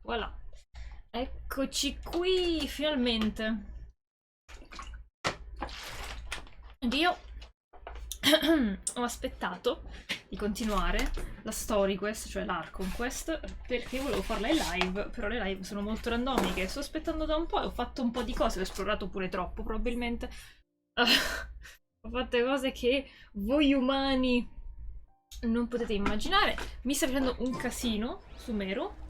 Voilà. Eccoci qui, finalmente. Ed io ho aspettato di continuare la story quest, cioè l'Archon Quest, perché volevo farla in live, però le live sono molto randomiche. Sto aspettando da un po' e ho fatto un po' di cose, ho esplorato pure troppo, probabilmente. Ho fatto cose che voi umani non potete immaginare. Mi sta facendo un casino, Sumeru.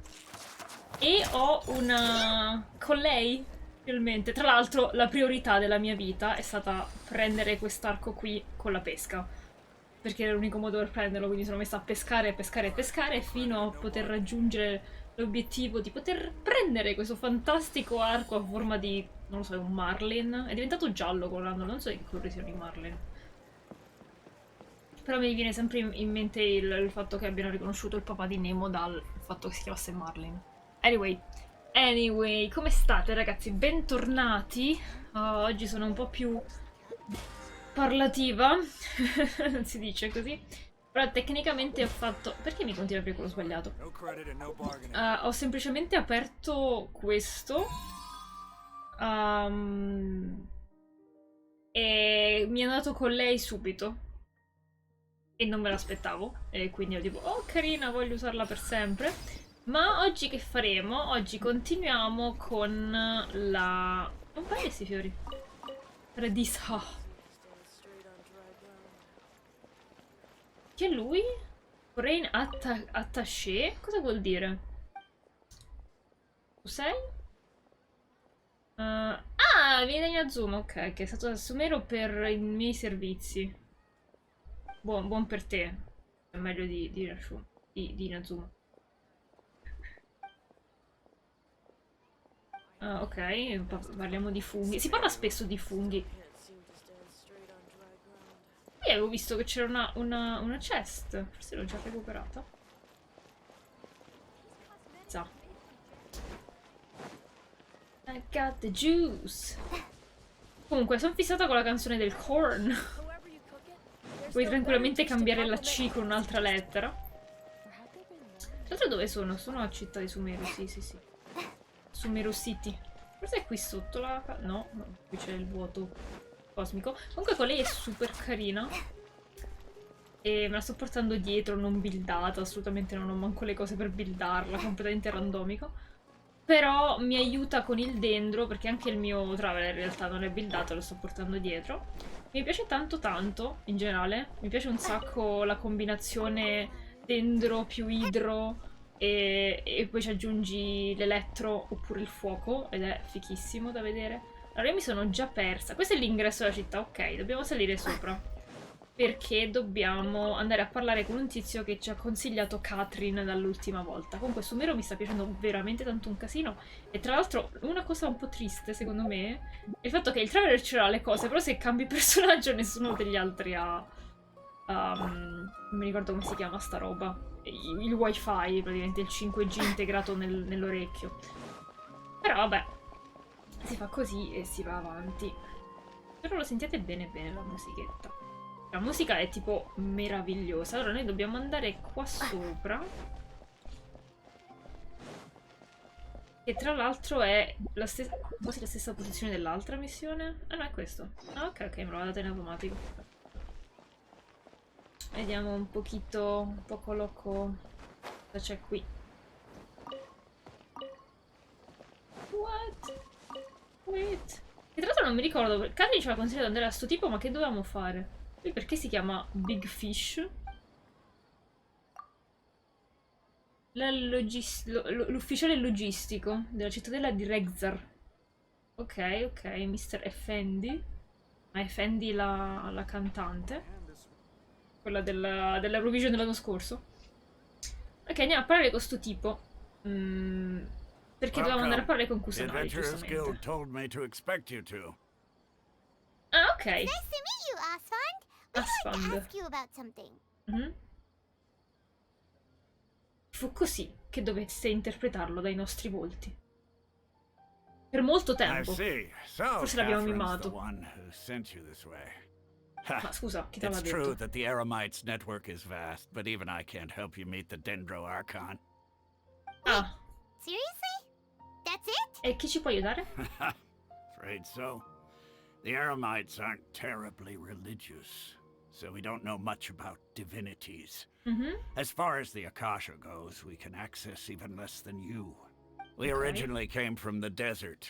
E ho una... con lei, finalmente. Tra l'altro, la priorità della mia vita è stata prendere quest'arco qui con la pesca. Perché era l'unico modo per prenderlo, quindi sono messa a pescare, pescare, pescare fino a poter raggiungere l'obiettivo di poter prendere questo fantastico arco a forma di, non lo so, un marlin. È diventato giallo con l'anno, non so che colori siano i marlin. Però mi viene sempre in mente il fatto che abbiano riconosciuto il papà di Nemo dal fatto che si chiamasse Marlin. Anyway, come state ragazzi? Bentornati. Oggi sono un po' più parlativa, si dice così. Però tecnicamente ho fatto... Perché mi continua a aprire quello sbagliato? Ho semplicemente aperto questo. E mi è andato con lei subito. E non me l'aspettavo. E quindi io tipo, oh carina, voglio usarla per sempre. Ma oggi che faremo? Oggi continuiamo con la... Un paio di questi fiori. Radisa. Chi è lui? Foreign attaché? Cosa vuol dire? Tu sei? Viene da Inazuma, ok, che è stato da Sumeru per i miei servizi. Buon per te. È meglio di Inazuma. Ok, parliamo di funghi. Si parla spesso di funghi. Io avevo visto che c'era una chest. Forse l'ho già recuperata. Sa. I got the juice. Comunque, sono fissata con la canzone del corn. Puoi tranquillamente cambiare la C con un'altra lettera. Tra l'altro dove sono? Sono a città di Sumeru, sì. Sumeru City. Forse è qui sotto la... No, qui c'è il vuoto cosmico. Comunque con lei è super carina. E me la sto portando dietro, non buildata, assolutamente non ho manco le cose per buildarla, completamente randomico. Però mi aiuta con il dendro, perché anche il mio traveler in realtà non è buildato, lo sto portando dietro. Mi piace tanto, in generale. Mi piace un sacco la combinazione dendro più idro e poi ci aggiungi l'elettro oppure il fuoco, ed è fichissimo da vedere. Allora io mi sono già persa. Questo è l'ingresso della città, ok, dobbiamo salire sopra. Perché dobbiamo andare a parlare con un tizio che ci ha consigliato Catherine dall'ultima volta. Comunque Sumeru mi sta piacendo veramente tanto un casino. E tra l'altro una cosa un po' triste secondo me è il fatto che il Traveler ce l'ha le cose, però se cambi personaggio nessuno degli altri ha... non mi ricordo come si chiama sta roba. Il wifi, praticamente il 5G integrato nell'orecchio. Però vabbè, si fa così e si va avanti. Però lo sentite bene la musichetta. La musica è tipo meravigliosa. Allora noi dobbiamo andare qua sopra. Che tra l'altro è la stessa... quasi la stessa posizione dell'altra missione. Ah no, è questo. Ah ok, me l'ho data in automatico. Vediamo un pochito, un poco loco cosa c'è qui. What? Wait. E tra l'altro non mi ricordo, Carly ci aveva consigliato di andare a sto tipo, ma che dovevamo fare? Lui perché si chiama Big Fish? L'ufficiale logistico della cittadella di Rexar. Ok, Mr. Effendi. Ma Effendi la cantante. Quella dell'Eurovision dell'anno scorso. Ok, andiamo a parlare con sto tipo. Perché dovevamo andare a parlare con Kusanagi, giustamente. Ah, ok. Nice to meet you, Asfand. We'd like to ask you about something. Fu così che doveste interpretarlo dai nostri volti. Per molto tempo. Forse l'abbiamo mimato. Ma scusa, chi te l'ha detto? It's true that the Eremites network is vast, but even I can't help you meet the Dendro Archon. Ah. Seriously? E chi ci può aiutare? Afraid so. The Aramites aren't terribly religious, so we don't know much about divinities. As far as the Akasha goes, we can access even less than you. We originally came from the desert.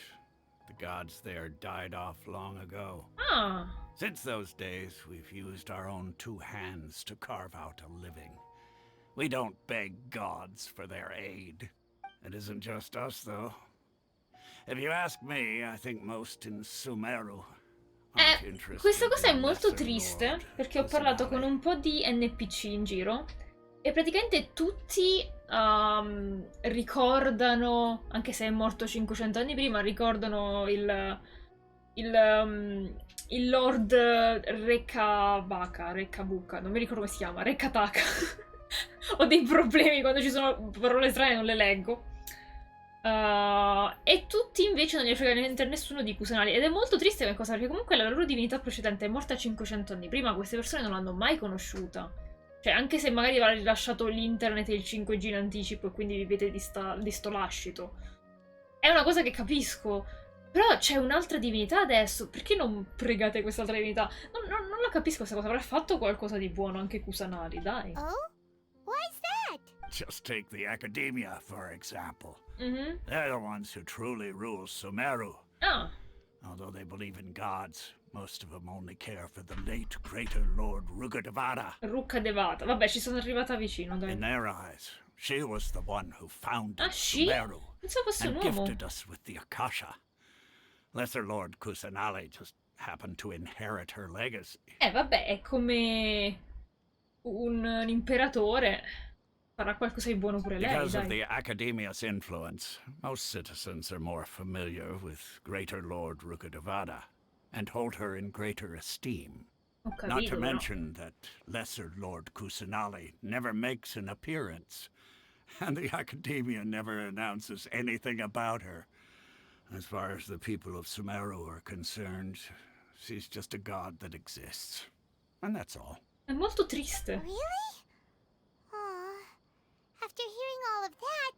The gods there died off long ago. Ah, Since those days, we've used our own two hands to carve out a living. We don't beg gods for their aid. It isn't just us, though. If you ask me, I think most in Sumeru aren't interested questa cosa è in molto Lesser triste Lord perché ho parlato con Kusanagi. un po' di NPC in giro e praticamente tutti ricordano, anche se è morto 500 anni prima, ricordano il Lord Rekkabuka, non mi ricordo come si chiama, Rekkataka. Ho dei problemi quando ci sono parole strane, non le leggo. E tutti invece non gli frega niente a nessuno di Kusanagi. Ed è molto triste questa cosa, perché comunque la loro divinità precedente è morta 500 anni prima, queste persone non l'hanno mai conosciuta. Cioè, anche se magari aveva rilasciato l'internet e il 5G in anticipo e quindi vivete di sto lascito. È una cosa che capisco. Però c'è un'altra divinità adesso, perché non pregate quest'altra divinità? Non la capisco questa cosa, avrà fatto qualcosa di buono anche Kusanagi, dai. Oh? Why's that? Just take the Academia, for example. Mhm. They're the ones who truly rule Sumeru. Ah, Although they believe in gods, most of them only care for the late greater Lord Rugadavada. Rucca Devata. Vabbè, ci sono arrivata vicino, dai. In their eyes, she was the one who founded Ah, sì? Sumeru Pensavo fosse un and uomo. gifted us with the Akasha. Lesser Lord Kusanagi just happened to inherit her legacy. Vabbè, è come un imperatore. Farà qualcosa di buono pure lei, Because of dai. the Academia's influence, most citizens are more familiar with Greater Lord Rugadavada and hold her in greater esteem. Ho Not to capito, però. mention that Lesser Lord Kusanagi never makes an appearance, and the Academia never announces anything about her. As far as the people of Sumeru are concerned, she's just a god that exists. And that's all. È molto triste. Really? Aw. After hearing all of that,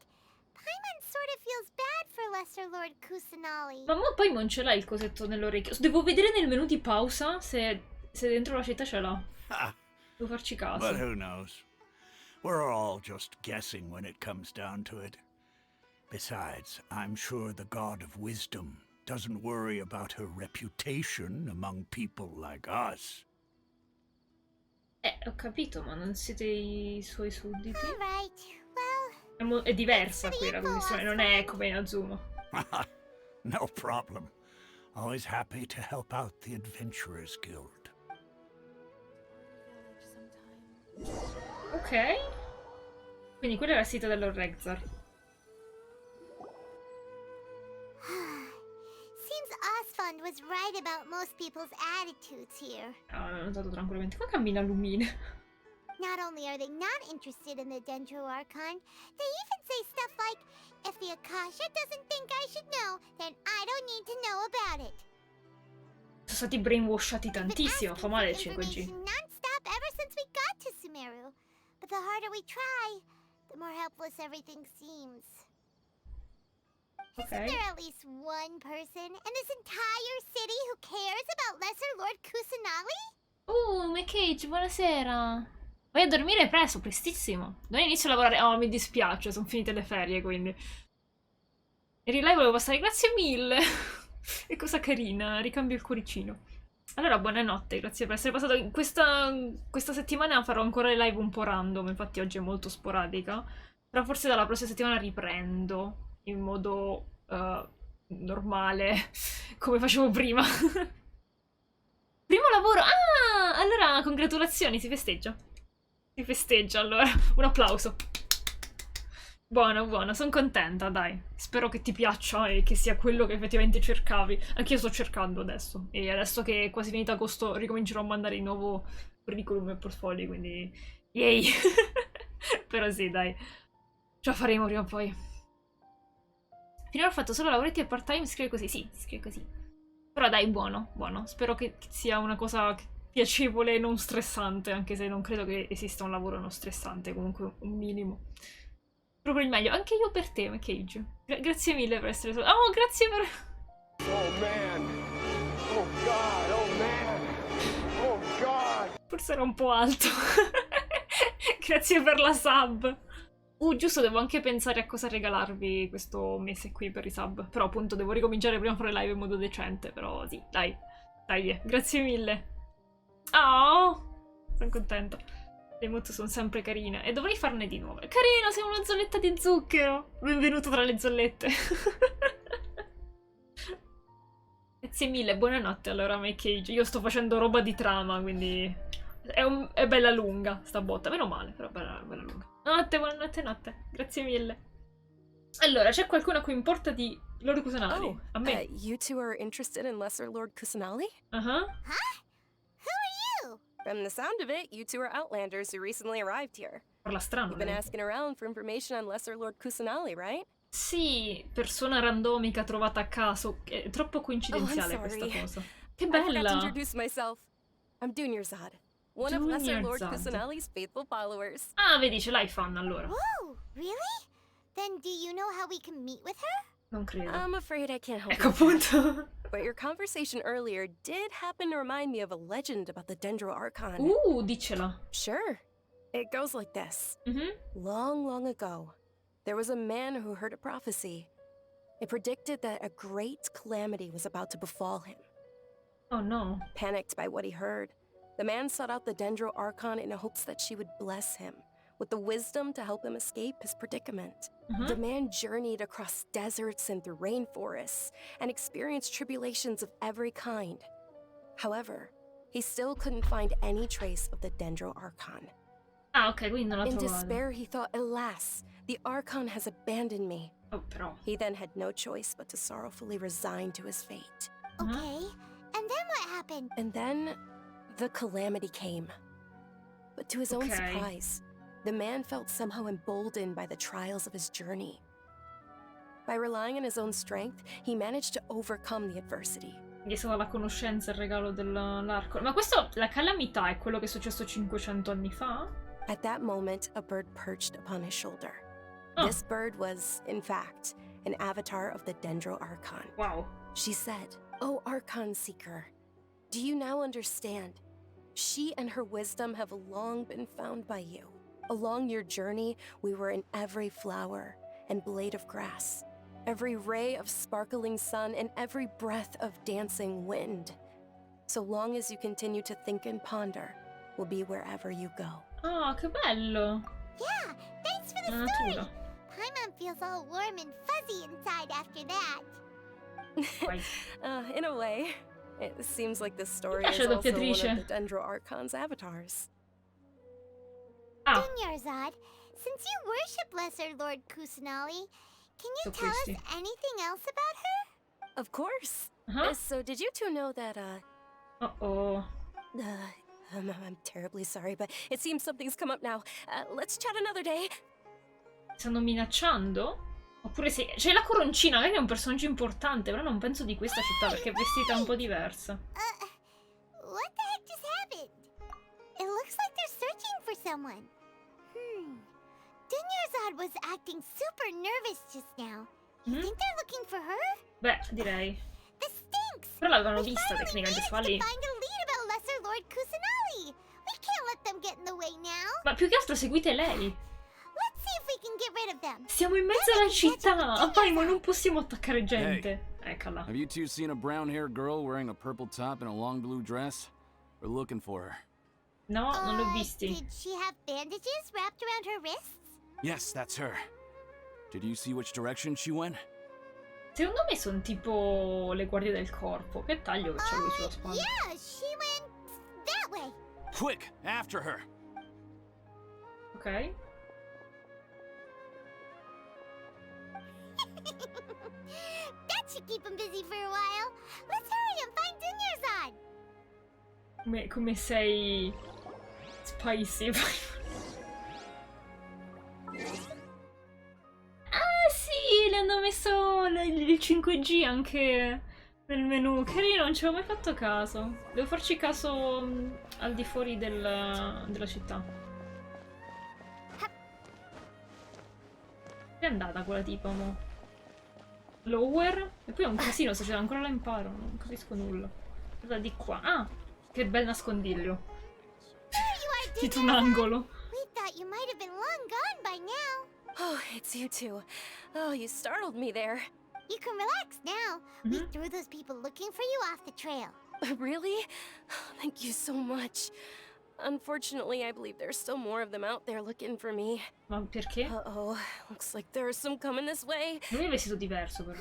Paimon sort of feels bad for Lesser Lord Kusanagi. Ma poi non ce l'ha il cosetto nell'orecchio. Devo vedere nel menu di pausa se dentro la città ce l'ha. Ha! Devo farci But caso. who knows? We're all just guessing when it comes down to it. Besides, I'm sure the God of Wisdom doesn't worry about her reputation among people like us. Ho capito, ma non siete i suoi sudditi? Alright, well, È diversa qui la commissione, non è come in Azuma. No problem. Always happy to help out the Adventurers Guild. Ok. Quindi quello era il sito dell'Orregzar. seems Osfund was right about most people's attitudes here. Ah, l'ho notato tranquillamente. Come cammina Lumine? Not only are they not interested in the Dendro Archon, they even say stuff like, if the Akasha doesn't think I should know, then I don't need to know about it. Sono stati brainwashati They've been tantissimo, fa asking male il for 5G. information non-stop ever since we got to Sumeru. But the harder we try, the more helpless everything seems. Ok. Isn't there at least one person in this entire city who cares about Lesser Lord Kusanagi? McCage, buonasera. Vai a dormire presto, prestissimo. Non inizio a lavorare. Oh, mi dispiace, sono finite le ferie, quindi. In real life volevo passare, grazie mille. Che cosa carina, ricambio il cuoricino. Allora, buonanotte, grazie per essere passato. Questa settimana farò ancora le live un po' random, infatti oggi è molto sporadica. Però forse dalla prossima settimana riprendo in modo normale, come facevo prima. Primo lavoro! Ah! Allora, congratulazioni, si festeggia. Si festeggia, allora. Un applauso. Buono, buono, sono contenta, dai. Spero che ti piaccia e che sia quello che effettivamente cercavi. Anch'io sto cercando adesso. E adesso che è quasi finito agosto ricomincerò a mandare di nuovo curriculum e portfolio, quindi... Yay! Però sì, dai. Ce la faremo prima o poi. Finora ho fatto solo lavoretti e part-time, scrive così. Sì, scrive così. Però dai, buono, buono. Spero che sia una cosa piacevole e non stressante, anche se non credo che esista un lavoro non stressante, comunque un minimo. Proprio il meglio. Anche io per te, McCage. Grazie mille per essere stato... Oh, grazie per... Oh man! Oh god! Oh man! Oh god! Forse era un po' alto. Grazie per la sub. Giusto, devo anche pensare a cosa regalarvi questo mese qui per i sub. Però appunto devo ricominciare prima a fare live in modo decente. Però sì, dai. Dai, grazie mille. Oh! Sono contenta. Le emote sono sempre carine. E dovrei farne di nuove. Carino, sei una zolletta di zucchero. Benvenuto tra le zollette. Grazie mille, buonanotte allora, McCage. Io sto facendo roba di trama, quindi... È bella lunga, sta botta. Meno male, però bella lunga. Notte, buonanotte, notte. Grazie mille. Allora, c'è qualcuno a cui importa di Lord Kusanali? Oh, a me. you two are interested in Lesser Lord Kusanali? Uh-huh. Huh? Who are you? From the sound of it, you two are outlanders who recently arrived here. Parla strano, You've been lei. asking around for information on Lesser Lord Kusanali, right? Sì, persona randomica trovata a caso. È troppo coincidenziale questa cosa. Che I forgot to bella! introduce myself. I'm Dunyarzad, one of Lesser Lord Dunyarzad. Kusanali's faithful followers. Ah, vedi, ce l'hai fan allora. Whoa, really? Then do you know how we can meet with her? Non credo. I'm afraid I can't help Ecco you. appunto. But your conversation earlier did happen to remind me of a legend about the Dendro Archon. Dicela. Sure. It goes like this. Mhm. Long, long ago, there was a man who heard a prophecy. It predicted that a great calamity was about to befall him. Oh no. Panicked by what he heard, the man sought out the Dendro Archon in hopes that she would bless him with the wisdom to help him escape his predicament. The man journeyed across deserts and through rainforests and experienced tribulations of every kind. However, he still couldn't find any trace of the Dendro Archon. Ah, ok, quindi non l'ha In trovato. despair, he thought, alas, the Archon has abandoned me. Oh, però. He then had no choice but to sorrowfully resign to his fate. Okay. And then what happened? And then, the calamity came. But to his own Okay. surprise, the man felt somehow emboldened by the trials of his journey. By relying on his own strength, he managed to overcome the adversity. Gli è stata la conoscenza il regalo dell'arco. Ma questo, la calamità è quello che è successo 500 anni fa? At that moment, a bird perched upon his shoulder. Oh. This bird was, in fact, an avatar of the Dendro Archon. Wow. She said, "O Archon Seeker, do you now understand? She and her wisdom have long been found by you. Along your journey, we were in every flower and blade of grass, every ray of sparkling sun, and every breath of dancing wind. So long as you continue to think and ponder, we'll be wherever you go." Ah, che bello. Yeah, thanks for the La story. natura. Paimon feels all warm and fuzzy inside after that. Vai. In a way, it seems like this story piace is la also one doppiatrice. of the Dendro Archon's avatars. Ah, Dunyarzad, since you worship Lesser Lord Kusanali, can you So tell us Christy. anything else about her? Of course. uh-huh. So did you two know that, Oh. I'm terribly sorry, but it seems something's come up now. Let's chat another day. Stanno minacciando? Oppure se... C'è la coroncina, magari è un personaggio importante, però non penso di questa città perché è vestita un po' diversa. What the heck just happened? It looks like they're searching for someone. Dunyarzad was acting super nervous just now. You Mhm. think they're looking for her? Beh, direi. This stinks! Però l'avevano We vista finally tecnicamente su managed to Ali. find a lead about Lesser Lord Kusanali. We can't let them get in the way now. Ma più che altro seguite lei. Let's see if we can get rid of them. Siamo in mezzo alla città. Vai, ma non possiamo attaccare gente. Eccola. Have you two seen a brown-haired girl wearing a purple top and a long blue dress? We're looking for her. No, non l'ho visti. Did she have bandages wrapped around her wrists? Yes, that's her. Did you see which direction she went? Secondo me sono tipo le guardie del corpo. Che taglio che c'ha lui sulla spalla. Yeah, she went that way. Quick, after her! Ok. That should keep him busy for a while. Let's hurry and find Dunyarzad. Come sei... spicy. Ah sì, le hanno messo il 5G anche nel menu. Carino, non ci avevo mai fatto caso. Devo farci caso al di fuori della città. È andata quella tipa, mo? Lower? E poi è un casino, se c'è ancora la imparo, non capisco nulla. Guarda di qua. Ah! Che bel nascondiglio. Dietro un angolo. We thought you might have been long gone by now. Oh, it's you two. Oh, you startled me there. You can relax now. We threw those people looking for you off the trail. Really? Thank you so much. Unfortunately, I believe there's still more of them out there looking for me. Ma perché? Uh-oh, looks like there are some coming this way. Lui è vestito diverso, però.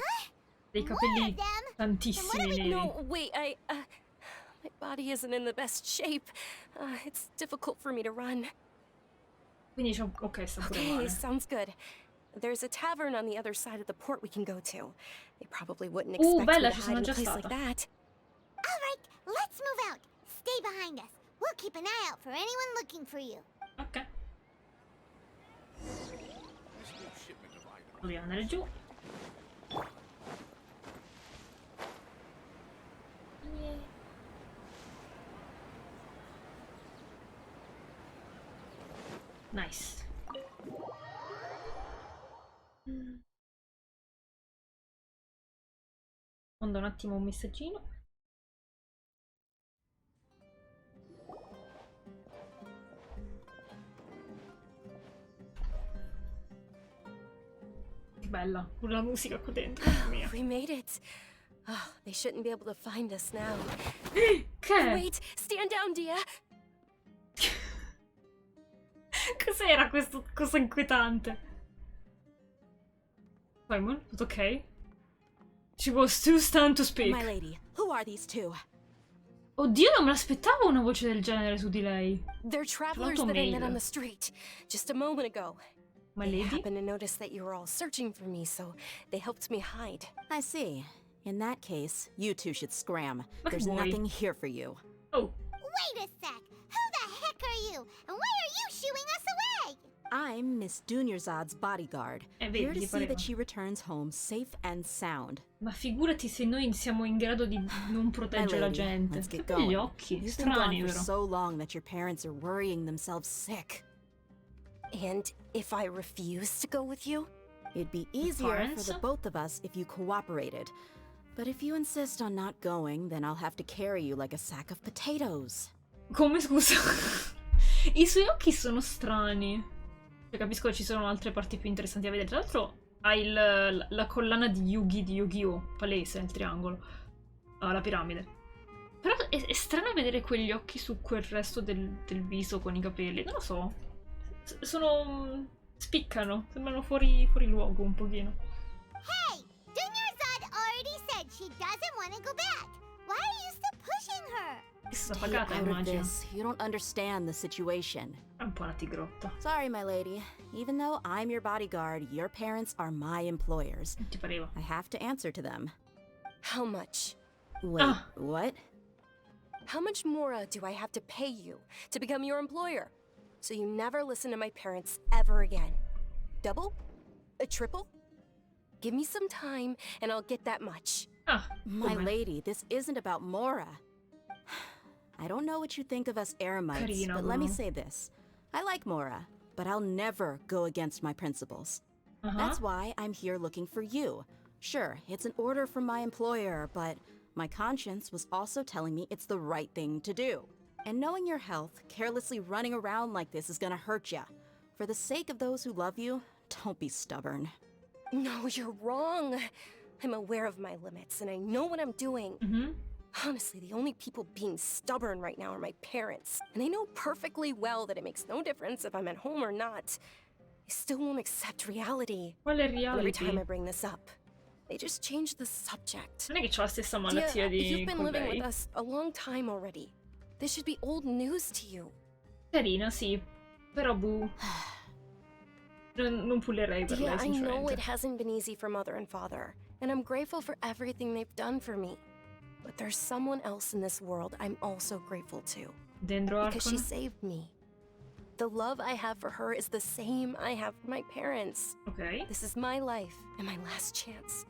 Dei More capelli of them? tantissimi neri. No, wait, my body isn't in the best shape. It's difficult for me to run. Quindi c'è un... Ok, sta pure Okay, male. sounds good. There's a tavern on the other side of the port we can go to. They probably wouldn't expect bella, me to ci hide sono in a già place stata. like that. All right, let's move out. Stay behind us. We'll keep an eye out for anyone looking for you. Ok. Dobbiamo andare giù. Nice. Mando un attimo un messaggino. Che bella, con la musica qua dentro, mamma mia. We made it. Oh, they shouldn't be able to find us now. Che? Wait, stand down, Dia. Cos'era questo cosa inquietante? Simon, tutto ok? She was too stunned to speak. My lady, who are these two? Oddio, non me l'aspettavo una voce del genere su di lei. They're travelers that I met on the street just a moment ago. My They lady? happened to notice that you were all searching for me, so they helped me hide. I see. In that case, you two should scram. Look, There's boy. nothing here for you. Oh, Wait a sec. Who the heck are you? And why are you shooing us away? I'm Miss Dunyarzad's bodyguard, vedi, here to gli see pareva. that she returns home safe and sound. ma figurati se noi siamo in grado di non My proteggere la lady, gente. let's Che get belli gli going. occhi, You've been strani gone for però. so long that your parents are worrying themselves sick. And if I refuse to go with you? It'd be easier for parents? the both of us if you cooperated. But if you insist on not going, then I'll have to carry you like a sack of potatoes. Come, scusa? I suoi occhi sono strani. Cioè, capisco che ci sono altre parti più interessanti da vedere. Tra l'altro ha la collana di Yugi di Yu-Gi-Oh! Palese, il triangolo. La piramide. Però è strano vedere quegli occhi su quel resto del viso con i capelli. Non lo so. Sono... spiccano. Sembrano fuori luogo un pochino. Hey, Dunyarzad already said she doesn't want to go back. Why are you still pushing her? È stata Stay pagata, out of immagino. this. You don't understand the situation. È un po' una tigrotta. Sorry, my lady. Even though I'm your bodyguard, your parents are my employers. Non ti pareva? I have to answer to them. How much? Wait, Ah. what? How much more do I have to pay you to become your employer? So you never listen to my parents ever again. Double? A triple? Give me some time and I'll get that much. Ah, My come? lady, this isn't about Mora. I don't know what you think of us Eremites, Carina, but let me no? say this. I like Mora, but I'll never go against my principles. Uh-huh. That's why I'm here looking for you. Sure, it's an order from my employer, but my conscience was also telling me it's the right thing to do. And knowing your health, carelessly running around like this is gonna hurt ya. For the sake of those who love you, don't be stubborn. No, you're wrong. I'm aware of my limits and I know what I'm doing. Mhm. Honestly, the only people being stubborn right now are my parents. And they know perfectly well that it makes no difference if I'm at home or not. They still won't accept reality. Quale Every reality? time I bring this up, they just change the subject. Non è che c'ho la stessa Dia, malattia di you've been living colei. with us a long time already. This should be old news to you. Carina, sì. Però buh. Non pullerei per Dia, lei, I know sinceramente. it hasn't been easy for Mother and Father, and I'm grateful for everything they've done for me. But there's someone else in this world I'm also grateful to, Dendro because she Archon? saved me. The love I have for her is the same I have for my parents. Ok. This is my life and my last chance.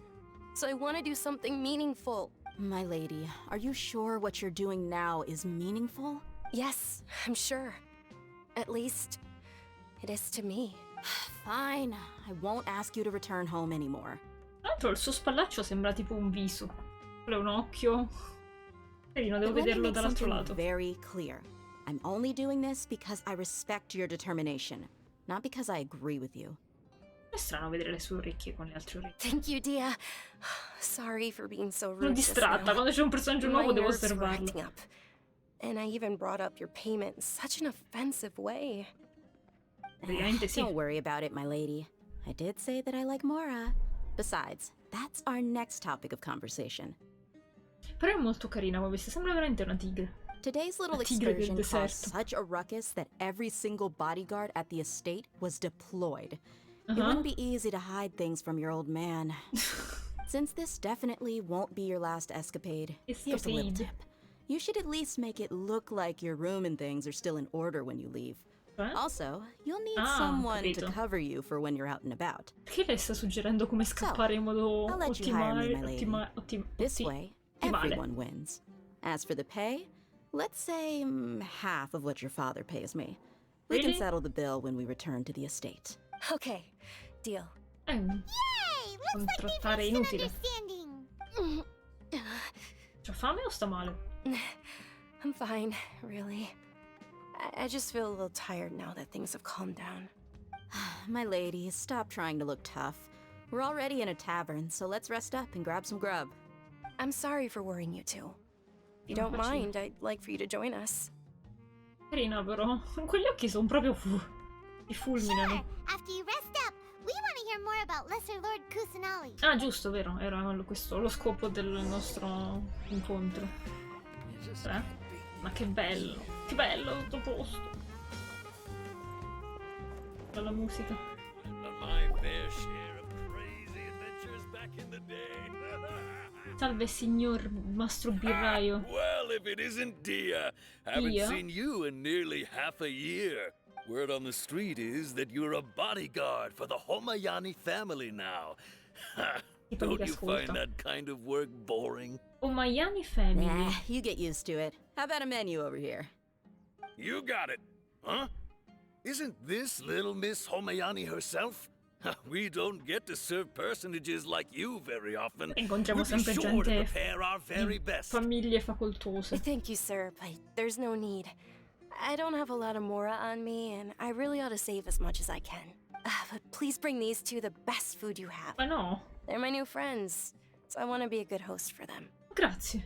So I want to do something meaningful. My lady, are you sure what you're doing now is meaningful? Yes, I'm sure. At least, it is to me. Fine, I won't ask you to return home anymore. Tra l'altro il suo spallaccio sembra tipo un viso. Quello è un occhio. Carino, devo But let me vederlo make dall'altro something lato. very clear. I'm only doing this because I respect your determination, not because I agree with you. È strano vedere le sue orecchie con le altre orecchie. Thank you, Dia. Sorry for being so Sono rude just distratta, now. quando c'è un personaggio My nuovo devo nerves were osservarlo. acting up. And I even brought up your payment in such an offensive way. Praticamente sì. Don't worry about it, my lady. I did say that I like Mora. Besides, that's our next topic of conversation. Però è molto carina come vestita, sembra veramente una tigre. Today's little A tigre del excursion caused deserto. such a ruckus that every single bodyguard at the estate was deployed. It wouldn't be easy to hide things from your old man. Since this definitely won't be your last escapade, here's a little Escapade. tip. You should at least make it look like your room and things are still in order when you leave. Eh? Also, you'll need Ah, someone to capito. cover you for when you're out and about. Perché lei sta suggerendo come scappare in modo I'll let you hire me, my lady. This way, ottimale. everyone wins. As for the pay, let's say half of what your father pays me. We Really? can settle the bill when we return to the estate. Okay, deal. Yay! Looks like they've Contrattare reached an inutile. understanding. C'ha fame o sta male? I'm fine, really. I just feel a little tired now that things have calmed down. My lady, stop trying to look tough. We're already in a tavern, so let's rest up and grab some grub. I'm sorry for worrying you two. If you don't mind, I'd like for you to join us. Carina però. Quegli occhi sono proprio ti fulminano. Sure, after you rest up, we want to hear more about Lesser Lord Kusanali. Ah, giusto, vero, era questo lo scopo del nostro incontro. Ma che bello, tutto posto. La musica. Salve signor mastro birraio. Well, if it isn't Dia. Haven't Dia? seen you in nearly half a year. Word on the street is that you're a bodyguard for the Homayani family now. Don't you find that kind of work boring? Homayani family. Nah, you get used to it. How about a menu over here? You got it, huh? Isn't this little Miss Homayani herself? We don't get to serve personages like you very often. Incontriamo We'll be sempre sure to gente prepare our very best. famiglie facoltose. Thank you, sir, but there's no need. I don't have a lot of Mora on me, and I really ought to save as much as I can. But please bring these two the best food you have. Ma no, They're my new friends, so I want to be a good host for them. grazie.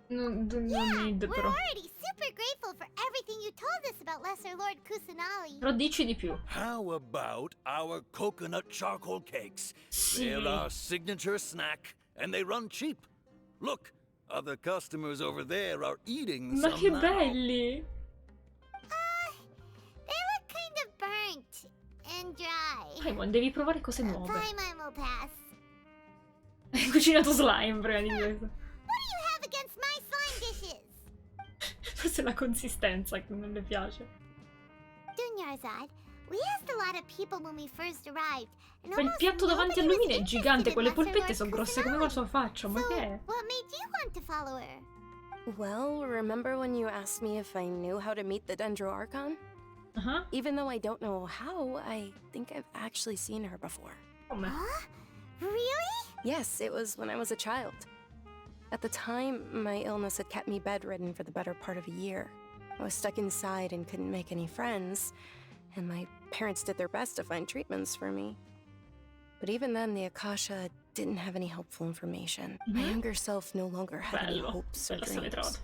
Non Yeah, need we're però. already super grateful for everything you told us about Lesser Lord Kusanali. Però dici di più. How about our coconut charcoal cakes? Sì. They're our signature snack, and they run cheap. Look, other customers over there are eating Ma some che now. belli! They look kind of burnt and dry. Paimon, devi provare cose nuove. Fine, I will pass. Hai cucinato slime prima di questo. What do you have against my slime dishes? Forse è la consistenza che non le piace. Dunyarzad, we asked a lot of people when we first arrived, and Quel almost piatto davanti a nobody lui was è gigante, interested quelle in Lesser polpette Lord sono grosse come la sua faccia, ma So, che è? what made you want to follow her? Well, remember when you asked me if I knew how to meet the Dendro Archon? Ah, Even though I don't know how, I think I've actually seen her before. come? Huh? Really? Yes, it was when I was a child. At the time, my illness had kept me bedridden for the better part of a year. I was stuck inside and couldn't make any friends, and my parents did their best to find treatments for me. But even then, the Akasha didn't have any helpful information. My younger self no longer had any Bello, hopes or bella storia dreams. trovata.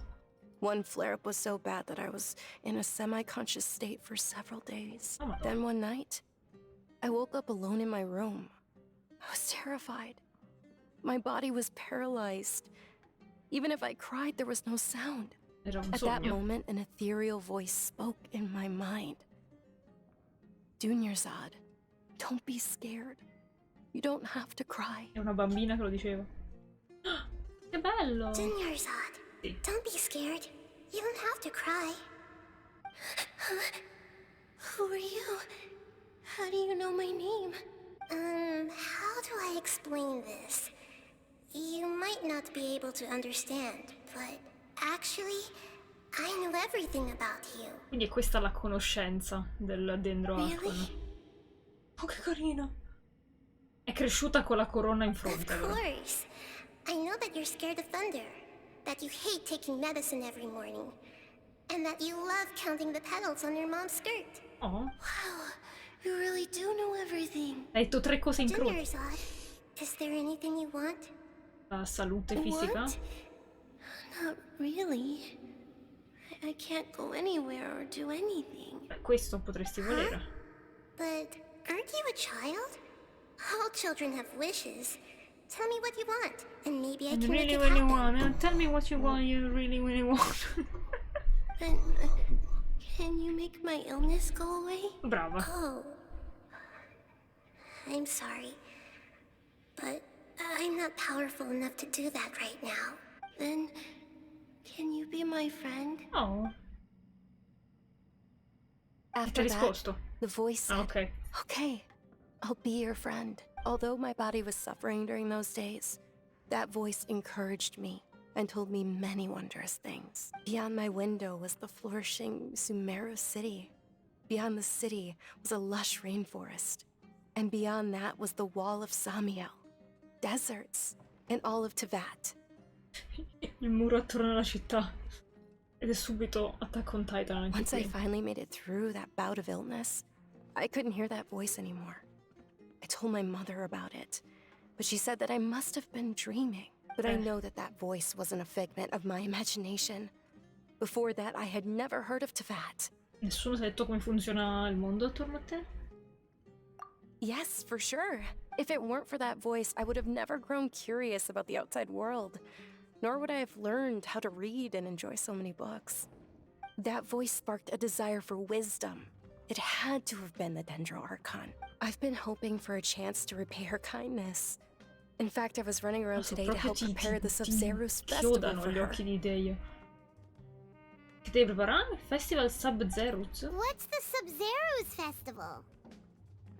One flare-up was so bad that I was in a semi-conscious state for several days. Oh my God. Then one night, I woke up alone in my room. I was terrified. My body was paralyzed. Even if I cried, there was no sound. Era un At that sogno. moment, an ethereal voice spoke in my mind. Dunyarzad, don't be scared. You don't have to cry. È una bambina che lo diceva. Che bello! Dunyarzad, Sì. don't be scared. You don't have to cry. Who are you? How do you know my name? How do I explain this? You might not be able to understand, but actually, I know everything about you. Quindi è questa la conoscenza del dendro Archon. Really? Oh, che carino! È cresciuta con la corona in fronte, Of vero? course. I know that you're scared of thunder, that you hate taking medicine every morning, and that you love counting the petals on your mom's skirt. Oh, Wow, you really do know everything. hai detto 3 cose in Gender croce. is odd. Is there anything you want? La salute fisica? What? Not really. I can't go anywhere or do anything. Questo potresti volere. But aren't you a child? All children have wishes. Tell me what you want, and maybe I can make Really, it really happen. want. Tell me what you want. You really, really want. And, can you make my illness go away? Brava. Oh. I'm sorry. But I'm not powerful enough to do that right now. Then, can you be my friend? Oh, ti ha After that, risposto. the voice said, Ah, ok. okay, I'll be your friend. Although my body was suffering during those days, that voice encouraged me and told me many wondrous things. Beyond my window was the flourishing Sumeru city. Beyond the city was a lush rainforest. And beyond that was the wall of Samiel, deserts, and all of Teyvat. Il muro attorno alla città. Ed è subito Attack on Titan anche Once I qui. finally made it through that bout of illness, I couldn't hear that voice anymore. I told my mother about it, but she said that I must have been dreaming. But I know that that voice wasn't a figment of my imagination. Before that, I had never heard of Teyvat. Nessuno ti ha detto come funziona il mondo attorno a te? Yes, for sure. If it weren't for that voice, I would have never grown curious about the outside world, nor would I have learned how to read and enjoy so many books. That voice sparked a desire for wisdom. It had to have been the Dendro Archon. I've been hoping for a chance to repay her kindness. In fact, I was running around today to help prepare the Sub-Zero's festival chiodano for gli her. occhi di Deia. Che devi preparare? Festival Sub-Zero's? What's the Sub-Zero's festival?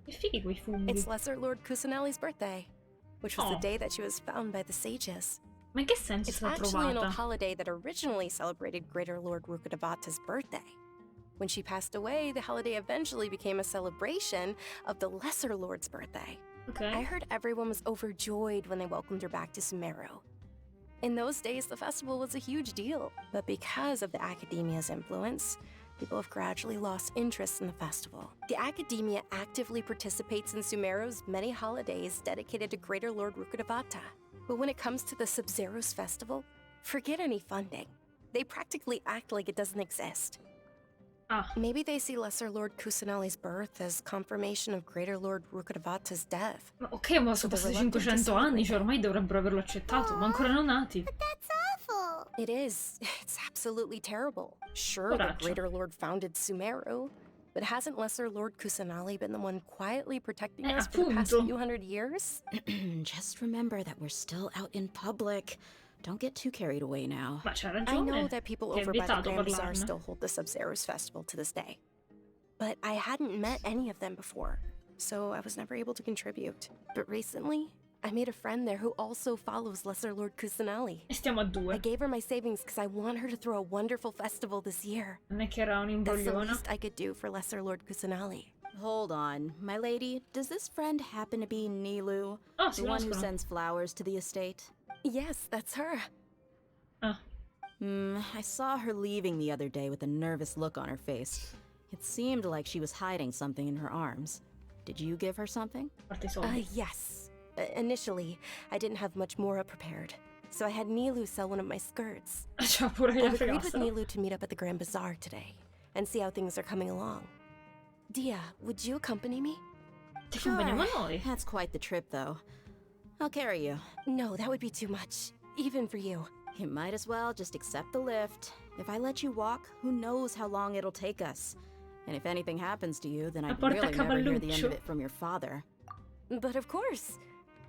Che fighi quei funghi. It's Lesser Lord Kusanali's birthday, which was Oh. the day that she was found by the sages. Ma in che senso è It's stata actually an old trovata? holiday that originally celebrated Greater Lord Rukkhadevata's birthday. When she passed away, the holiday eventually became a celebration of the Lesser Lord's birthday. Ok. I heard everyone was overjoyed when they welcomed her back to Sumeru. In those days, the festival was a huge deal, but because of the Academia's influence, people have gradually lost interest in the festival. The Academia actively participates in Sumeru's many holidays dedicated to Greater Lord Rukkhadevata. But when it comes to the Sub-Zero's festival, forget any funding. They practically act like it doesn't exist. Ah, Maybe they see Lesser Lord Kusanali's birth as confirmation of Greater Lord Rukkhadevata's death. ma ok, ma sono passati 500 anni, cioè ormai dovrebbero averlo accettato, ma ancora non nati. That's awful. It is. It's absolutely terrible. Sure, the Poraccio. Greater Lord founded Sumeru, but hasn't Lesser Lord Kusanali been the one quietly protecting us for the past appunto. few hundred years? Just remember that we're still out in public. Don't get too carried away now. Ma c'ha I ragione. know that people Ti ha over by the invitato a Grand Bazaar parlarne. still hold the Sub-Zero's festival to this day. But I hadn't met any of them before, so I was never able to contribute. But recently, I made a friend there who also follows Lesser Lord Kusanali. E stiamo a I due. gave her my savings because I want her to throw a wonderful festival this year. Non è che era un That's the imbroglione. least I could do for Lesser Lord Kusanali. Hold on, my lady. Does this friend happen to be Nilu? Oh, si The one who conoscono. sends flowers to the estate? Yes, that's her. Ah, I saw her leaving the other day with a nervous look on her face. It seemed like she was hiding something in her arms. Did you give her something? a parte i soldi. Yes. Initially, I didn't have much more prepared, so I had Nilu sell one of my skirts. C'ha pure gli I've agreed with fregassero. Nilu to meet up at the Grand Bazaar today and see how things are coming along. Dia, would you accompany me? Ti accompagniamo noi. That's quite the trip, though. I'll carry you. No, that would be too much, even for you. You might as well just accept the lift. If I let you walk, who knows how long it'll take us. And if anything happens to you, then I'd porta really never hear the end cavalluccio. of it from your father. But of course,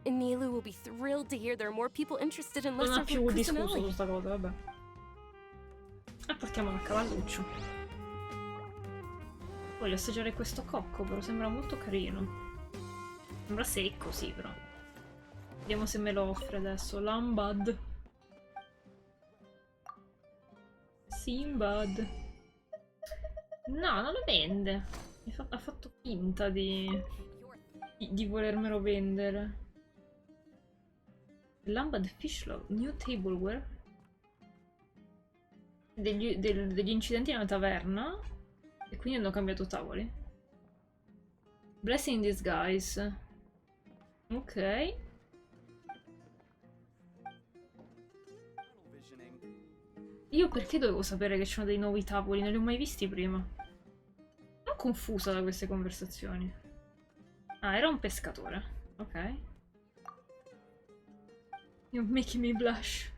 Nilu will be thrilled to hear there are more people interested in Non ha Lesser più Lord discusso su Kusanali. sta cosa, vabbè. E portiamolo a cavalluccio. Voglio assaggiare questo cocco, però sembra molto carino. Sembra secco, sì, però. Vediamo se me lo offre adesso. Lambad. Simbad. No, non lo vende. Ha fatto finta di volermelo vendere. Lambad Fishlove, new tableware. Degli incidenti nella taverna. E quindi hanno cambiato tavoli. Blessing in disguise. Ok. Io perché dovevo sapere che c'erano dei nuovi tavoli? Non li ho mai visti prima. Sono confusa da queste conversazioni. Ah, era un pescatore. Ok. You're making me blush.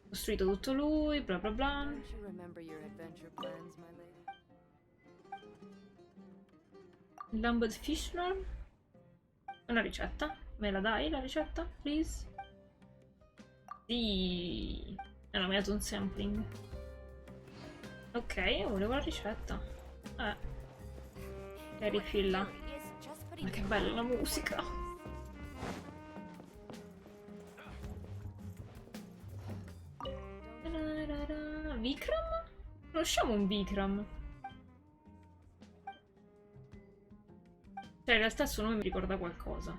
Costruito tutto lui, bla bla bla. Lambad Fishnor. Una ricetta. Me la dai la ricetta, please? Sì. No, mi ha dato un sampling. Ok, volevo la ricetta. E rifilla. Ma che bella la musica. Vikram? Conosciamo un Vikram? Cioè, in realtà il suo nome mi ricorda qualcosa.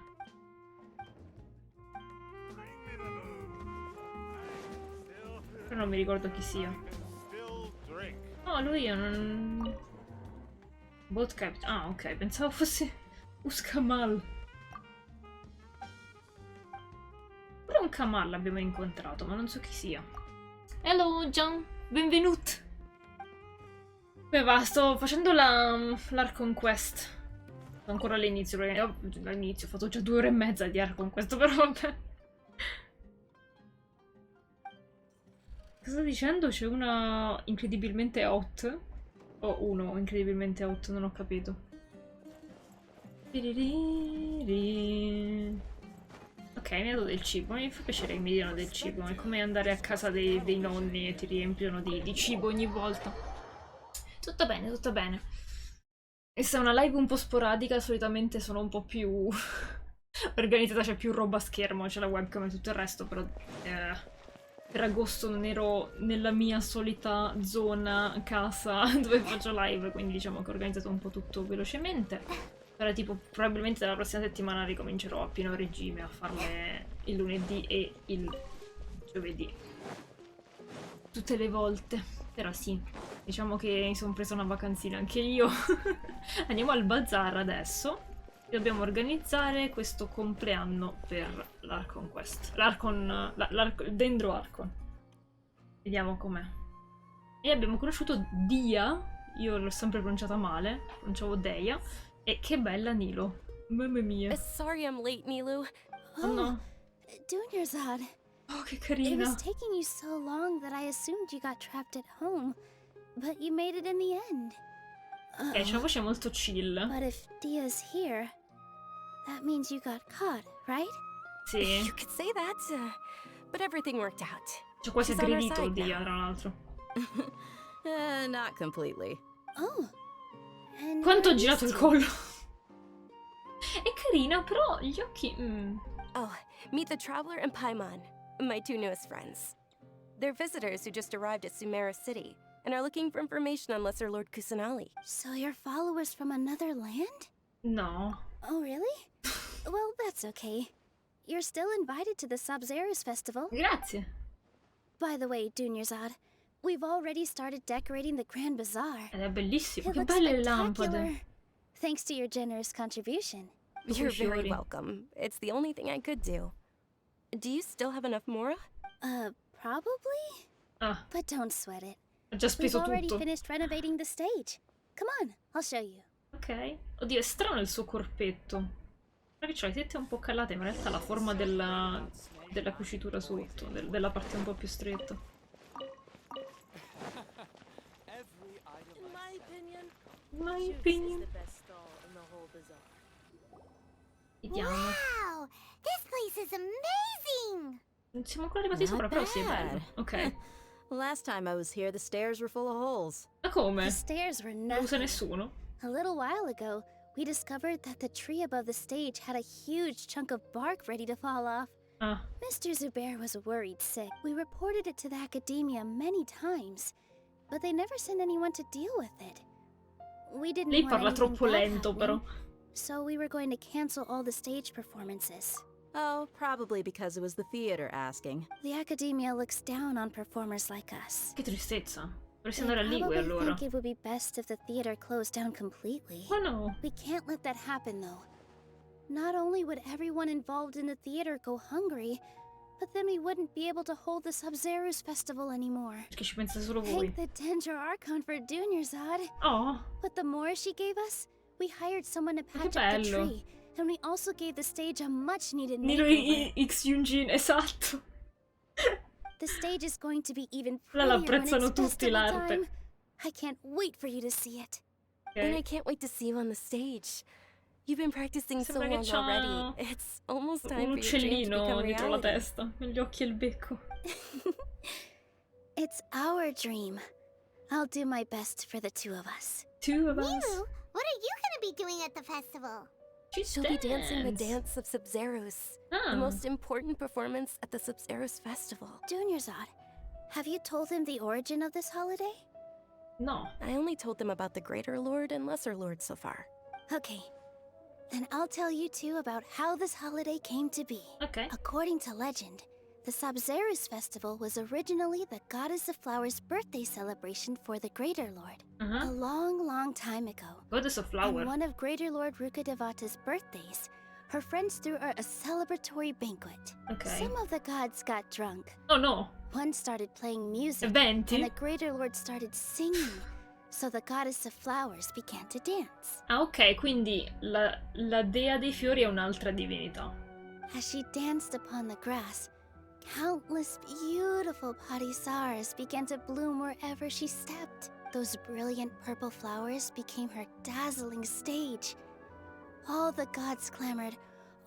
Però non mi ricordo chi sia. No, lui è un... Boat captain. Ah, ok, pensavo fosse Uskamal. Pure un Kamal l'abbiamo incontrato, ma non so chi sia. Hello, John. Benvenuto. Beh, va, sto facendo l'Archon Quest. Sto ancora all'inizio, perché all'inizio ho fatto già 2 ore e mezza di Archon Quest, però vabbè. Cosa sta dicendo? C'è una incredibilmente hot? O uno incredibilmente hot, non ho capito. Ok, mi ha dato del cibo. Mi fa piacere che mi diano del cibo. È come andare a casa dei nonni e ti riempiono di cibo ogni volta. Tutto bene, tutto bene. Questa è una live un po' sporadica, solitamente sono un po' più organizzata, c'è più roba a schermo, c'è la webcam e tutto il resto, però per agosto non ero nella mia solita zona, casa, dove faccio live, quindi diciamo che ho organizzato un po' tutto velocemente. Però tipo, probabilmente dalla prossima settimana ricomincerò a pieno regime a farle il lunedì e il giovedì. Tutte le volte. Però sì, diciamo che mi sono presa una vacanzina anche io. Andiamo al bazar adesso. Dobbiamo organizzare questo compleanno per l'Archon Quest. Dendro Archon. Vediamo com'è. E abbiamo conosciuto Dia. Io l'ho sempre pronunciata male. Pronunciavo Deia. E che bella Nilo. Mamma mia. Sorry I'm late, Nilu. Oh no. Dunyarzad. Oh, che It carina. was taking you so long that I assumed you got trapped at home, but you made it in the end. Ok, c'è una voce molto chill. But if Dia's here, that means you got caught, right? Sì. You could say that, but everything worked out. C'ho quasi She's on our aggredito side Dia, now. tra l'altro. Not completely. Oh. And Quanto ho where girato is il Dia? collo. È carina, però gli occhi... Oh, meet the Traveler and Paimon, my 2 newest friends. They're visitors who just arrived at Sumeru City and are looking for information on Lesser Lord Kusanali. So you're followers from another land? No. Oh, really? Well, that's okay. You're still invited to the Sabzerus festival. Grazie. By the way, Dunyarzad, we've already started decorating the Grand Bazaar. Ed è bellissimo. It Che looks belle le lampade. spectacular. Thanks to your generous contribution. You're very fiori. welcome. It's the only thing I could do. Do you still have enough Mora? Probably? Ah, But don't sweat it. ho già We've speso already tutto. finished renovating the stage. Come on, I'll show you. Ok. Oddio, è strano il suo corpetto. Perché c'ha le tette un po' calate, ma in realtà la forma della cucitura sotto, della parte un po' più stretta. In my opinion. Vediamo. Wow! This place is amazing! Non siamo ancora arrivati sopra, però sì, è bello. Ok. Last time I was here, the stairs were full of holes. Ma come? The stairs were Non lo usa nothing. nessuno? A little while ago, we discovered that the tree above the stage had a huge chunk of bark ready to fall off. Ah. Mr. Zubair was worried sick. We reported it to the academia many times. but they never sent anyone to deal with it. We didn't Lei want parla anything troppo bad lento, happening, però. so we were going to cancel all the stage performances. Oh, probably because it was the theater asking. The academia looks down on performers like us. Che tristezza. Dovresti They andare a Ligwe probably allora. think it would be best if the theater closed down completely. Ma no. We can't let that happen, though. Not only would everyone involved in the theater go hungry, but then we wouldn't be able to hold the Sub-Zero's festival anymore. Perché ci pensa solo voi. Thank the Dendro Archon for Dunyarzad. Oh. But the more she gave us, we hired someone to patch up the bello. tree, and we also gave the stage a much-needed Nilo makeover. X Yunjin, esatto. The stage is going to be even Là prettier when l'apprezzano it's tutti festival l'arte. time. I can't wait for you to see it. And I can't wait to see you on the stage. You've been practicing so Sembra che long c'ha already. It's almost time un for your dream to uccellino become dietro la reality. testa, gli occhi e il becco. It's our dream. I'll do my best for the two of us. Two of us. Miru, what are you gonna be doing at the festival? She'll be dancing the dance of Sub-Zeros, the most important performance at the Sub-Zeros festival. Dunyarzad, have you told him the origin of this holiday? No. I only told them about the Greater Lord and Lesser Lord so far. Okay. Then I'll tell you two about how this holiday came to be. Okay. According to legend, the Sub-Zeros festival was originally the Goddess of Flowers' birthday celebration for the Greater Lord. A long, long time ago. Goddess of Flower. On one of Greater Lord Rukadevata's birthdays, her friends threw her a celebratory banquet. Okay. Some of the gods got drunk. Oh no. One started playing music, Eventi? and the Greater Lord started singing. So the Goddess of Flowers began to dance. Ah, ok, quindi la dea dei fiori è un'altra divinità. As she danced upon the grass, countless beautiful parisaras began to bloom wherever she stepped. Those brilliant purple flowers became her dazzling stage. All the gods clamored,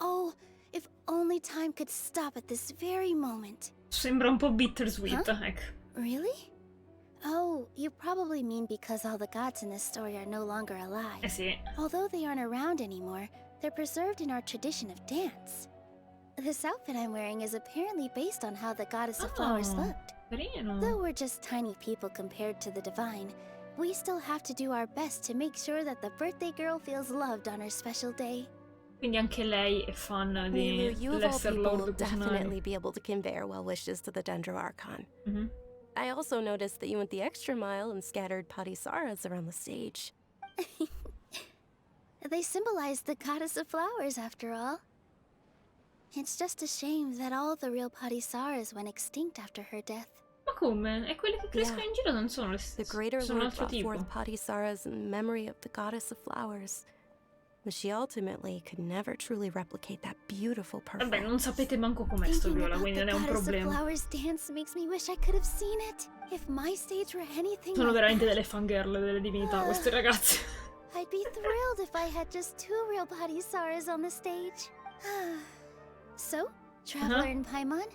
"Oh, if only time could stop at this very moment." Sembra un po' bittersweet, ecco. Really? Oh, you probably mean because all the gods in this story are no longer alive. Eh sì. Although they aren't around anymore, they're preserved in our tradition of dance. This outfit I'm wearing is apparently based on how the Goddess of Flowers looked. Carino. Though we're just tiny people compared to the divine, we still have to do our best to make sure that the birthday girl feels loved on her special day. Quindi anche lei è fan di Milu, you of all Lesser people will Lord definitely be able to convey our well wishes to the Dendro Archon. I also noticed that you went the extra mile and scattered Padisaras around the stage. They symbolize the Goddess of Flowers, after all. It's just a shame that all the real Padisaras went extinct after her death. Ma come? E quelle che crescono in giro non sono le The stesse. Greater Sono un Lord altro brought tipo. forth Padisaras in memory of the Goddess of Flowers. But she ultimately could never truly replicate that beautiful Vabbè, perfume. non sapete manco com'è sto Thinking viola, about quindi the non è un Goddess of problema. Flowers dance makes me wish I could have seen it. If my stage were anything Sono like veramente that, delle fangirl, delle divinità, queste ragazze. I'd be thrilled if I had just two real Padisaras on the stage. So, Traveler and Paimon,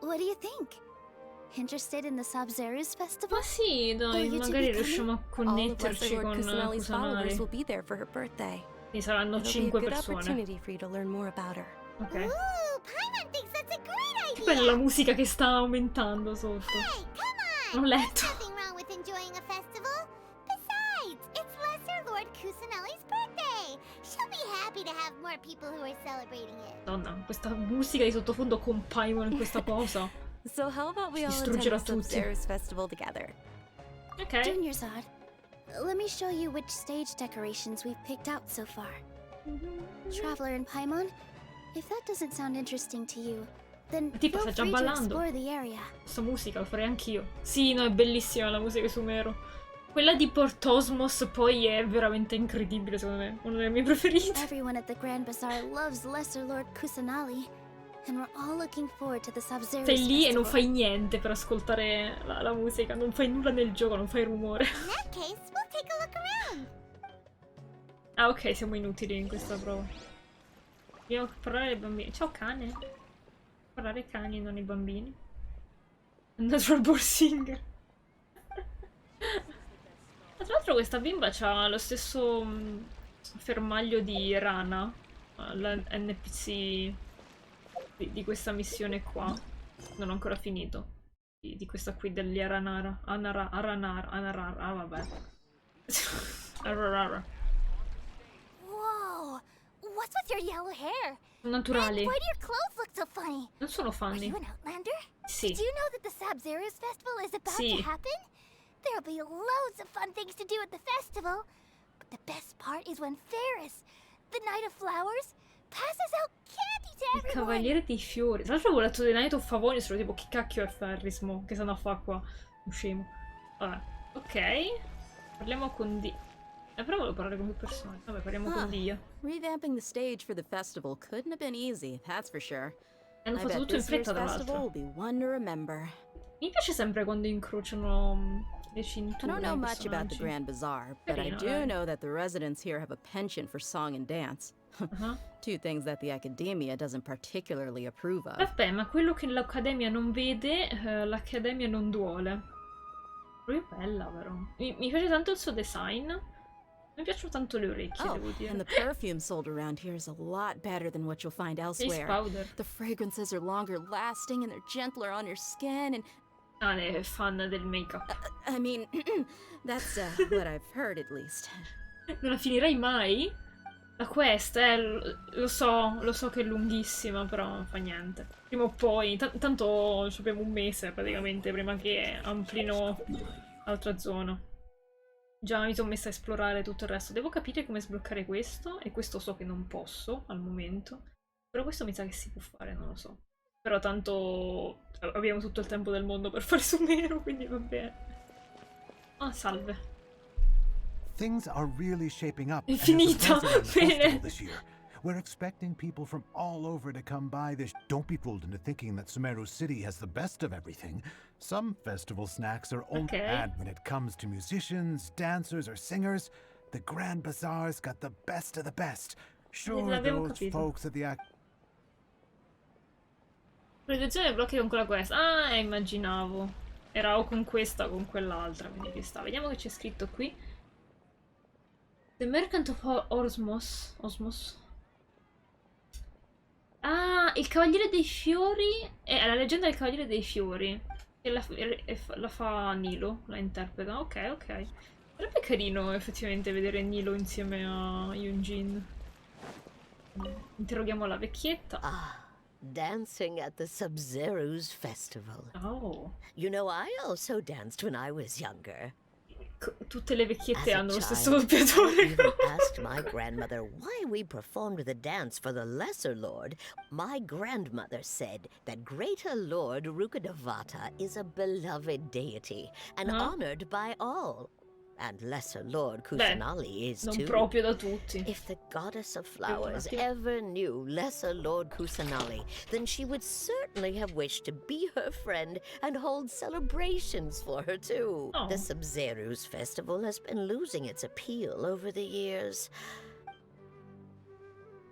what do you think? Interested in the Sub-Zero's festival? Ma sì, dai, Will you two magari be riusciamo a All of connetterci Lesser Lord con Kusanali's followers Kusanali. will be there for her birthday. Quindi saranno It'll be a 5 good persone. opportunity for you to learn more about her. Ok. Ooh, Paimon thinks that's a great Che idea! bella la musica che sta aumentando sotto. Hey, come Ho on! letto. There's nothing wrong with enjoying a festival. Besides, it's Lesser Lord Kusanali's birthday. She'll be happy to have more people who are celebrating it. Madonna, questa musica di sottofondo con Paimon in questa posa. So how about we all Distruggerà attend the tutti. Sub-Zeros festival together? Ok. Dunyarzad, let me show you which stage decorations we've picked out so far. Traveler and Paimon, if that doesn't sound interesting to you, then Tipo, feel sta già free to ballando. explore the area. Questa musica la farei anch'io. Sì, no, è bellissima la musica di Sumeru. Quella di Portosmos poi è veramente incredibile, secondo me. Una delle mie preferite. Everyone at the Grand Bazaar loves Lesser Lord Kusanali, and we're all looking forward to the Sub-Zero's Sei lì e non festival. fai niente per ascoltare la musica, non fai nulla nel gioco, non fai rumore. In that case, we'll take a look around. Ah, ok, siamo inutili in questa prova. Dobbiamo parlare ai bambini. Ciao cane. Parlare ai cani, non ai bambini. Natural Born Singer. Tra l'altro questa bimba ha lo stesso fermaglio di Rana, la NPC di questa missione qua. Non ho ancora finito. di questa qui degli Aranara. Anarara, vabbè. Ararara. Whoa! What's with your yellow hair? Naturali. And why do your clothes look so funny? Non sono Are funny. you an Outlander? Sì. Did you know that the Sabzeruz festival is about Sì. to happen? There'll be loads of fun things to do at the festival. But the best part is when Ferris, the Knight of Flowers, passes out candy to Il everyone. Cavaliere dei Fiori. Tra l'altro avevo letto The Night of Favoni, sono tipo, chi cacchio è Ferris, mo? Che stanno a fa qua? Un scemo. Vabbè. Ok. Parliamo con Dia. Però volevo parlare con più persone. Vabbè, parliamo con Dia. Revamping the stage for the festival couldn't have been easy, that's for sure. Hanno I fatto bet tutto in this year's fretta, tra festival will l'altro. be one to remember. Mi piace sempre quando incrociano le I cinture. don't know i much about the personaggi. Grand Bazaar, but I Carino, do dai. know that the residents here have a penchant for song and dance. Two things that the academia doesn't particularly approve of. Vabbè, ma quello che l'Accademia non vede, l'Accademia non duole. Proprio bella, però. Mi piace tanto il suo design. Mi piacciono tanto le orecchie, Oh, devo dire. and the perfume sold around here is a lot better than what you'll find Face elsewhere. powder. The fragrances are longer lasting and they're gentler on your skin and Ah, lei è fan del make-up. I mean, that's what I've heard at least. Non la finirei mai? La quest, lo so che è lunghissima, però non fa niente. Prima o poi, tanto ci abbiamo un mese praticamente prima che amplino l'altra zona. Già mi sono messa a esplorare tutto il resto. Devo capire come sbloccare questo, e questo so che non posso al momento. Però questo mi sa che si può fare, non lo so. Però tanto abbiamo tutto il tempo del mondo per fare Sumeru, quindi va bene. Ah, salve. Things are really shaping up. È and as the finita. president of the Bene. festival this year, we're expecting people from all over to come by this. Don't be fooled into thinking that Sumeru City has the best of everything. Some festival snacks are only bad when it comes to musicians, dancers, or singers. The Grand Bazaar's got the best of the best. Sure, L'abbiamo those capito. folks at the Protezione dei blocchi con quella quest. Ah, immaginavo. Era o con questa o con quell'altra, quindi ci sta. Vediamo che c'è scritto qui. The Merchant of Osmos. Ah, il Cavaliere dei Fiori. È la leggenda del Cavaliere dei Fiori. E la fa Nilo, la interpreta. Ok, ok. Sarebbe carino effettivamente vedere Nilo insieme a Yunjin. Interroghiamo la vecchietta. Ah, dancing at the Sub-Zero's festival. Oh. You know, I also danced when I was younger. Tutte le vecchiette As a hanno lo stesso child, doppiatore. I even asked my grandmother why we performed the dance for the Lesser Lord. My grandmother said that Greater Lord Rukadavata is a beloved deity and honored by all. And Lesser Lord Kusanali is non too. proprio da tutti. If the goddess of flowers ever knew Lesser Lord Kusanali, then she would certainly have wished to be her friend and hold celebrations for her too. Oh. The Sub-Zero's festival has been losing its appeal over the years.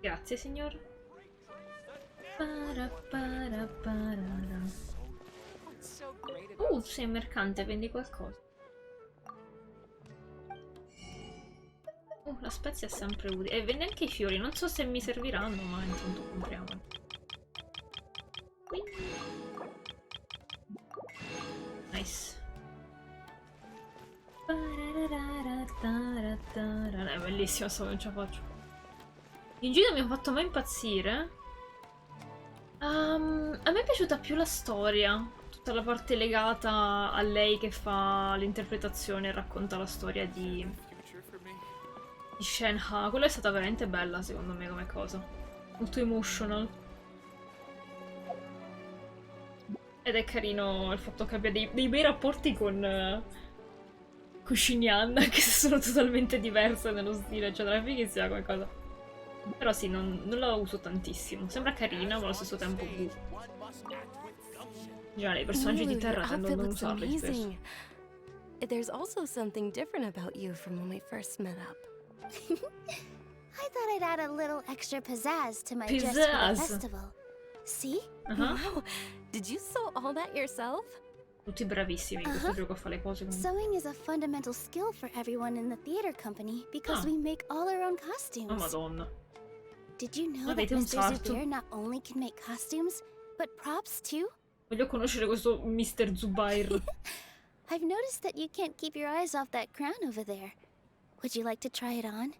Grazie, signor. Sei un mercante, vendi qualcosa. La spezia è sempre utile. E vende anche i fiori, non so se mi serviranno, ma intanto compriamo. Nice. È bellissimo, sto non ce la faccio. In giro mi ha fatto mai impazzire. A me è piaciuta più la storia. Tutta la parte legata a lei che fa l'interpretazione e racconta la storia di Shenha. Quella è stata veramente bella secondo me come cosa. Molto emotional. Ed è carino il fatto che abbia dei bei rapporti con Xinyan, che sono totalmente diverse nello stile, cioè tra fighissima come cosa. Però sì, non la uso tantissimo. Sembra carina, ma allo stesso tempo già i personaggi di terra tendono a non usarli spesso. There's also something different about you from when we first met up. I thought I'd add a little extra pizzazz to my dress for the Pizzazz. festival. See? Wow, did you sew all that yourself? Tutti bravissimi in questo gioco a fare le cose comunque. Sewing is a fundamental skill for everyone in the theater company because we make all our own costumes. Oh madonna. Did you know that Avete un Mr. sarto. Zubair not only can make costumes, but props too? Voglio conoscere questo Mr. Zubair. I've noticed that you can't keep your eyes off that crown over there. Would you like to try it on?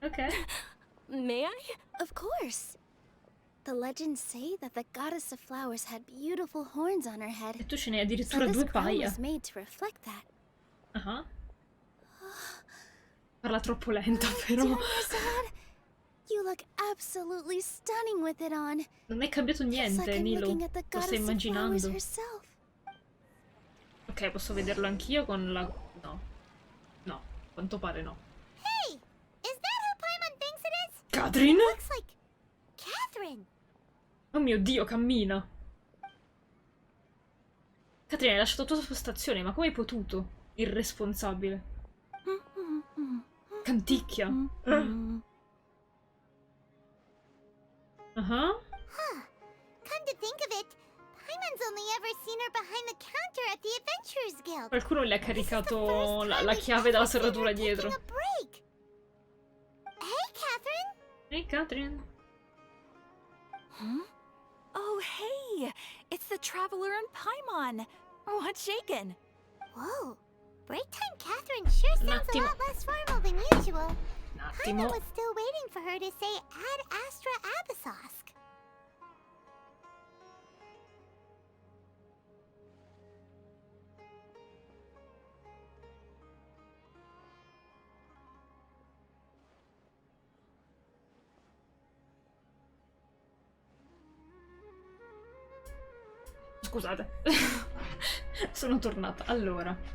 Ok. May I? Of course. The legends say that the goddess of flowers had beautiful horns on her head. E tu ce n'hai So addirittura this 2 crown paia. was made to reflect that. Ah. Parla troppo lenta, però. Dear Mirzad, you look absolutely stunning with it on. Non è cambiato Just like niente, I'm Nilo. looking at the Lo stai goddess of flowers immaginando. herself. Ok, posso vederlo anch'io con la... No. No, a quanto pare no. Hey! Is that who Paimon thinks it is? Catherine? Looks like Catherine. Oh mio Dio, cammina. Catherine, hai lasciato la tua postazione, ma come hai potuto? Irresponsabile. Canticchia. Huh. Come to think of it, Paimon's only ever seen her behind the counter at the Adventurers Guild. Qualcuno le ha caricato la chiave dalla serratura dietro. Hey, Catherine. Ehi, Catherine. Huh? Oh, hey! It's the Traveler and Paimon! What's shaken? Whoa. Break time Catherine sure sounds a lot less formal than usual. Paimon was still waiting for her to say Ad Astra Abyssosque. Scusate. Sono tornata. Allora.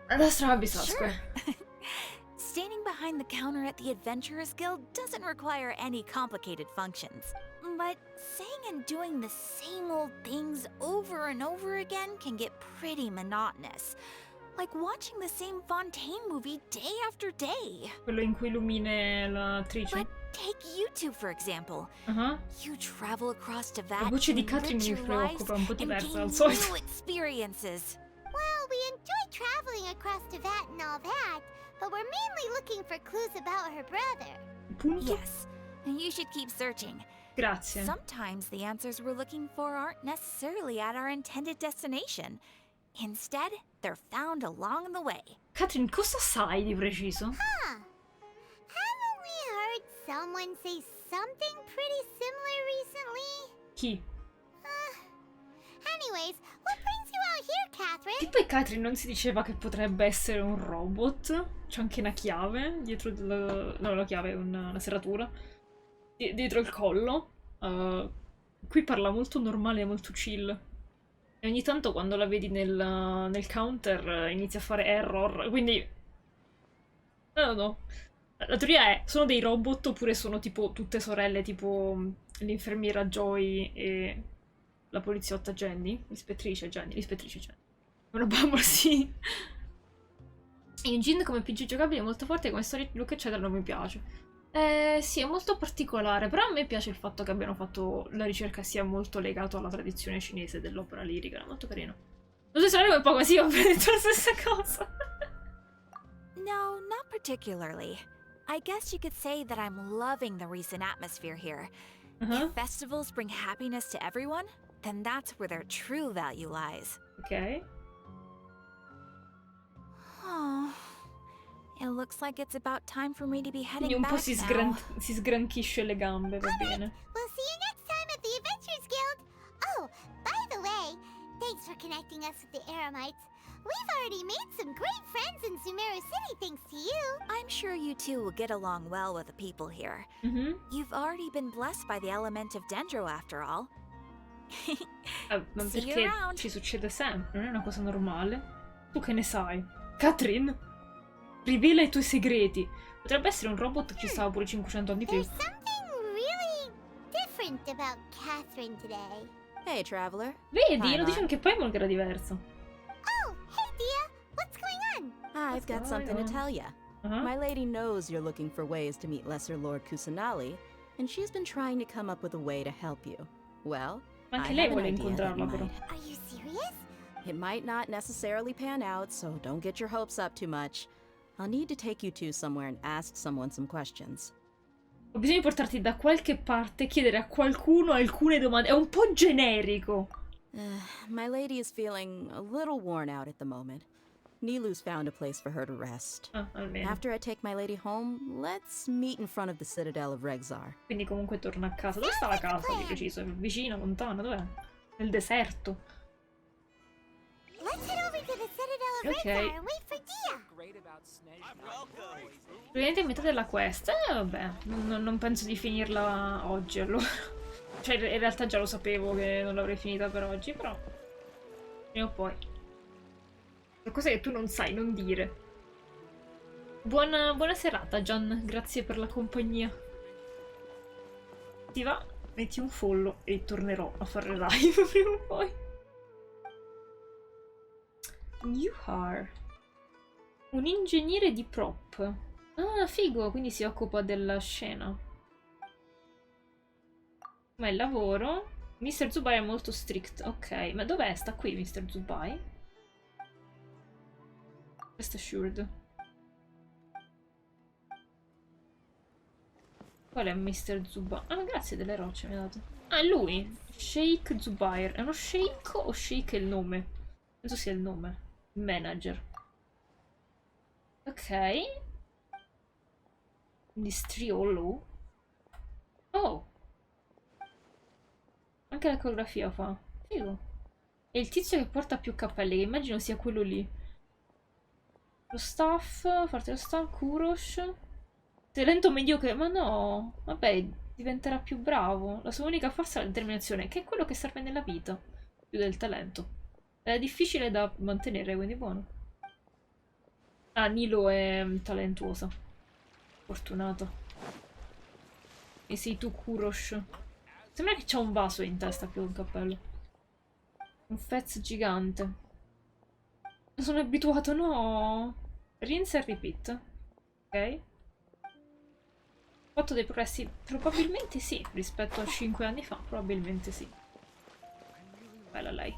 Ad Astra Abyssosque. Standing behind the counter at the Adventurers Guild doesn't require any complicated functions. But saying and doing the same old things over and over again can get pretty monotonous. Like watching the same Fontaine movie day after day. Quello in cui illumina l'attrice. But take you two, for example. You travel across to La Vat voce to di Catherine enrich mi your lives preoccupa, un po' and diversa gain dal solito. new experiences. Well, we enjoy traveling across Teyvat and all that, but we're mainly looking for clues about her brother. Punto. Yes, and you should keep searching. Grazie. Sometimes the answers we're looking for aren't necessarily at our intended destination. Instead, they're found along the way. Catherine, cosa sai di preciso? Huh. Haven't we heard someone say something pretty similar recently? Chi? Anyways, what brings you out here, Catherine? E poi Catherine non si diceva che potrebbe essere un robot? C'è anche una chiave dietro no, la chiave è una serratura. Dietro il collo. Qui parla molto normale, molto chill. E ogni tanto quando la vedi nel counter inizia a fare error, quindi... no. La teoria è, sono dei robot oppure sono tipo tutte sorelle, tipo l'infermiera Joy e la poliziotta Jenny? L'ispettrice Jenny. Una bambola, sì. Eugene come PG giocabile è molto forte, come storia look eccetera non mi piace. Sì, è molto particolare, però a me piace il fatto che abbiano fatto la ricerca sia molto legato alla tradizione cinese dell'opera lirica, è molto carino. Non so se saremo un po' così, ho detto la stessa cosa. No, not particularly. I guess you could say that I'm loving the recent atmosphere here. If festivals bring happiness to everyone, then that's where their true value lies. Ok. Oh, it looks like it's about time for me to be Quindi heading un po' back now. si sgranchisce le gambe, va bene. We'll see you next time at the Adventurers Guild. Oh, by the way, thanks for connecting us with the Eremites. We've already made some great friends in Sumeru City thanks to you. I'm sure you two will get along well with the people here. You've already been blessed by the element of Dendro after all. Ma See you perché around. ci succede sempre, non è una cosa normale. Tu che ne sai? Catherine? Rivela i tuoi segreti. Potrebbe essere un robot che ci stava pure 500 anni prima. There's something really different about Catherine today. Hey, traveler. Vedi, lo dice anche Paimon che era diverso. Oh, hey Dia, what's going on? I've got something to tell ya. My lady knows you're looking for ways to meet Lesser Lord Kusanali, and she's been trying to come up with a way to help you. Well, Ma anche I lei have an vuole idea that incontrarla, però. might. Are you serious? It might not necessarily pan out, so don't get your hopes up too much. I'll need to take you two somewhere and ask someone some questions. Ho bisogno di portarti da qualche parte e chiedere a qualcuno alcune domande. È un po' generico. My lady is feeling a little worn out at the moment. Nilu's found a place for her to rest. Almeno. After I take my lady home, let's meet in front of the Citadel of Regzar. Quindi comunque torna a casa. Dove sta la casa di preciso? È vicina, lontana? Dov'è? Nel deserto. Let's head over to the Citadel of Regzar and wait for Dia. Praticamente è metà della quest. Vabbè, non penso di finirla oggi allora. Cioè, in realtà già lo sapevo che non l'avrei finita per oggi, però prima o poi. Qualcosa che tu non sai, non dire. Buona serata, Gian. Grazie per la compagnia. Ti va? Metti un follow e tornerò a fare live prima o poi. You are un ingegnere di prop. Ah, figo, quindi si occupa della scena. Ma il lavoro? Mr. Zubai è molto strict. Ok, ma dov'è? Sta qui Mr. Zubai? Rest assured. Qual è Mr. Zubai? Ah, grazie delle rocce mi ha dato. Ah, è lui! Sheikh Zubair. È uno sheikh o sheikh è il nome? Penso sia il nome. Manager. Ok. Distriolo. Oh. Anche la coreografia fa. Figo. E il tizio che porta più cappelli, che immagino sia quello lì. Lo staff, parte lo staff, Kurosh. Sei lento mediocre, ma no. Vabbè, diventerà più bravo. La sua unica forza è la determinazione, che è quello che serve nella vita. Più del talento. È difficile da mantenere, quindi buono. Ah, Nilo è talentuosa. Fortunata. E sei tu, Kurosh. Sembra che c'ha un vaso in testa più che un cappello. Un fez gigante. Non sono abituato, no. Rinse e repeat. Ok. Ho fatto dei progressi? Probabilmente sì. Rispetto a 5 anni fa, probabilmente sì. Bella lei.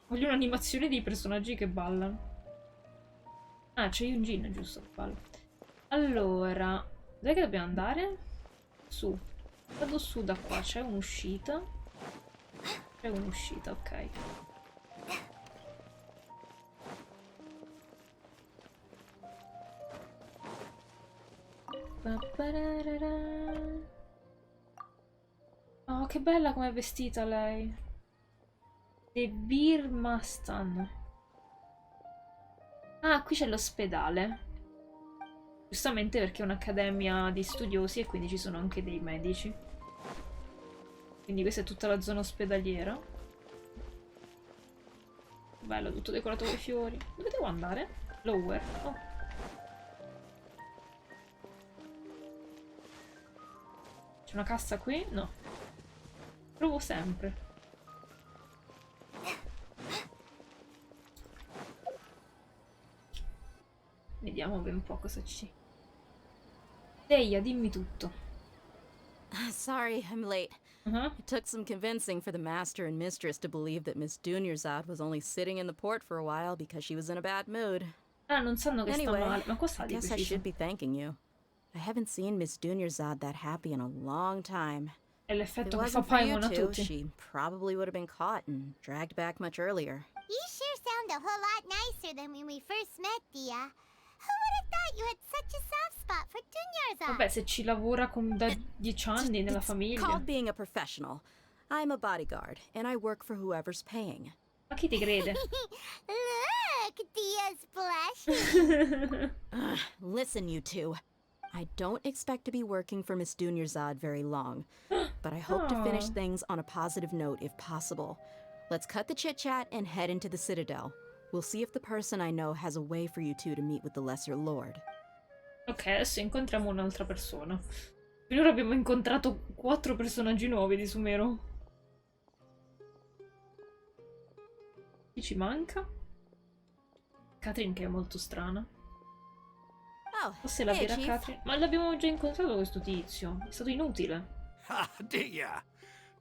Voglio un'animazione dei personaggi che ballano. Ah, c'è Yunjin, giusto? Ballo. Allora, dov'è che dobbiamo andare? Su. Vado su da qua, c'è un'uscita. C'è un'uscita, ok. Oh, che bella com'è vestita lei. The Beer Mastan. Ah, qui c'è l'ospedale. Giustamente perché è un'accademia di studiosi e quindi ci sono anche dei medici. Quindi questa è tutta la zona ospedaliera. Bello, tutto decorato con i fiori. Dove devo andare? Lower. Oh. C'è una cassa qui? No. Provo sempre. Vediamo un po' cosa ci... Deia, dimmi tutto. Sorry, I'm late. It took some convincing for the master and mistress to believe that Miss Dunyarzad was only sitting in the port for a while because she was in a bad mood. Ah, non sanno che sta male. Ma cosa I guess I should be thanking you. I haven't seen Miss Dunyarzad that happy in a long time. È l'effetto che If it fa wasn't for you Paimon a two, tutti. she probably would have been caught and dragged back much earlier. You sure sound a whole lot nicer than when we first met, Dia. Who would have thought you had such a soft spot for Dunyarzad? Vabbè, se ci lavora da 10 anni nella It's famiglia. called being a professional. I'm a bodyguard, and I work for whoever's paying. Ma chi ti crede? Look, Dia's blushing. Listen, you two. I don't expect to be working for Miss Dunyarzad very long, but I hope to finish things on a positive note if possible. Let's cut the chit-chat and head into the Citadel. We'll see if the person I know has a way for you two to meet with the Lesser Lord. Ok, adesso incontriamo un'altra persona. Finora abbiamo incontrato 4 personaggi nuovi di Sumeru. Chi ci manca? Catherine, che è molto strana. Forse la vera Catherine. Ma l'abbiamo già incontrato questo tizio. È stato inutile. Ah, Dia!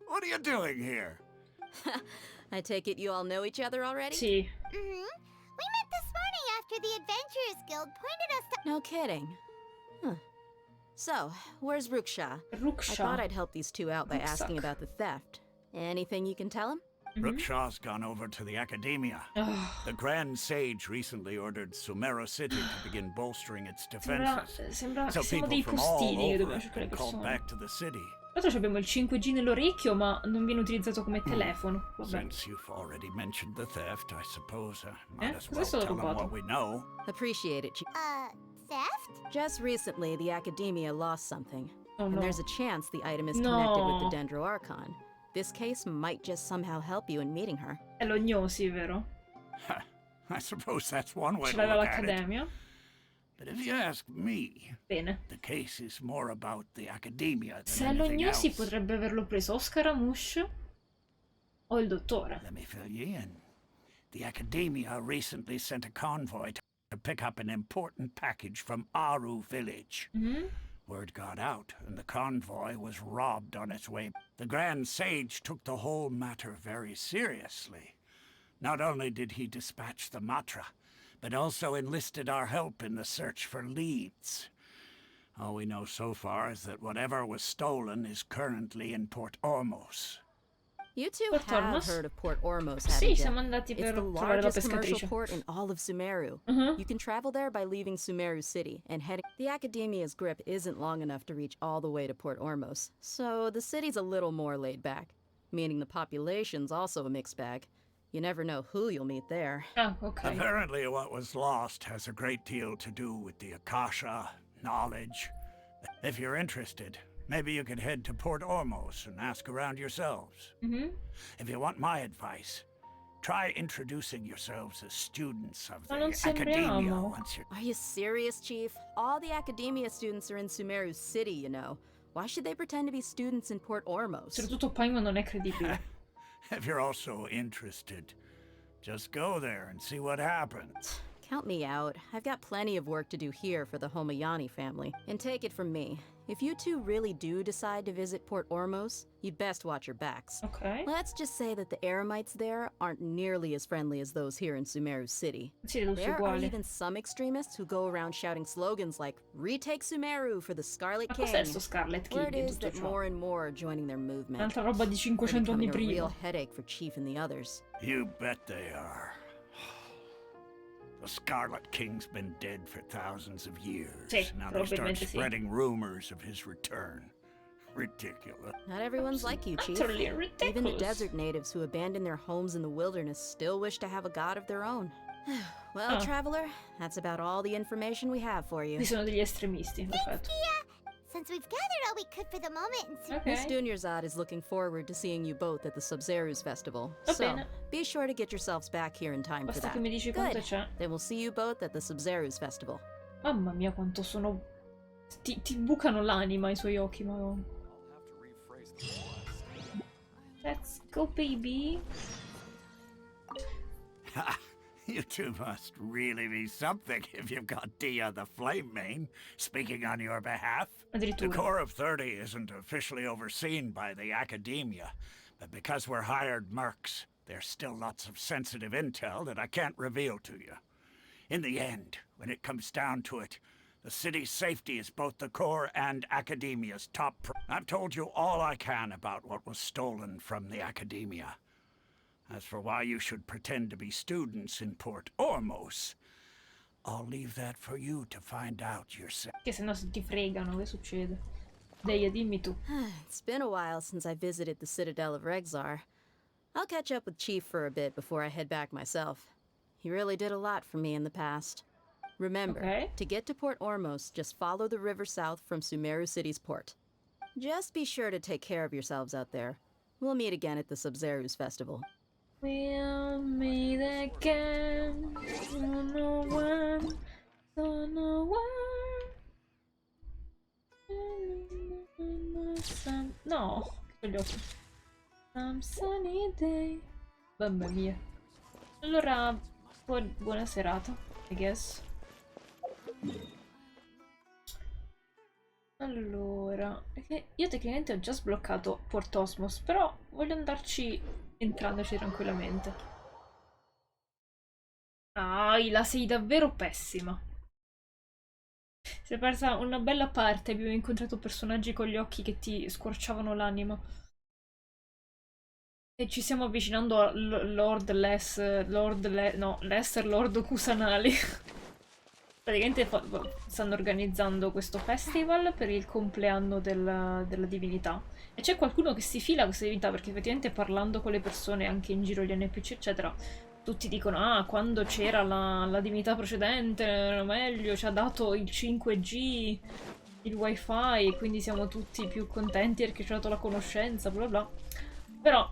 What are you doing here? I take it you all know each other already? Sì. We met this morning after the Adventurers Guild pointed us to... No kidding. Huh. So, where's Ruksha? Ruksha. I thought I'd help these two out by asking about the theft. Anything you can tell him? Ruksha's gone over to the Academia. The Grand Sage recently ordered Sumeru City to begin bolstering its defenses. Sembra So che siamo people dei from all postini che over dobbiamo have cercare been le called persone. back to the city. Tra l'altro abbiamo il 5G nell'orecchio, ma non viene utilizzato come telefono. Vabbè. Since you've already mentioned the theft, I suppose I might as Cos'è well stato tell them rubato? what we know. Appreciate it, Chief. Theft? Just recently, the Academia lost something. Oh, and no. there's a chance the item is connected with No. the Dendro Archon. This case might just somehow help you in meeting her. È lo gnosi, vero? I suppose that's one way Ce to l'aveva look at it. l'Accademia. But if you ask me, Bene. the case is more about the Academia Se than è lo anything gnosi else. potrebbe averlo preso o Scaramouche o il dottore. Let me fill you in. The Academia recently sent a convoy to pick up an important package from Aru village. Word got out, and the convoy was robbed on its way. The Grand Sage took the whole matter very seriously. Not only did he dispatch the Matra, but also enlisted our help in the search for leads. All we know so far is that whatever was stolen is currently in Port Ormos. You two Port have Ormos? heard of Port Ormos, Sì, haven't you? siamo andati It's per the trovare la largest commercial pescatrice. port in all of Sumeru. You can travel there by leaving Sumeru City and heading. The Academia's grip isn't long enough to reach all the way to Port Ormos, so the city's a little more laid back, meaning the population's also a mixed bag. You never know who you'll meet there. Ah, ok. Apparently what was lost has a great deal to do with the Akasha, knowledge. If you're interested, maybe you could head to Port Ormos and ask around yourselves. If you want my advice, try introducing yourselves as students of Ma the non Academia sembriamo. once you're... Are you serious, Chief? All the Academia students are in Sumeru City, you know. Why should they pretend to be students in Port Ormos? Soprattutto Paimon non è credibile. If you're also interested, just go there and see what happens. Count me out. I've got plenty of work to do here for the Homayani family. And take it from me, if you two really do decide to visit Port Ormos, you'd best watch your backs. Ok. Let's just say that the Eremites there aren't nearly as friendly as those here in Sumeru City. Sì, tutti There are uguali. even some extremists who go around shouting slogans like, "Retake Sumeru for the Scarlet Ma King." cos'è sto Scarlet King Word in is tutto that ciò? more and more are joining their movement. Tanta roba di They're 500 anni becoming a real prima. headache for Chief and the others. You bet they are. The Scarlet King's been dead for thousands of years. Sì, Now they start probabilmente sì. spreading rumors of his return. Ridiculous. Not everyone's like you, Chief. Utterly Even the ridiculous. desert natives who abandoned their homes in the wilderness still wish to have a god of their own. Well, Ah. traveler, that's about all the information we have for you. Qui sono degli estremisti, perfetto. Since we've gathered all we could for the moment and Ok. Miss Dunyarzad is looking forward to seeing you both at the Sub-Zeru's festival. Va So, bene. be sure to get yourselves back here in time for Basta that. che mi dici quanto Good. c'è. Then we'll see you both at the Sub-Zeru's festival. Mamma mia, quanto sono... Ti bucano l'anima i suoi occhi, ma... Let's go, baby. Ha! You two must really be something if you've got Dia the Flame Mane speaking on your behalf. The Addirittura. Corps of 30 isn't officially overseen by the Academia, but because we're hired mercs, there's still lots of sensitive intel that I can't reveal to you. In the end, when it comes down to it, the city's safety is both the Corps and Academia's top I've told you all I can about what was stolen from the Academia. As for why you should pretend to be students in Port Ormos, I'll leave that for you to find out yourself. Che se no se ti fregano, che succede? Deia, dimmi tu. It's been a while since I visited the Citadel of Regzar. I'll catch up with Chief for a bit before I head back myself. He really did a lot for me in the past. Remember, Okay. to get to Port Ormos, just follow the river south from Sumeru City's port. Just be sure to take care of yourselves out there. We'll meet again at the Sub-Zeru's festival. We'll meet again. Don't know when. Don't know when. No, che gli occhi. Some sunny day. Mamma mia. Allora, buona serata, I guess. Allora, perché io tecnicamente ho già sbloccato Port Osmos, però voglio andarci entrandoci tranquillamente. Ah, la sei davvero pessima. Si è persa una bella parte, abbiamo incontrato personaggi con gli occhi che ti squarciavano l'anima. E ci stiamo avvicinando a Lester Lord Kusanali. Praticamente stanno organizzando questo festival per il compleanno della divinità. E c'è qualcuno che si fila a questa divinità perché effettivamente parlando con le persone, anche in giro gli NPC eccetera, tutti dicono ah, quando c'era la divinità precedente era meglio, ci ha dato il 5G, il wifi, quindi siamo tutti più contenti perché ci ha dato la conoscenza, bla bla. Però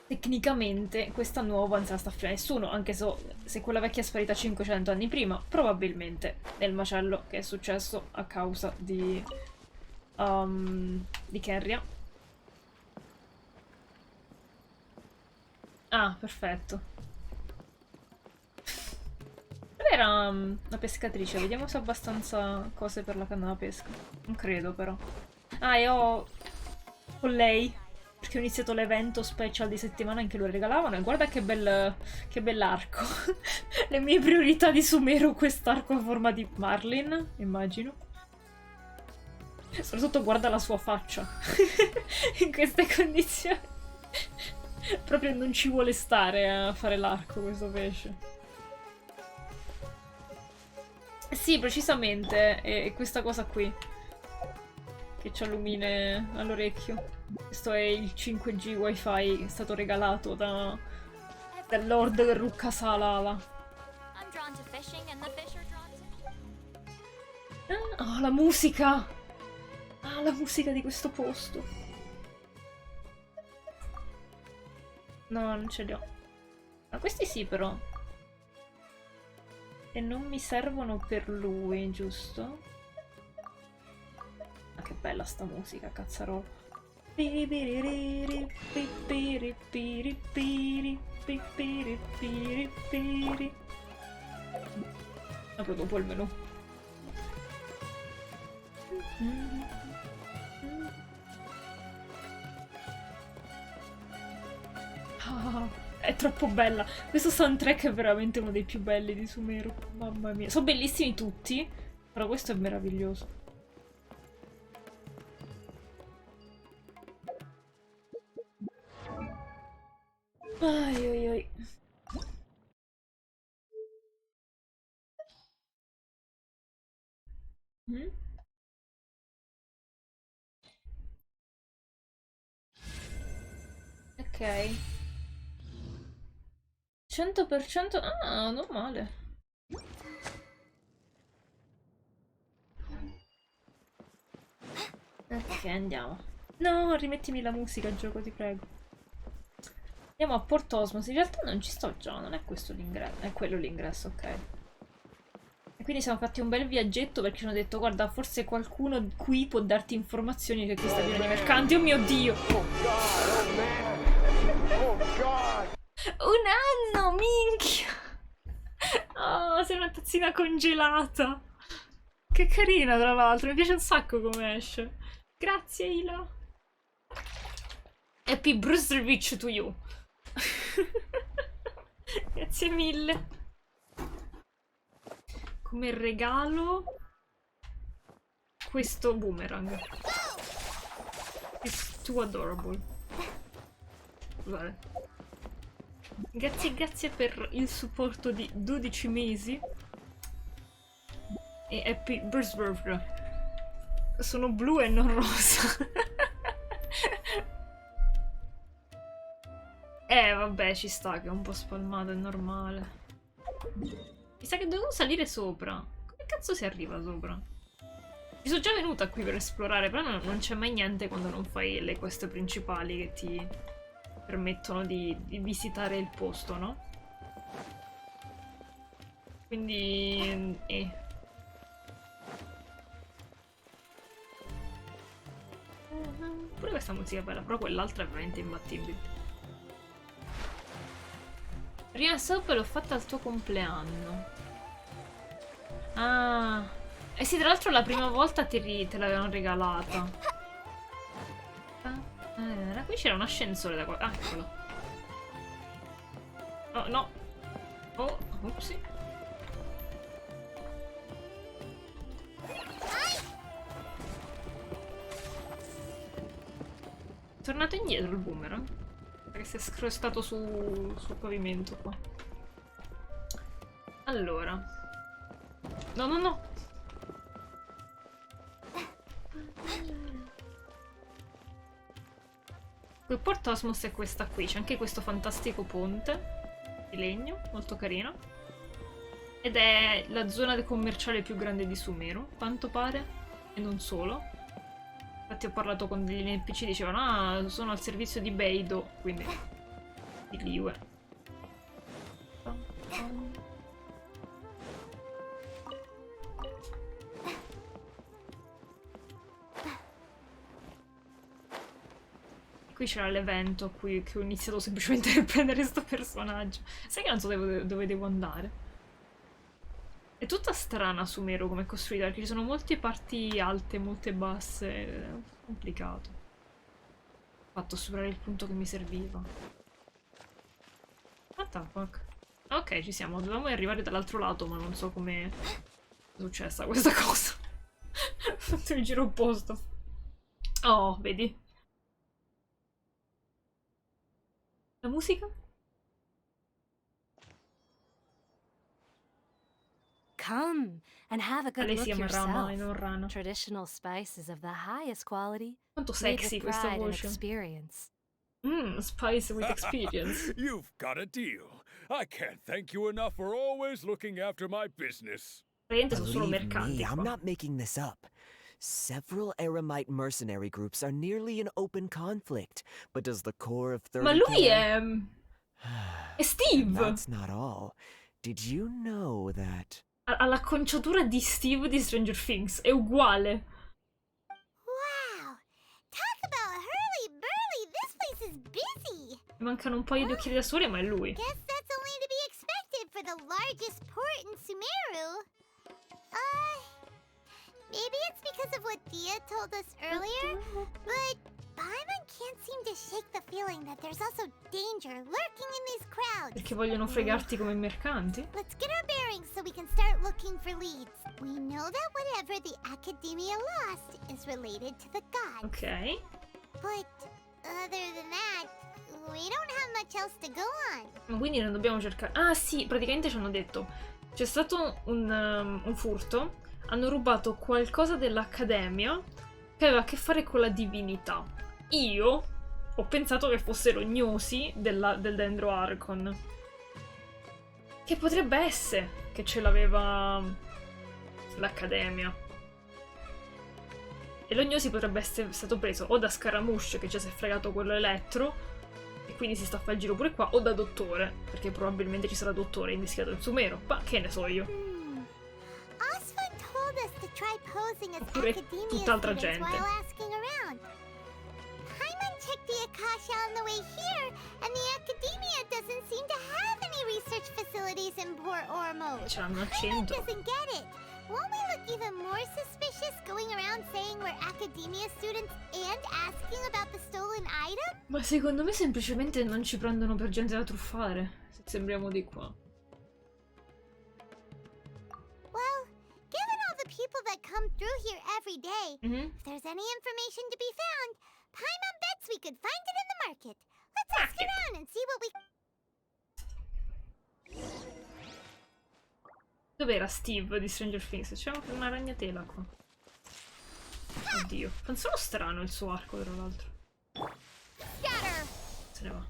tecnicamente questa nuova non se la sta facendo nessuno, anche se quella vecchia è sparita 500 anni prima, probabilmente nel macello che è successo a causa di Kerria. Ah, perfetto. Era una pescatrice, vediamo se ha abbastanza cose per la canna da pesca. Non credo però. Ah, e ho con lei, perché ho iniziato l'evento special di settimana in che lo regalavano e guarda che bell'arco. Le mie priorità di Sumeru, quest'arco a forma di Marlin, immagino. Soprattutto guarda la sua faccia in queste condizioni. Proprio non ci vuole stare a fare l'arco questo pesce. Sì, precisamente, è questa cosa qui che ci illumina all'orecchio. Questo è il 5G wifi che è stato regalato dal Lord Rukasalala. Ah, la musica! Ah, la musica di questo posto. No, non ce li ho. Ma questi sì, però. E non mi servono per lui, giusto? Ma che bella sta musica, cazzarola. Apro dopo il menu. Ah, è troppo bella. Questo soundtrack è veramente uno dei più belli di Sumeru. Mamma mia. Sono bellissimi tutti, però questo è meraviglioso. Ai ai ai. Mm? Ok. 100%. Ah, non male. Ok, andiamo. No, rimettimi la musica al gioco, ti prego. Andiamo a Porto Osmos. In realtà non ci sto già, non è questo l'ingresso. È quello l'ingresso, ok. E quindi siamo fatti un bel viaggetto perché ci hanno detto guarda, forse qualcuno qui può darti informazioni che qui sta pieno di mercanti. Oh mio Dio! Un anno, minchia! Oh, sei una tazzina congelata. Che carina, tra l'altro. Mi piace un sacco come esce. Grazie, Ila. Happy Brusrevich to you. Grazie mille. Come regalo questo boomerang. It's too adorable. Vabbè. Grazie per il supporto di 12 mesi. E Happy Birthday. Sono blu e non rosa. Vabbè, ci sta che è un po' spalmato, è normale. Mi sa che dovevo salire sopra. Come cazzo si arriva sopra? Ci sono già venuta qui per esplorare, però non c'è mai niente quando non fai le quest principali che ti permettono di visitare il posto, no? Quindi... Pure questa musica è bella, però quell'altra è veramente imbattibile. Prima soap l'ho fatta al tuo compleanno. Ah. Eh sì, tra l'altro la prima volta te l'avevano regalata. Qui c'era un ascensore da qua. Ah, eccolo. Oh, no. Oh, upsi. tornato indietro il boomerang? Perché si è scrostato sul pavimento qua. Allora. No, no, no. Il Port Osmos è questa qui. C'è anche questo fantastico ponte di legno, molto carino. Ed è la zona commerciale più grande di Sumeru, quanto pare. E non solo. Infatti ho parlato con degli NPC, dicevano ah, sono al servizio di Beidou, quindi di Liue. Qui c'era l'evento a cui ho iniziato semplicemente a prendere questo personaggio. Sai che non so dove devo andare? È tutta strana Sumeru come è costruita, perché ci sono molte parti alte, molte basse. È complicato. Ho fatto superare il punto che mi serviva. What the fuck? Ok, ci siamo. Dovevamo arrivare dall'altro lato, ma non so come è successa questa cosa. Ho fatto il giro opposto. Oh, vedi? La musica? Come and have a good Lei look si chiama Rama e yourself. non Rana. Traditional spices of the highest quality. Quanto made sexy with questa pride and voce. experience. Spice with experience. You've got a deal. I can't thank you enough for always looking after my business. Praticamente sono solo Believe mercanti me, qua. I'm not making this up. Several Eremite mercenary groups are nearly in open conflict, but does the core of 30 Ma lui care? è Steve! That's not all. Did you know that... Ha l'acconciatura di Steve di Stranger Things, è uguale. Wow! Talk about hurly-burly! This place is busy! Mancano un paio di occhiali da sole, ma è lui. Guess that's only to be expected for the largest port in Sumeru. Maybe it's because of what Dia told us earlier, but Paimon can't seem to shake the feeling that there's also danger lurking in these crowds. Perché vogliono fregarti come mercanti? Let's get our bearings so we can start looking for leads. We know that whatever the Academia lost is related to the gods. Ok. But other than that, we don't have much else to go on. Ma quindi non dobbiamo cercare... Ah sì, praticamente ci hanno detto. C'è stato un furto. Hanno rubato qualcosa dell'Accademia che aveva a che fare con la divinità. Io ho pensato che fossero gnosi del dendro Archon. Che potrebbe essere che ce l'aveva l'Accademia. E lo gnosi potrebbe essere stato preso o da Scaramouche, che ci si è fregato quello elettro, e quindi si sta a fare il giro pure qua, o da Dottore, perché probabilmente ci sarà Dottore indischiato in Sumeru. Ma che ne so io. Try posing as Oppure Academia tutt'altra students gente. while asking around. Paimon checked the Akasha on the way here, and the Academia doesn't seem to have any research facilities in Port Ormos. Ce l'hanno al Paimon centro. doesn't get it. Won't we look even more suspicious going around saying we're Academia students and asking about the stolen item? Ma secondo me semplicemente non ci prendono per gente da truffare, se sembriamo di qua. People that come through here every day. If there's any information to be found, Paimon bets we could find it in the market. Let's ask around and see what we... Dov'era Steve di Stranger Things? C'è una ragnatela qua. Oddio. Fa solo strano il suo arco, tra l'altro. Se ne va.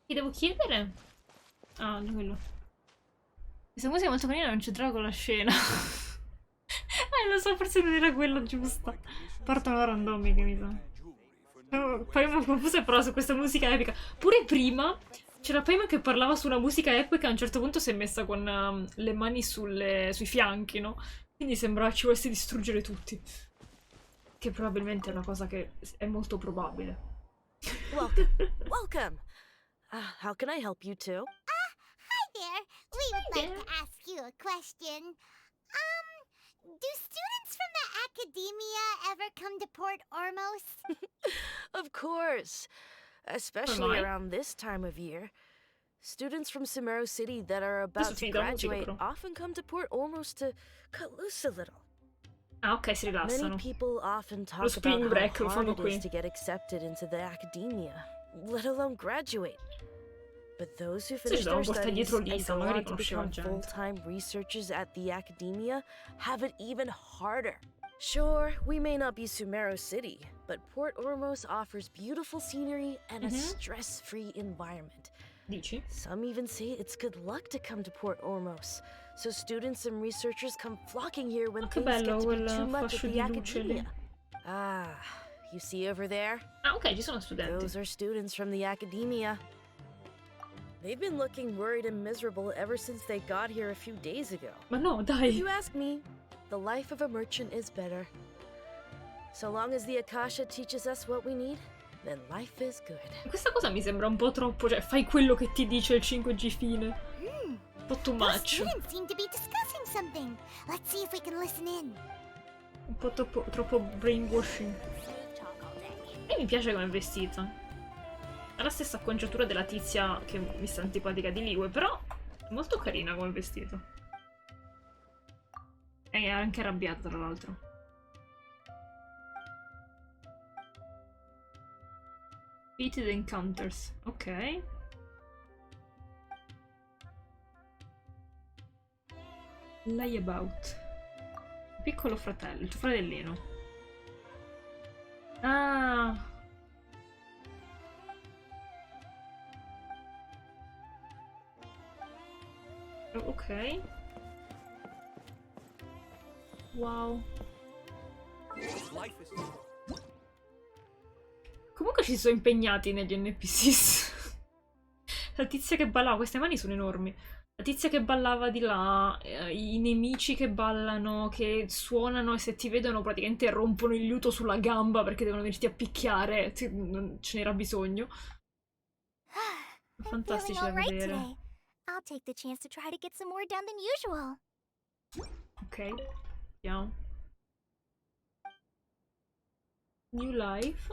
Ti devo chiedere? Ah, quello. Questa musica è molto carina, non c'entrava con la scena. Lo so, forse non era quella giusta. Partono randomiche, mi sa. Poi mi ho confusa però su questa musica epica. Pure prima c'era Paimon che parlava su una musica epica e a un certo punto si è messa con le mani sui fianchi, no? Quindi sembrava ci volesse distruggere tutti. Che probabilmente è una cosa che è molto probabile. Welcome. How can I help you too? Hi there. We would like to ask you a question. Do students from the Academia ever come to Port Ormos? Of course. Especially around this time of year. Students from Sumeru City that are about to graduate often come to Port Ormos to cut loose a little. Ah, ok, si rilassano. Many people often talk Lo spring about break how lo hard fanno it qui. is to get accepted into the academia, let alone graduate. But those who Sì, finish ci their dobbiamo portare studies dietro and Lisa, go magari on to conosceva become gente. full-time researchers at the academia have it even harder. Sure, we may not be Sumeru City, but Port Ormos offers beautiful scenery and a stress-free environment. Dici? Some even say it's good luck to come to Port Ormos, so students and researchers come flocking here when Che things bello get to be quel too much at fascio the di luce lì. academia. Ah, you see over there? Ah, ok, ci sono studenti. Those are students from the academia. They've been looking worried and miserable ever since they got here a few days ago. Ma no, dai. If you ask me, the life of a merchant is better. So long as the Akasha teaches us what we need, then life is good. Questa cosa mi sembra un po' troppo, cioè fai quello che ti dice il 5G fine. Un po' too Those much. students seem to be discussing something. Let's see if we can listen in. Un po' troppo brainwashing. E mi piace come è vestita. Ha la stessa acconciatura della tizia che mi sta antipatica di Liwe, però è molto carina come vestito. E è anche arrabbiata, tra l'altro. Repeated encounters. Ok. Layabout. Piccolo fratello, il tuo fratellino. Ah. Ok. Wow. Comunque ci sono impegnati negli NPCs. La tizia che ballava, queste mani sono enormi. La tizia che ballava di là, i nemici che ballano, che suonano e se ti vedono praticamente rompono il liuto sulla gamba perché devono venirti a picchiare. Non ce n'era bisogno. Fantastici da vedere. I'll take the chance to try to get some more done than usual. Ok, vediamo. New Life.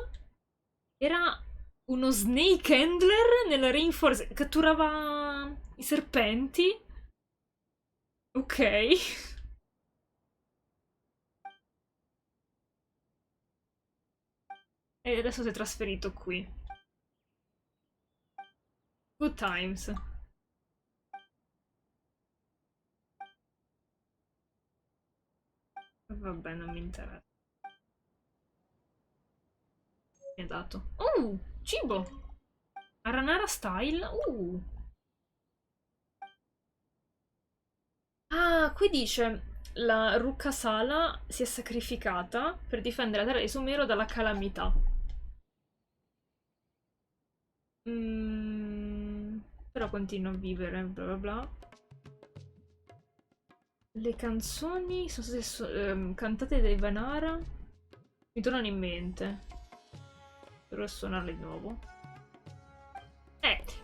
Era uno snake handler nella rainforest. Catturava i serpenti. Ok. E adesso si è trasferito qui. Good times. Vabbè, non mi interessa. Mi ha dato. Cibo! Aranara style. Ah, qui dice la Ruccasala si è sacrificata per difendere la terra di Sumeru dalla calamità. Però continua a vivere, bla bla bla. Le canzoni sono state cantate dai Vanara. Mi tornano in mente. Dovrò suonarle di nuovo.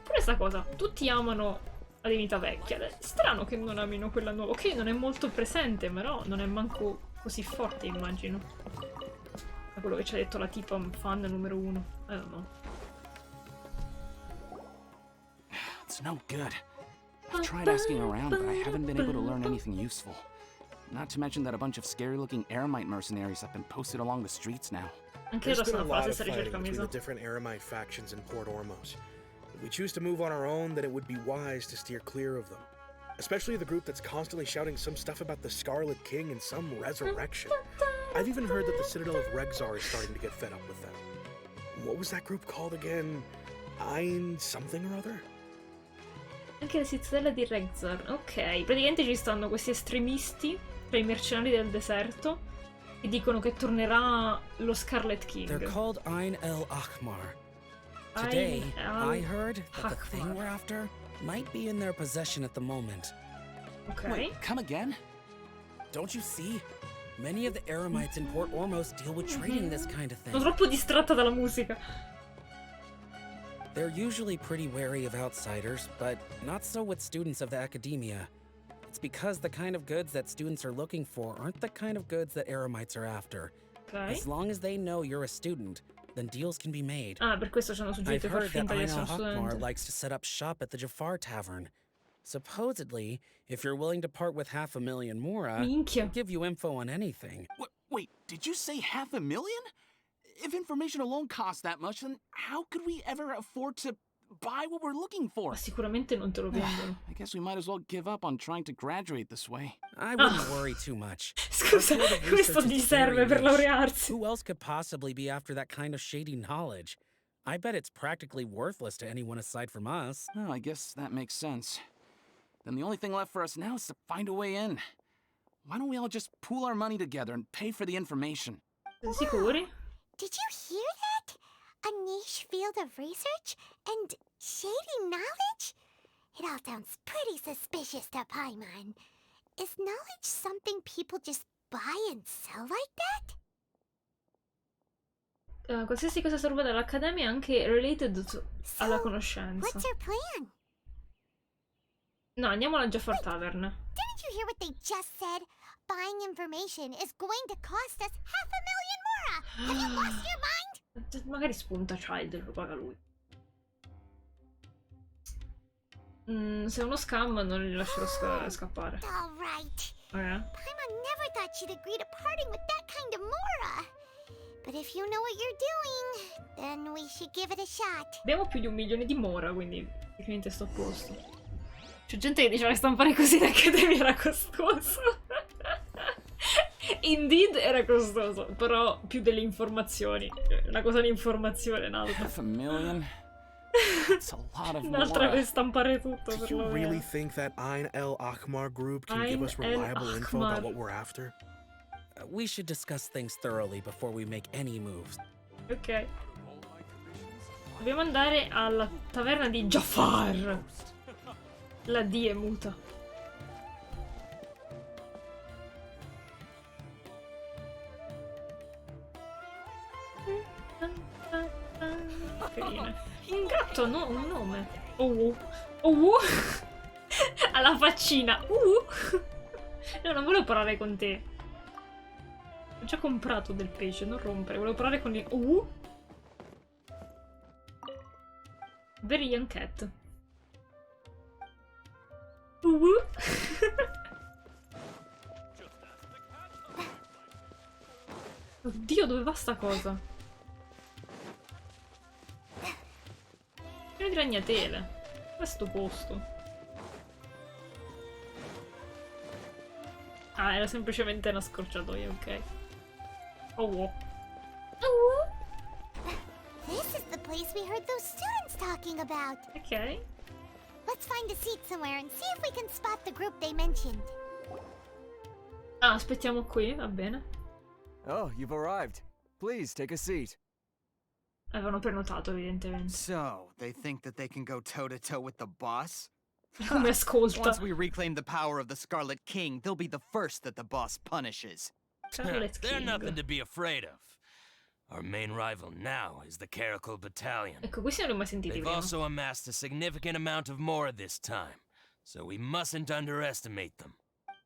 Pure sta cosa. Tutti amano la divinità vecchia. Strano che non amino quella nuova. Ok, non è molto presente, però non è manco così forte, immagino. Da quello che ci ha detto la tipa fan numero 1. I don't know. It's no good. I've tried asking around, but I haven't been able to learn anything useful. Not to mention that a bunch of scary-looking Eremite mercenaries have been posted along the streets now. There's been a lot of fighting between the different Eremite factions in Port Ormos. If we choose to move on our own, then it would be wise to steer clear of them. Especially the group that's constantly shouting some stuff about the Scarlet King and some resurrection. I've even heard that the Citadel of Regzar is starting to get fed up with them. What was that group called again? Ein something or other? Anche la cittadella di Regzar. Ok, praticamente ci stanno questi estremisti tra i mercenari del deserto e dicono che tornerà lo Scarlet King. They're called Ein el Akhmar. Today, I heard that the thing we're after might be in their possession at the moment. Okay. Wait, come again? Don't you see? Many of the Eremites in Port Ormos deal with trading this kind of thing. Sono troppo distratta dalla musica. They're usually pretty wary of outsiders, but not so with students of the academia. It's because the kind of goods that students are looking for aren't the kind of goods that Eremites are after. Okay. As long as they know you're a student, then deals can be made. Ah, per questo ci hanno suggerito I've far heard that finta di Ein essere un al-Hakmar studente. likes to set up shop at the Jafar Tavern. Supposedly, if you're willing to part with 500,000 mora, Minchia. he'll give you info on anything. Wait, did you say $500,000? If information alone costs that much, then how could we ever afford to buy what we're looking for? Ma sicuramente non te lo vendono. I guess we might as well give up on trying to graduate this way. I wouldn't worry too much. Scusa, questo gli serve per laurearsi. Who else could possibly be after that kind of shady knowledge? I bet it's practically worthless to anyone aside from us. Oh, I guess that makes sense. Then the only thing left for us now is to find a way in. Why don't we all just pool our money together and pay for the information? Sicuri? Did you hear that? A niche field of research and shady knowledge? It all sounds pretty suspicious to Paimon. Is knowledge something people just buy and sell like that? Qualsiasi cosa serva dall'Accademia è anche related alla conoscenza. What's your plan? No, andiamo alla Jafar Tavern. Didn't you hear what they just said? Buying information is going to cost us $500,000 more. Have you lost your mind? Magari spunta Child e lo paga lui. Se è uno scam non li lascerò scappare. All right. Okay. Paimon never thought she'd agree to parting with that kind of Mora. But if you know what you're doing, then we should give it a shot. Abbiamo più di 1 milione di Mora, quindi praticamente sto a posto. C'è gente che diceva che stampare così in Accademia era costoso. Indeed era costoso, però più delle informazioni. Una cosa di informazione, un'altra. $500,000? That's a lot of Un'altra Mora. per stampare tutto. Do per you lo really think that Ain El Akmar group can give us reliable info about what we're after? We should discuss things thoroughly before we make any moves. Ok. Dobbiamo andare alla taverna di Jafar. La D è muta. Carina. Un gatto, no, un nome. Alla faccina. No, non volevo parlare con te. Ho già comprato del pesce, non rompere. Volevo parlare con il... Very young cat. Oddio, dove va sta cosa? Pieno di ragnatele. Questo posto. Ah, era semplicemente una scorciatoia, ok. This is the place we heard those students talking about. Ok. Let's find a seat somewhere and see if we can spot the group they mentioned. Ah, aspettiamo qui, va bene. Oh, you've arrived. Please take a seat. Avevano prenotato, evidentemente. So, they think that they can go toe-to-toe with the boss? Come ascolta. Once we reclaim the power of the Scarlet King, they'll be the first that the boss punishes. Scarlet They're King. nothing to be afraid of. Our main rival now is the Caracal Battalion. Ecco, questi non li ho mai sentiti They've prima. also amassed a significant amount of Mora this time, so we mustn't underestimate them.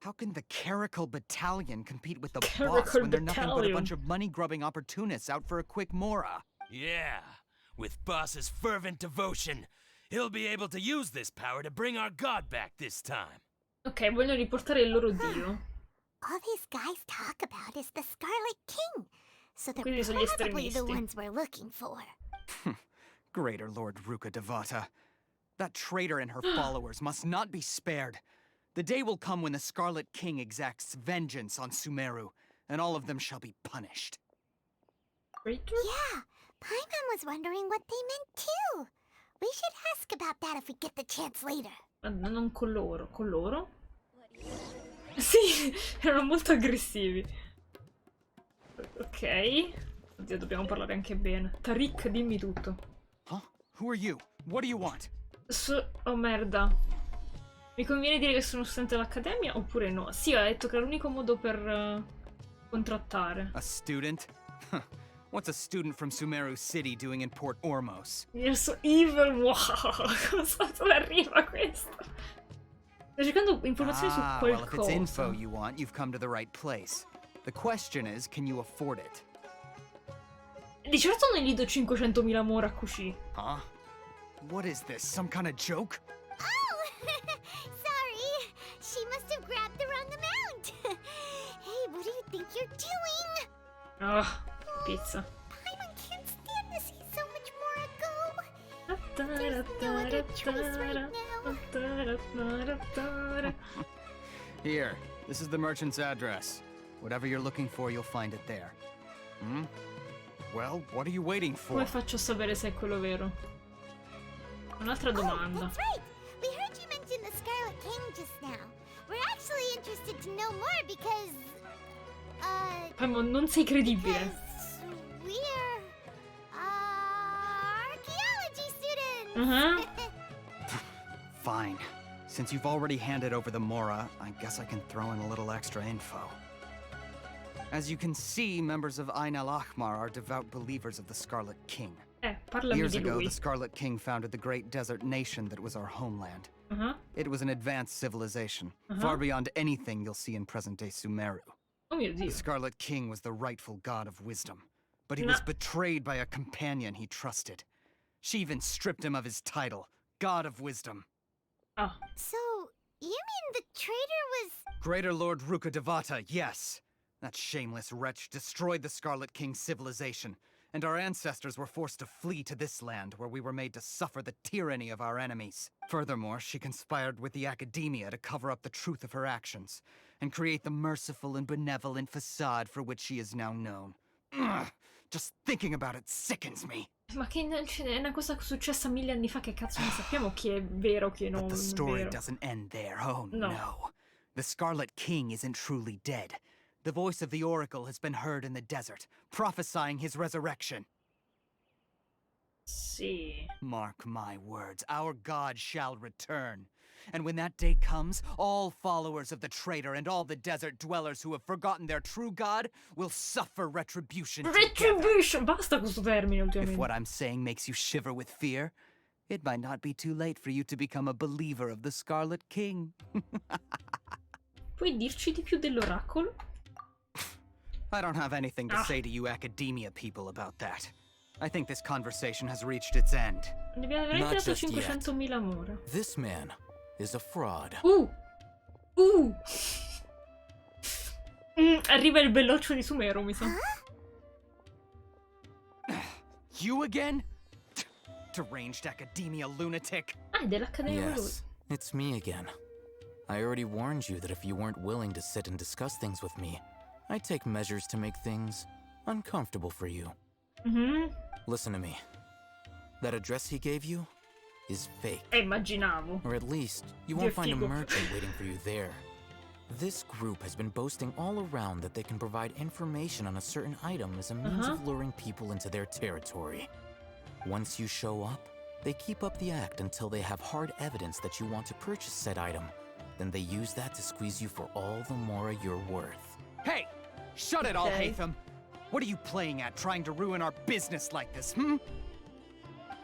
How can the Caracal Battalion compete with the boss Caracal when they're nothing but a Battalion. bunch of money-grubbing opportunists out for a quick Mora? Yeah, with Boss's fervent devotion, he'll be able to use this power to bring our god back this time. Ok, vogliono riportare il loro dio. All these guys talk about is the Scarlet King. So they're Quindi sono gli probably the estremisti. ones we're looking for. Greater Lord Ruka Devata. That traitor and her followers must not be spared. The day will come when the Scarlet King exacts vengeance on Sumeru, and all of them shall be punished. Traitor? Yeah, Paimon was wondering what they meant too. We should ask about that if we get the chance later. Ma non con loro. Con loro? Sì, erano molto aggressivi. Ok. Oddio, dobbiamo parlare anche bene. Tariq, dimmi tutto. Huh? Who are you? What do you want? Oh merda. Mi conviene dire che sono studente dell'accademia oppure no? Sì, ha detto che era l'unico modo per contrattare. A student? What's a student from Sumeru City doing in Port Ormos? You're so evil. Wow. Dove arriva questo? Sto cercando informazioni su Well, if qualcosa. it's info you want, you've come to the right place. The question is, can you afford it? Di certo non gli do 500.000 Mora a Kushi. Huh? What is this, some kind of joke? Sorry, she must have grabbed the wrong amount. Hey, what do you think you're doing? Oh, pizza. Paimon can't stand to see so much Mora go. There's no other choice right now. Here, this is the merchant's address. Whatever you're looking for, you'll find it there. Hmm? Well, what are you waiting for? Come faccio a sapere se è quello vero? Un'altra domanda. That's right. We heard you mention the Scarlet King just now. We're actually interested to know more because, Paimon, non sei credibile. we're archaeology students. Fine. Since you've already handed over the Mora, I guess I can throw in a little extra info. As you can see, members of Ain al-Ahmar are devout believers of the Scarlet King. Parlami Years di ago, lui. the Scarlet King founded the great desert nation that was our homeland. It was an advanced civilization, far beyond anything you'll see in present-day Sumeru. Oh mio Dio. The Scarlet King was the rightful god of wisdom, but he was betrayed by a companion he trusted. She even stripped him of his title, God of Wisdom. So, you mean the traitor was... Greater Lord Ruka Devata, yes. That shameless wretch destroyed the Scarlet King's civilization, and our ancestors were forced to flee to this land where we were made to suffer the tyranny of our enemies. Furthermore, she conspired with the Academia to cover up the truth of her actions, and create the merciful and benevolent facade for which she is now known. Ugh, just thinking about it sickens me. Ma che è una cosa successa 1000 anni fa, che cazzo ne sappiamo chi è vero, chi non But the è story vero. doesn't end there, oh no. The Scarlet King isn't truly dead. The voice of the Oracle has been heard in the desert, prophesying his resurrection. Sì. Mark my words, our god shall return. And when that day comes, all followers of the traitor and all the desert dwellers who have forgotten their true god will suffer retribution Retribution! Basta questo termine ultimamente. If what I'm saying makes you shiver with fear, it might not be too late for you to become a believer of the Scarlet King. Puoi dirci di più dell'oracolo? I don't have anything to say to you Academia people about that. I think this conversation has reached its end. Ne abbiamo veramente dato 500.000 Mora. This man is a fraud. Arriva il belloccio di Sumeru, mi sa. You again? Deranged Academia lunatic. Ah, è dell'Accademia lui. Yes, it's me again. I already warned you that if you weren't willing to sit and discuss things with me, I'd take measures to make things uncomfortable for you. Listen to me. That address he gave you is fake. Immaginavo. Or at least, you won't find a merchant waiting for you there. This group has been boasting all around that they can provide information on a certain item as a means of luring people into their territory. Once you show up, they keep up the act until they have hard evidence that you want to purchase said item. Then they use that to squeeze you for all the Mora you're worth. Hey! Shut it all, Hatham! What are you playing at, trying to ruin our business like this,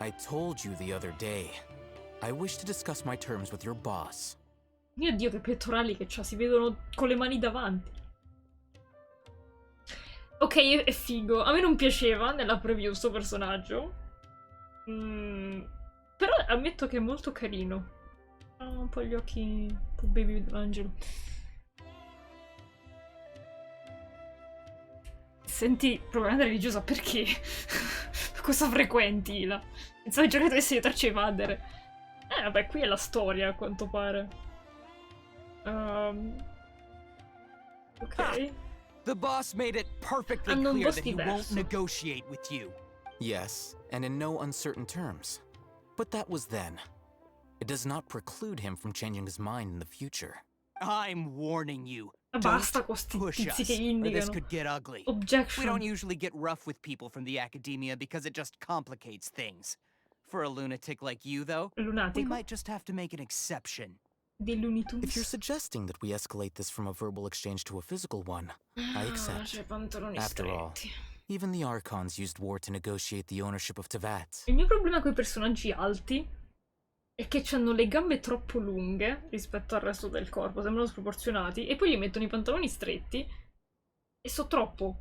I told you the other day. I wish to discuss my terms with your boss. Mio Dio, che pettorali che c'ha, si vedono con le mani davanti. Ok, è figo. A me non piaceva nella preview sto personaggio. Però ammetto che è molto carino. Ha un po' gli occhi, un po' baby angelo. Senti, propaganda religiosa, perché? Cosa frequenti là? Pensavo già che dovessi aiutarci a evadere. Vabbè, qui è la storia, a quanto pare. Ok. The boss made it perfectly clear that he won't negotiate with you. Yes, and in no uncertain terms. But that was then. It does not preclude him from changing his mind in the future. I'm warning you. Basta con sti tizi che indicano. This could get ugly. Objection. We don't usually get rough with people from the Academia because it just complicates things. For a lunatic like you, though, we might just have to make an exception. If you're suggesting that we escalate this from a verbal exchange to a physical one, I accept. After all, even the Archons used war to negotiate the ownership of Tevat. Il mio problema con i personaggi alti è che hanno le gambe troppo lunghe rispetto al resto del corpo, sembrano sproporzionati, e poi gli mettono i pantaloni stretti e so troppo.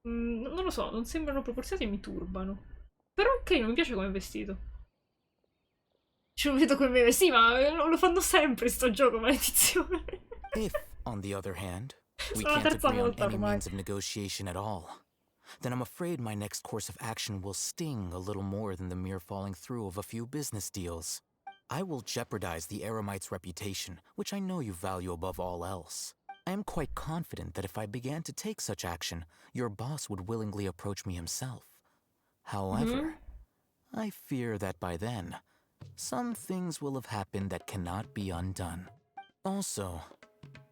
Non lo so, non sembrano proporzionati e mi turbano. Però è carino, mi piace come è vestito. Ci ho vedo come vestito, ma lo fanno sempre sto gioco, maledizione. If On the other hand, we can't agree on any means of negotiation at all. Then I'm afraid my next course of action will sting a little more than the mere falling through of a few business deals. I will jeopardize the Eremite's reputation, which I know you value above all else. I am quite confident that if I began to take such action, your boss would willingly approach me himself. However, I fear that by then, some things will have happened that cannot be undone. Also,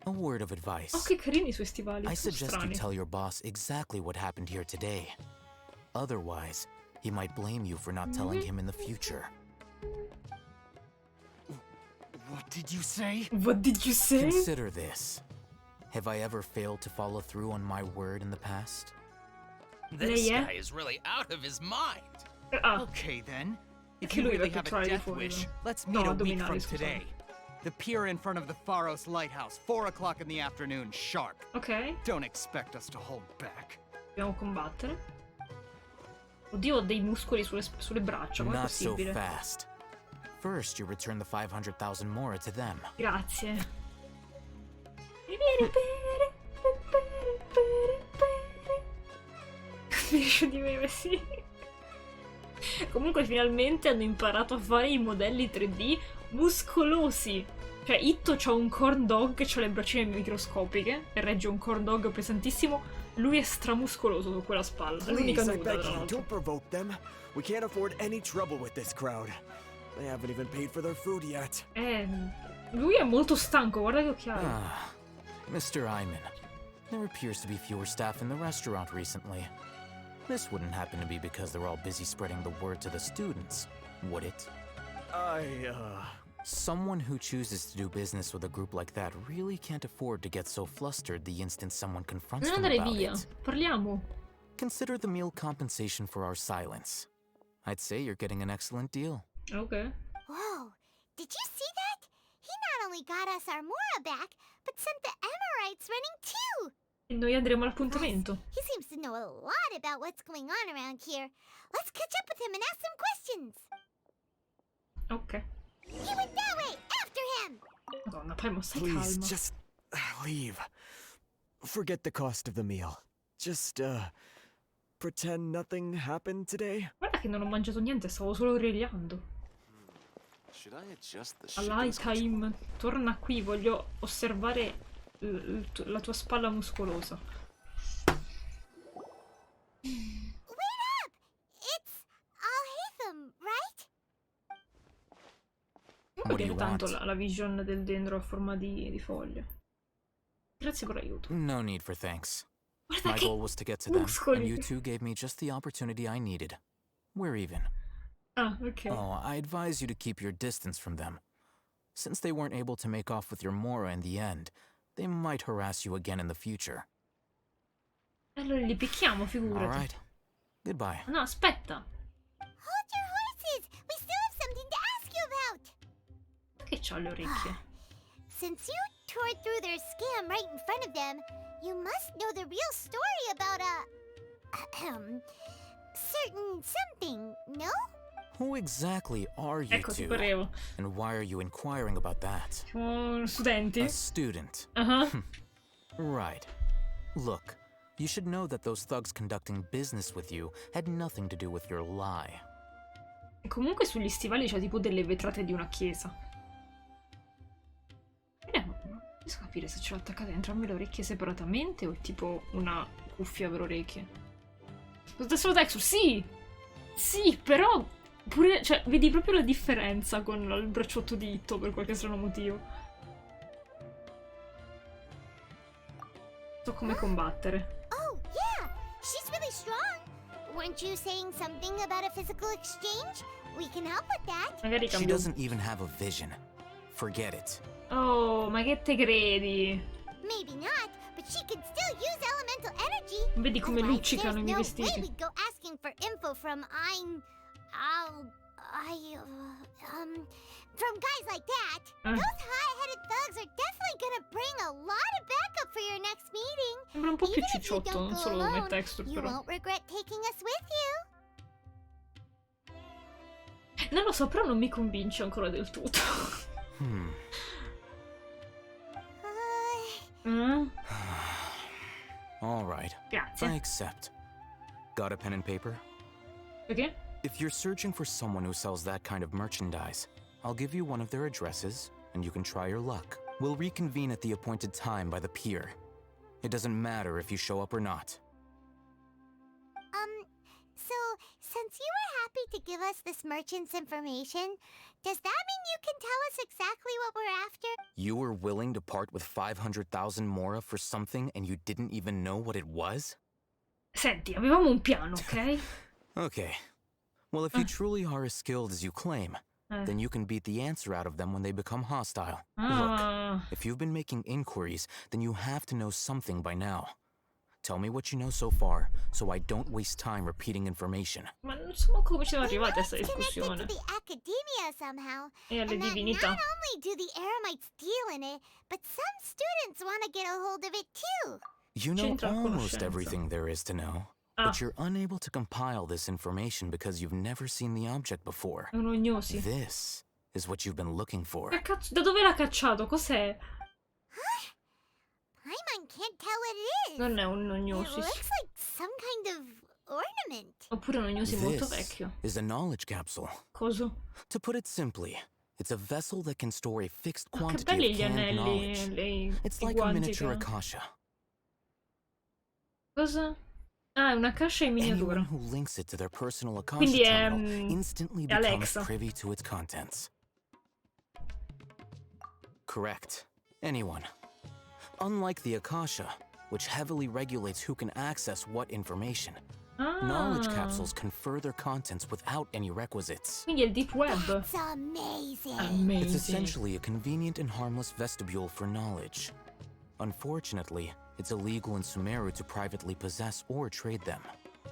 a word of advice. Oh, che carini I suoi stivali. I suggest strani. you tell your boss exactly what happened here today. Otherwise, he might blame you for not telling him in the future. What did you say? What did you say? Consider this. Have I ever failed to follow through on my word in the past? This guy is really out of his mind. Okay then. If you really have a death wish, let's meet a week from today. The pier in front of the Pharos Lighthouse, 4 o'clock in the afternoon, sharp. Ok. Don't expect us to hold back. Dobbiamo combattere. Oddio, ho dei muscoli sulle braccia, com'è Not so possibile? fast. First, you return the 500,000 mora to them. Grazie. Finisce di me, sì. Comunque finalmente hanno imparato a fare i modelli 3D muscolosi. Cioè Itto c'ha un corn dog, c'ha le braccine microscopiche e regge un corn dog pesantissimo. Lui è stramuscoloso su quella spalla. È l'unica nuda, tra l'altro. Don't provoke them. We can't afford any trouble with this crowd. They haven't even paid for their food yet. Lui è molto stanco, guarda che occhiali. Mr. Iman, there appears to be fewer staff in the restaurant recently. This wouldn't happen to be because they're all busy spreading the word to the students, would it? Someone who chooses to do business with a group like that really can't afford to get so flustered the instant someone confronts them about it. Parliamo. Consider the meal compensation for our silence. I'd say you're getting an excellent deal. Okay. Whoa, did you see that? He not only got us our Mora back, but sent the Emirites running too! E noi andremo all'appuntamento. He seems to know a lot about what's going on around here. Let's catch up with him and ask some questions. Ok. He went that way! After him! Madonna, Paimon, stai Please, calma. just leave. Forget the cost of the meal. Just, pretend nothing happened today. Guarda che non ho mangiato niente, stavo solo grigliando. All'high time, torna qui, voglio osservare la tua spalla muscolosa. Wait up! It's Al-Haytham, right? Non mi piace tanto la vision del dendro a forma di foglia. Grazie per l'aiuto. No need for thanks. Guarda My che goal was to get to them, muscoli. and you two gave me just the opportunity I needed. We're even. Ah, ok. Oh, I advise you to keep your distance from them. Since they weren't able to make off with your Mora in the end, they might harass you again in the future. Allora li picchiamo, figurati. All right. Goodbye. No, aspetta. Hold your horses! We still have something to ask you about! Che c'ha le orecchie? Since you tore through their scam right in front of them, you must know the real story about certain something, no? Who exactly are you Ecco, ti two? parevo. And why are you inquiring about that? Siamo studenti. A student. Right. Look, you should know that those thugs conducting business with you had nothing to do with your lie. E comunque sugli stivali c'è tipo delle vetrate di una chiesa. Non riesco a capire se ce l'ho attaccate entrambe le orecchie separatamente o è tipo una cuffia per orecchie. Lo stesso texture, sì! Sì, però pure, cioè, vedi proprio la differenza con il bracciotto di Itto per qualche strano motivo. So come combattere. Oh, yeah! She's really strong! Weren't you saying something about a physical exchange? We can help with that. Magari She cambio. doesn't even have a vision. Forget it. Oh, ma che te credi? Maybe not, but she can still use elemental energy. Vedi come Otherwise, luccicano i miei there's no way vestiti. we'd go asking for info from from guys like that. Those high-headed thugs are definitely gonna bring a lot of backup for your next meeting. Sembra un po' più Even if you cicciotto, don't non go solo come alone, texture, you però. won't regret taking us with you. Non lo so, però non mi convince ancora del tutto. All right. Grazie. I accept. Got a pen and paper? Okay. If you're searching for someone who sells that kind of merchandise, I'll give you one of their addresses, and you can try your luck. We'll reconvene at the appointed time by the pier. It doesn't matter if you show up or not. So, since you were happy to give us this merchant's information, does that mean you can tell us exactly what we're after? You were willing to part with 500,000 mora for something and you didn't even know what it was? Senti, avevamo un piano, ok? Okay. Well, if you truly are as skilled as you claim, then you can beat the answer out of them when they become hostile. Look, if you've been making inquiries, then you have to know something by now. Tell me what you know so far, so I don't waste time repeating information. Ma non so come siamo arrivati a questa discussione. The academia somehow. E alle And that divinità. not only do the Eremites deal in it, but some students want to get a hold of it too. You know almost everything there is to know, but you're unable to compile this information because you've never seen the object before. This is what you've been looking for. Da dove l'ha cacciato? Cos'è? Paimon can't tell what it is. Non è un It Gnosis. looks like some kind of ornament. Oppure un Gnosi molto This vecchio. is a knowledge capsule. Cosa? To put it simply, it's a vessel that can store a fixed Che quantity belli of gli canned anelli, knowledge. It's i like a guanti miniature che... akasha. Cosa? Ah, è una cascia in miniatura. Anyone who links it to their personal akasha Quindi è, terminal instantly è becomes Alexa. privy to its contents. Correct. Anyone. Unlike the akasha, which heavily regulates who can access what information, knowledge capsules confer their contents without any requisites. Quindi è il deep web. That's amazing. It's essentially a convenient and harmless vestibule for knowledge. Unfortunately, it's illegal in Sumeru to privately possess or trade them.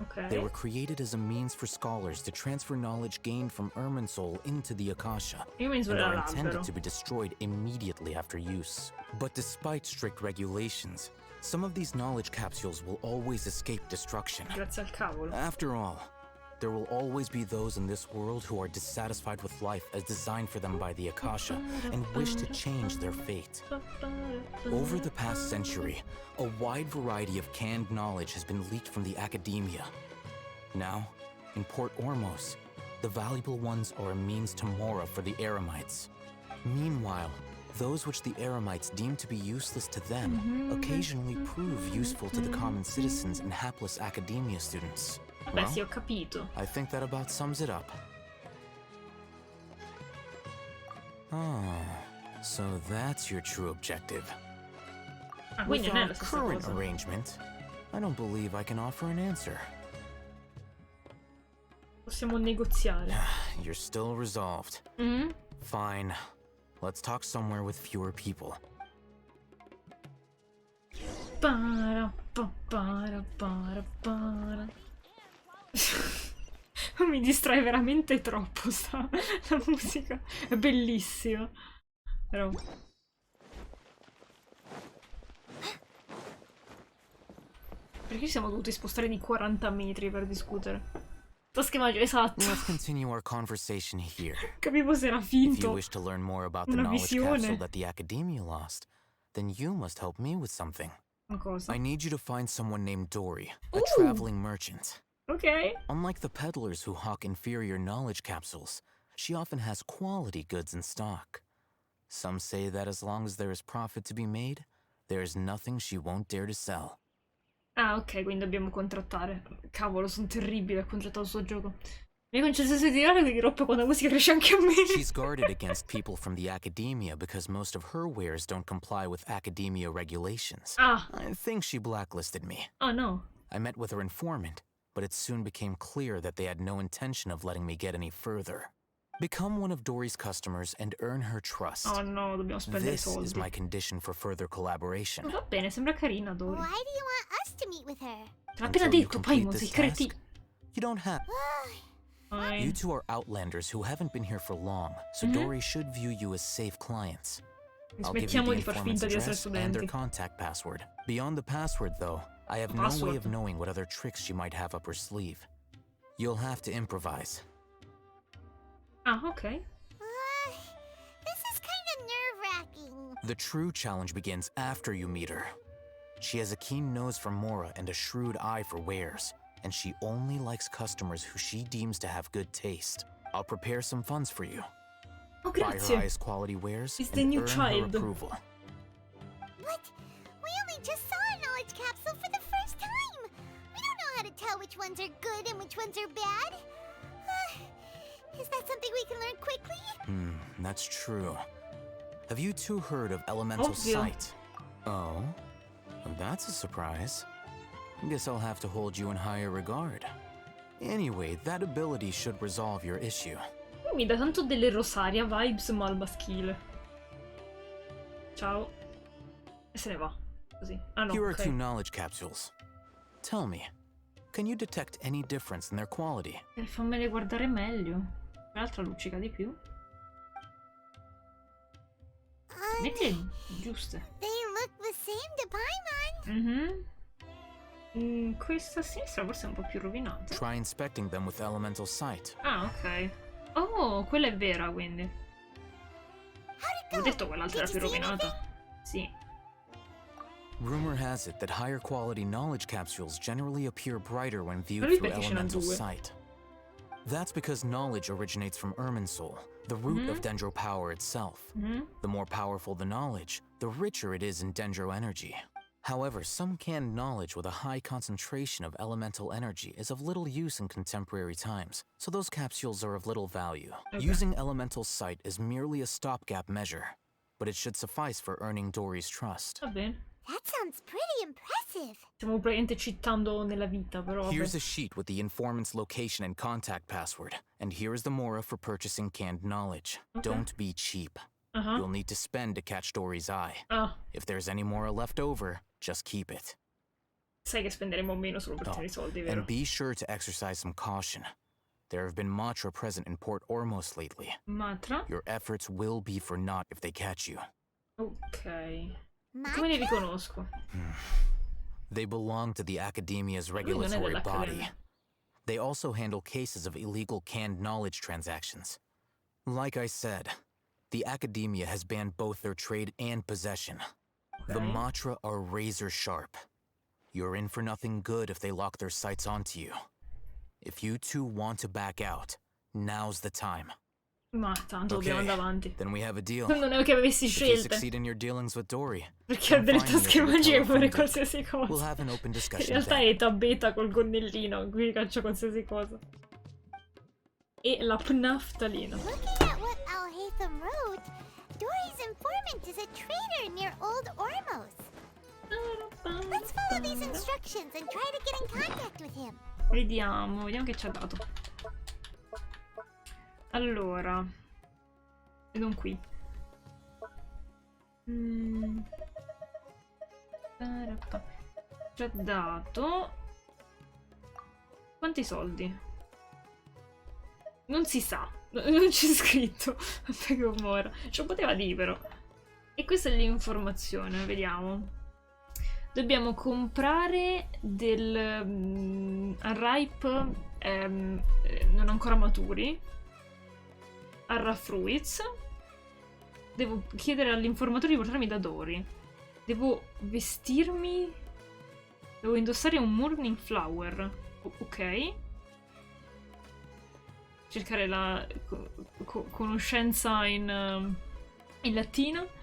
Okay. They were created as a means for scholars to transfer knowledge gained from Irminsul into the Akasha, and are intended to be destroyed immediately after use. But despite strict regulations, some of these knowledge capsules will always escape destruction. Grazie al cavolo. After all, there will always be those in this world who are dissatisfied with life as designed for them by the Akasha and wish to change their fate. Over the past century, a wide variety of canned knowledge has been leaked from the academia. Now, in Port Ormos, the valuable ones are a means to mora for the Eremites. Meanwhile, those which the Eremites deem to be useless to them occasionally prove useful to the common citizens and hapless academia students. Vabbè, sì, ho capito. I think that about sums it up. Ah, so that's your true objective. Ah, With quindi non è our la stessa current cosa. arrangement, I don't believe I can offer an answer. Possiamo negoziare. You're still resolved. Fine. Let's talk somewhere with fewer people. Para, pa, para. Mi distrae veramente troppo la musica. È bellissima. Però... Perché ci siamo dovuti spostare di 40 metri per discutere? Lo schema esatto. Let's continue our conversation here. Capivo se era If you finto. wish to learn more about the Una knowledge visione. capsule that the Academia lost, then you must help me with something. Una cosa. I need you to find someone named Dory, a traveling merchant. Ok. Unlike the peddlers who hawk inferior knowledge capsules, she often has quality goods in stock. Some say that as long as there is profit to be made, there is nothing she won't dare to sell. Ah, ok, quindi dobbiamo contrattare. Cavolo, sono terribile a contrattare sto gioco. Mi concesso di tirare che rompe quando la musica cresce anche a me. She's guarded against people from the academia because most of her wares don't comply with academia regulations. Ah. I think she blacklisted me. Oh no. I met with her informant, but it soon became clear that they had no intention of letting me get any further. Become one of Dory's customers and earn her trust. Oh no, dobbiamo spendere This soldi. is my condition for further collaboration. Va bene, sembra carina Dory. Why do you want us to meet with her? Te l'ha appena Until you detto, complete Paimon, this sei cretino. task, you don't have. You two are outlanders who haven't been here for long, so Dory should view you as safe clients. I'll give you Smettiamo the di far informant's finta di essere address and their studenti. contact password. Beyond the password, though, I have no way of knowing what other tricks she might have up her sleeve. You'll have to improvise. Ah, ok. This is kind of nerve-wracking. The true challenge begins after you meet her. She has a keen nose for mora and a shrewd eye for wares, and she only likes customers who she deems to have good taste. I'll prepare some funds for you. Oh, Buy her grazie. highest quality wares It's and the new earn child. her approval. But we only just saw a knowledge capsule for the first time. We don't know how to tell which ones are good and which ones are bad. Is that something we can learn quickly? That's true. Have you two heard of elemental Ovvio. sight? Oh? Well, that's a surprise. Guess I'll have to hold you in higher regard. Anyway, that ability should resolve your issue. Mi dà tanto delle Rosaria vibes, ma al maschile. Ciao. E se ne va. Così. Ah no, Here are ok. 2 knowledge capsules. Tell me, can you detect any difference in their quality? Fammele guardare meglio. L'altra luccica di più. Mettile giuste. They look the same to Paimon. Questa a sinistra forse è un po' più rovinata. Try inspecting them with elemental sight. Ah, ok. Oh, quella è vera, quindi. Ho detto quell'altra era più rovinata. Sì. Rumor has it that higher quality knowledge capsules generally appear brighter when viewed Non li through vedi, ce n'ha elemental due. sight. That's because knowledge originates from Irminsul, the root of Dendro power itself. The more powerful the knowledge, the richer it is in Dendro energy. However, some canned knowledge with a high concentration of elemental energy is of little use in contemporary times, so those capsules are of little value. Okay. Using elemental sight is merely a stopgap measure, but it should suffice for earning Dory's trust. Va bene. That sounds pretty impressive. Stiamo praticamente citando nella vita, però vabbè. Here's a sheet with the informant's location and contact password, and here is the mora for purchasing canned knowledge. Okay. Don't be cheap. You'll need to spend to catch Dory's eye. If there's any mora left over, just keep it. Sai che spenderemo meno solo per tenere i soldi, vero? And be sure to exercise some caution. There have been Matra present in Port Ormos lately. Matra? Your efforts will be for naught if they catch you. Ok. Come li riconosco? They belong to the Academia's Lui non è regulatory dell'Accademia. body. They also handle cases of illegal canned knowledge transactions. Like I said, the Academia has banned both their trade and possession. The Matra are razor sharp. You're in for nothing good if they lock their sights onto you. If you two want to back out, now's the time. Ma tanto dobbiamo andare avanti. Then we have a deal. Non è che avessi If you scelte. succeed in your dealings with Dory, Perché ha delle tasche magiche può fare qualsiasi cosa. we'll have an open In discussion realtà then. è età beta col gonnellino, quindi caccia qualsiasi cosa. E la pnaftalina. Looking at what Al-Haytham wrote, Dory's informant is a trader near Old Ormos. Let's follow these instructions and try to get in contact with him. Vediamo che ci ha dato. Allora, e non qui. Ci ha dato quanti soldi? Non si sa, non c'è scritto. Perché ora ce lo poteva dire però. E questa è l'informazione, vediamo. Dobbiamo comprare del unripe non ancora maturi. Arra fruits. Devo chiedere all'informatore di portarmi da Dory. Devo vestirmi. Devo indossare un morning flower. Ok. Cercare la conoscenza in latino.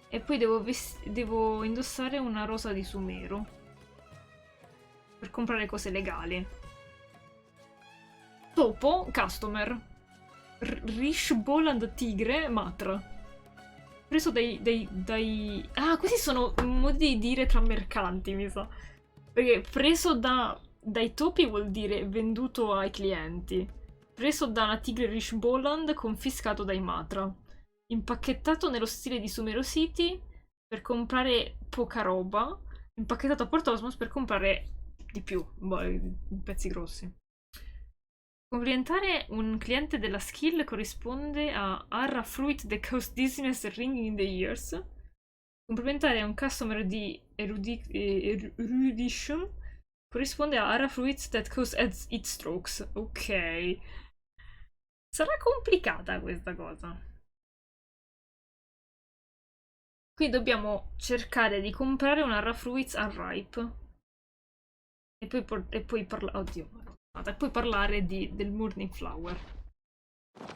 E poi devo indossare una rosa di Sumeru. Per comprare cose legali. Dopo, customer. Rish Boland Tigre Matra. Preso dai... Ah, questi sono modi di dire tra mercanti, mi sa. Perché preso dai topi vuol dire venduto ai clienti. Preso da una tigre Rish Boland, confiscato dai Matra. Impacchettato nello stile di Sumeru City per comprare poca roba. Impacchettato a Port Osmos per comprare di più. Pezzi grossi. Complimentare un cliente della skill corrisponde a Arra Fruit the Cause Dizziness Ringing in the Ears. Complimentare un customer di Erudition corrisponde a Arra Fruits that cause heat strokes. Ok. Sarà complicata questa cosa. Qui dobbiamo cercare di comprare una Rafruits Unripe. E poi parlare... Oddio, e poi parlare del Morning Flower.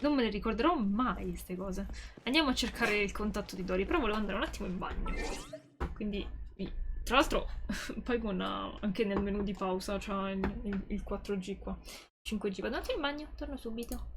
Non me le ricorderò mai queste cose. Andiamo a cercare il contatto di Dory, però volevo andare un attimo in bagno. Quindi, tra l'altro, Paimon ha anche nel menu di pausa, c'ha il 4G qua. 5G, vado anche in bagno, torno subito.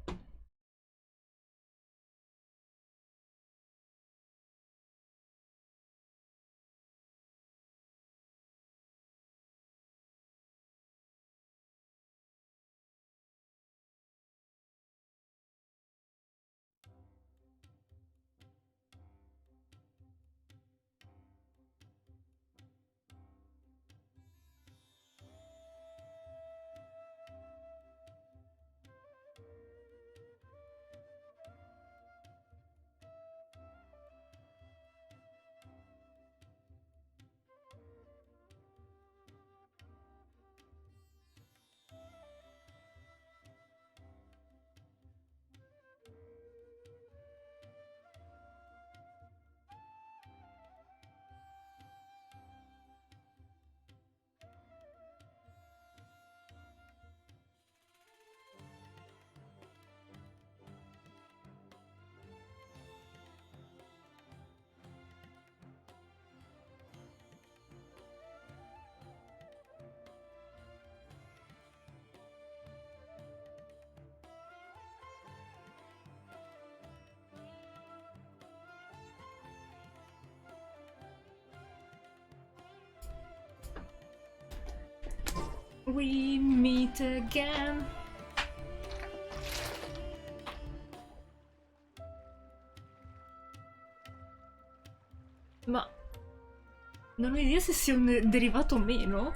We meet again. Ma non ho idea se sia un derivato o meno.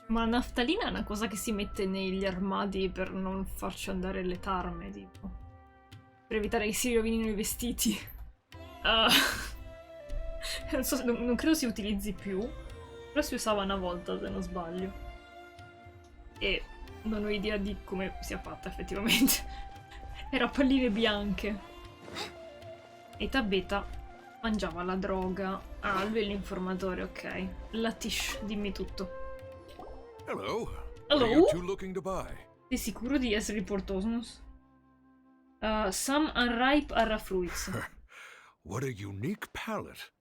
Ma la naftalina è una cosa che si mette negli armadi per non farci andare le tarme, tipo. Per evitare che si rovinino i vestiti. Non credo si utilizzi più. Però si usava una volta, se non sbaglio. E non ho idea di come sia fatta effettivamente. Era palline bianche. E Tabeta mangiava la droga. Ah, lui è l'informatore, ok. Latish, dimmi tutto. Hello. Hello? What are you two looking to buy? Sei sicuro di essere Portosmos? Some unripe Ara fruits. What a unique palate.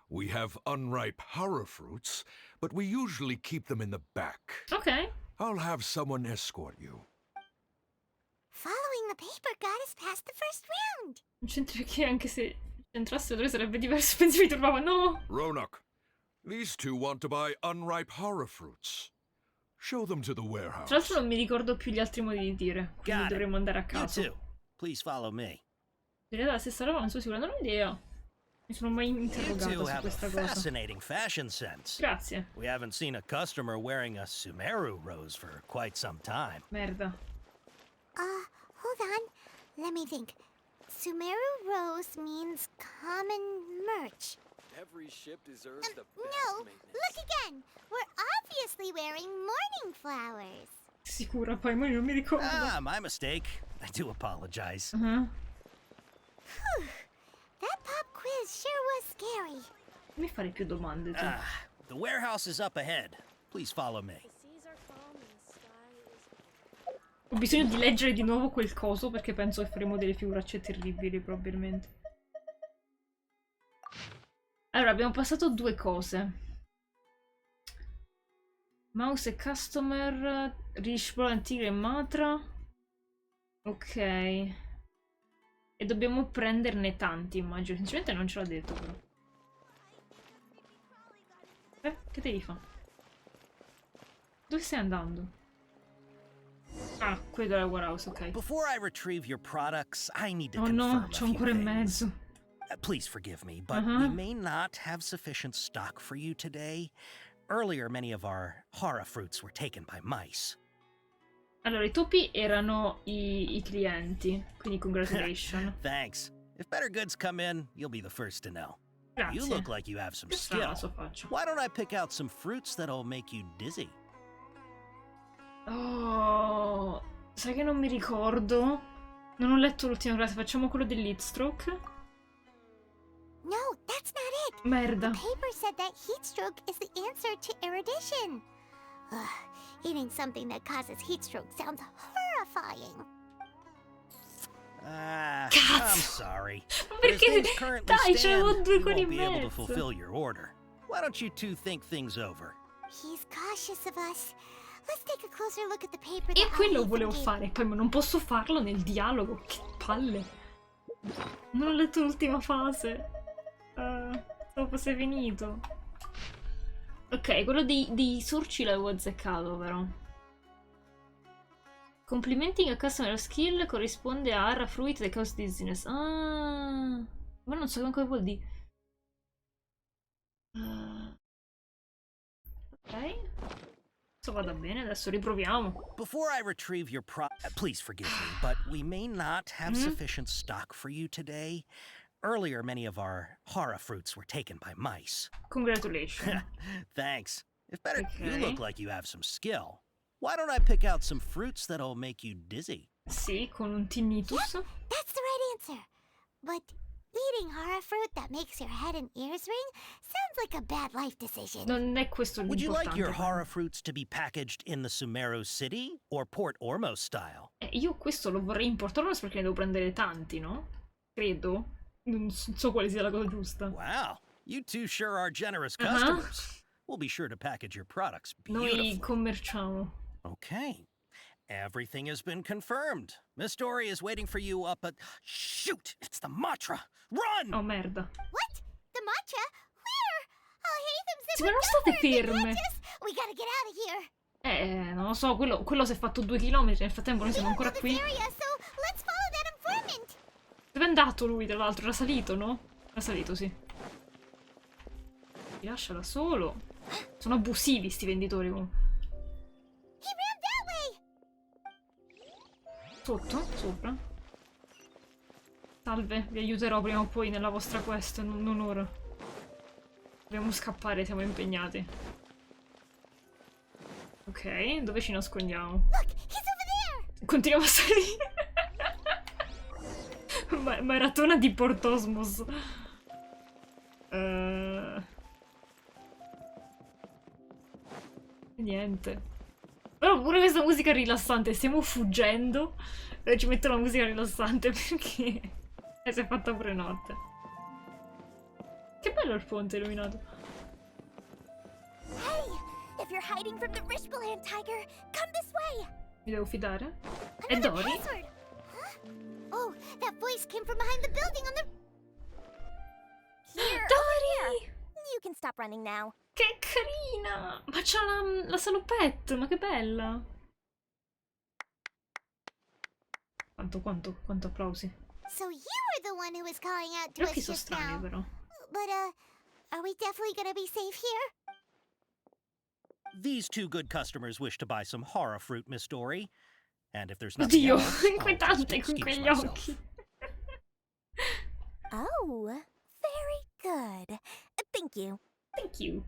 We have unripe Hara fruits, but we usually keep them in the back. Okay. I'll have someone escort you. Following the paper got us past the first round. Non c'entra perché anche se entrasse dove sarebbe diverso, pensi mi trovavo, no! Ronak, these two want to buy unripe Hara fruits. Show them to the warehouse. Tra l'altro non mi ricordo più gli altri modi di dire, quindi dovremmo andare a caso. You too. Please follow me. Direi la stessa roba, non sono sicura, non ho idea. Mi sono mai interrogata su questa cosa. Fascinating fashion sense. Grazie. We haven't seen a customer wearing a Sumeru rose for quite some time. Merda. Hold on. Let me think. Sumeru rose means common merch. Every ship deserves the best No, maintenance. look again. We're obviously wearing morning flowers. Sicura, poi non mi ricordo. Ah, my mistake. I do apologize. Whew. That pop quiz sure was scary. Mi fare più domande, tu. The warehouse is up ahead. Please follow me. Ho bisogno di leggere di nuovo quel coso perché penso che faremo delle figuracce terribili, probabilmente. Allora, abbiamo passato due cose. Mouse e customer, Rishbro, Tigre e Matra. Ok. E dobbiamo prenderne tanti, immagino. Sinceramente non ce l'ha detto, però. Che devi fare? Dove stai andando? Ah, quello è la warehouse, ok. Before I retrieve your products, I need to Oh confirm no, a c'ho few ancora in things. mezzo. Please forgive me, but we may not have sufficient stock for you today. Earlier, many of our Hara fruits were taken by mice. Allora, i topi erano i clienti, quindi congratulations. Thanks. If better goods come in, you'll be the first to know. Grazie. You look like you have some Questa è la skill. sua faccia. Why don't I pick out some fruits that'll make you dizzy? Oh, sai che non mi ricordo? Non ho letto l'ultima classe, facciamo quello dell'Heatstroke? No, that's not it. Merda. The paper said that heat stroke is the answer to erudition. Ugh, eating something that causes heat stroke sounds horrifying. I'm sorry. Perché? Dai, c'avevo 2 you cuori won't in be able to mezzo. fulfill your order. Why don't you two think things over? He's cautious of us. Let's take a closer look at the paper. E that quello Ethan volevo gave fare, poi ma non posso farlo nel dialogo. Che palle. Non ho letto l'ultima fase. Dopo sei finito. Ok, quello dei sorci l'avevo azzeccato, però. Complimenting a customer skill corrisponde a Ara Fruit that cause dizziness. Ah, ma non so cosa vuol dire. Ok. So vada bene, adesso riproviamo. Before I retrieve your please forgive me, but we may not have sufficient stock for you today. Earlier, many of our hara fruits were taken by mice. Congratulations. Thanks. If better, you Okay. look like you have some skill. Why don't I pick out some fruits that'll make you dizzy? Sì, con un tinnitus. That's the right answer. But eating horror fruit that makes your head and ears ring sounds like a bad life decision. Non è questo Would you like your l'importante. hara fruits to be packaged in the Sumeru city or Port Ormos style? Io questo lo vorrei importarlo perché ne devo prendere tanti, no? Credo. Non so quale sia la cosa giusta. Wow, you two sure are generous customers. We'll be sure to package your products beautifully. Noi commerciamo. Okay. Everything has been confirmed. Miss Dory is waiting for you up at... Shoot! It's the Matra! Run! Oh, merda. What? The matcha? Where? Oh, Hatham said Sì, ma non state ferme. we gotta get out of here. Non lo so, quello si è fatto 2 chilometri, nel frattempo noi siamo ancora qui. Area, so let's follow that informant. Dove è andato lui, tra l'altro? Era salito, no? Era salito, sì. Mi lascia da solo. Sono abusivi sti venditori comunque. He ran that way. Sotto? Sopra? Salve, vi aiuterò prima o poi nella vostra quest, non ora. Dobbiamo scappare, siamo impegnati. Ok, dove ci nascondiamo? Look, he's over there. Continuiamo a salire. Maratona di Portosmos. Niente. Però pure questa musica rilassante, stiamo fuggendo e ci metto la musica rilassante perché si è fatta pure notte. Che bello il ponte illuminato. Hey, if you're hiding from the Rishbaland tiger, come this way. Mi devo fidare? È Dory? Password. Huh? Oh, that voice came from behind the building on the... Here, Dory! here. You can stop running now. Che carina! Ma c'ha la salopette, ma che bella! Quanto applausi. So you were the one who was calling out to Gli occhi us sono just strani, now. però. But, are we definitely gonna be safe here? These two good customers wish to buy some hara fruit, Miss Dory. And if there's nothing Oddio, else, I'll inquietante just con excuse quegli myself. occhi. Oh, very good. Thank you. Thank you.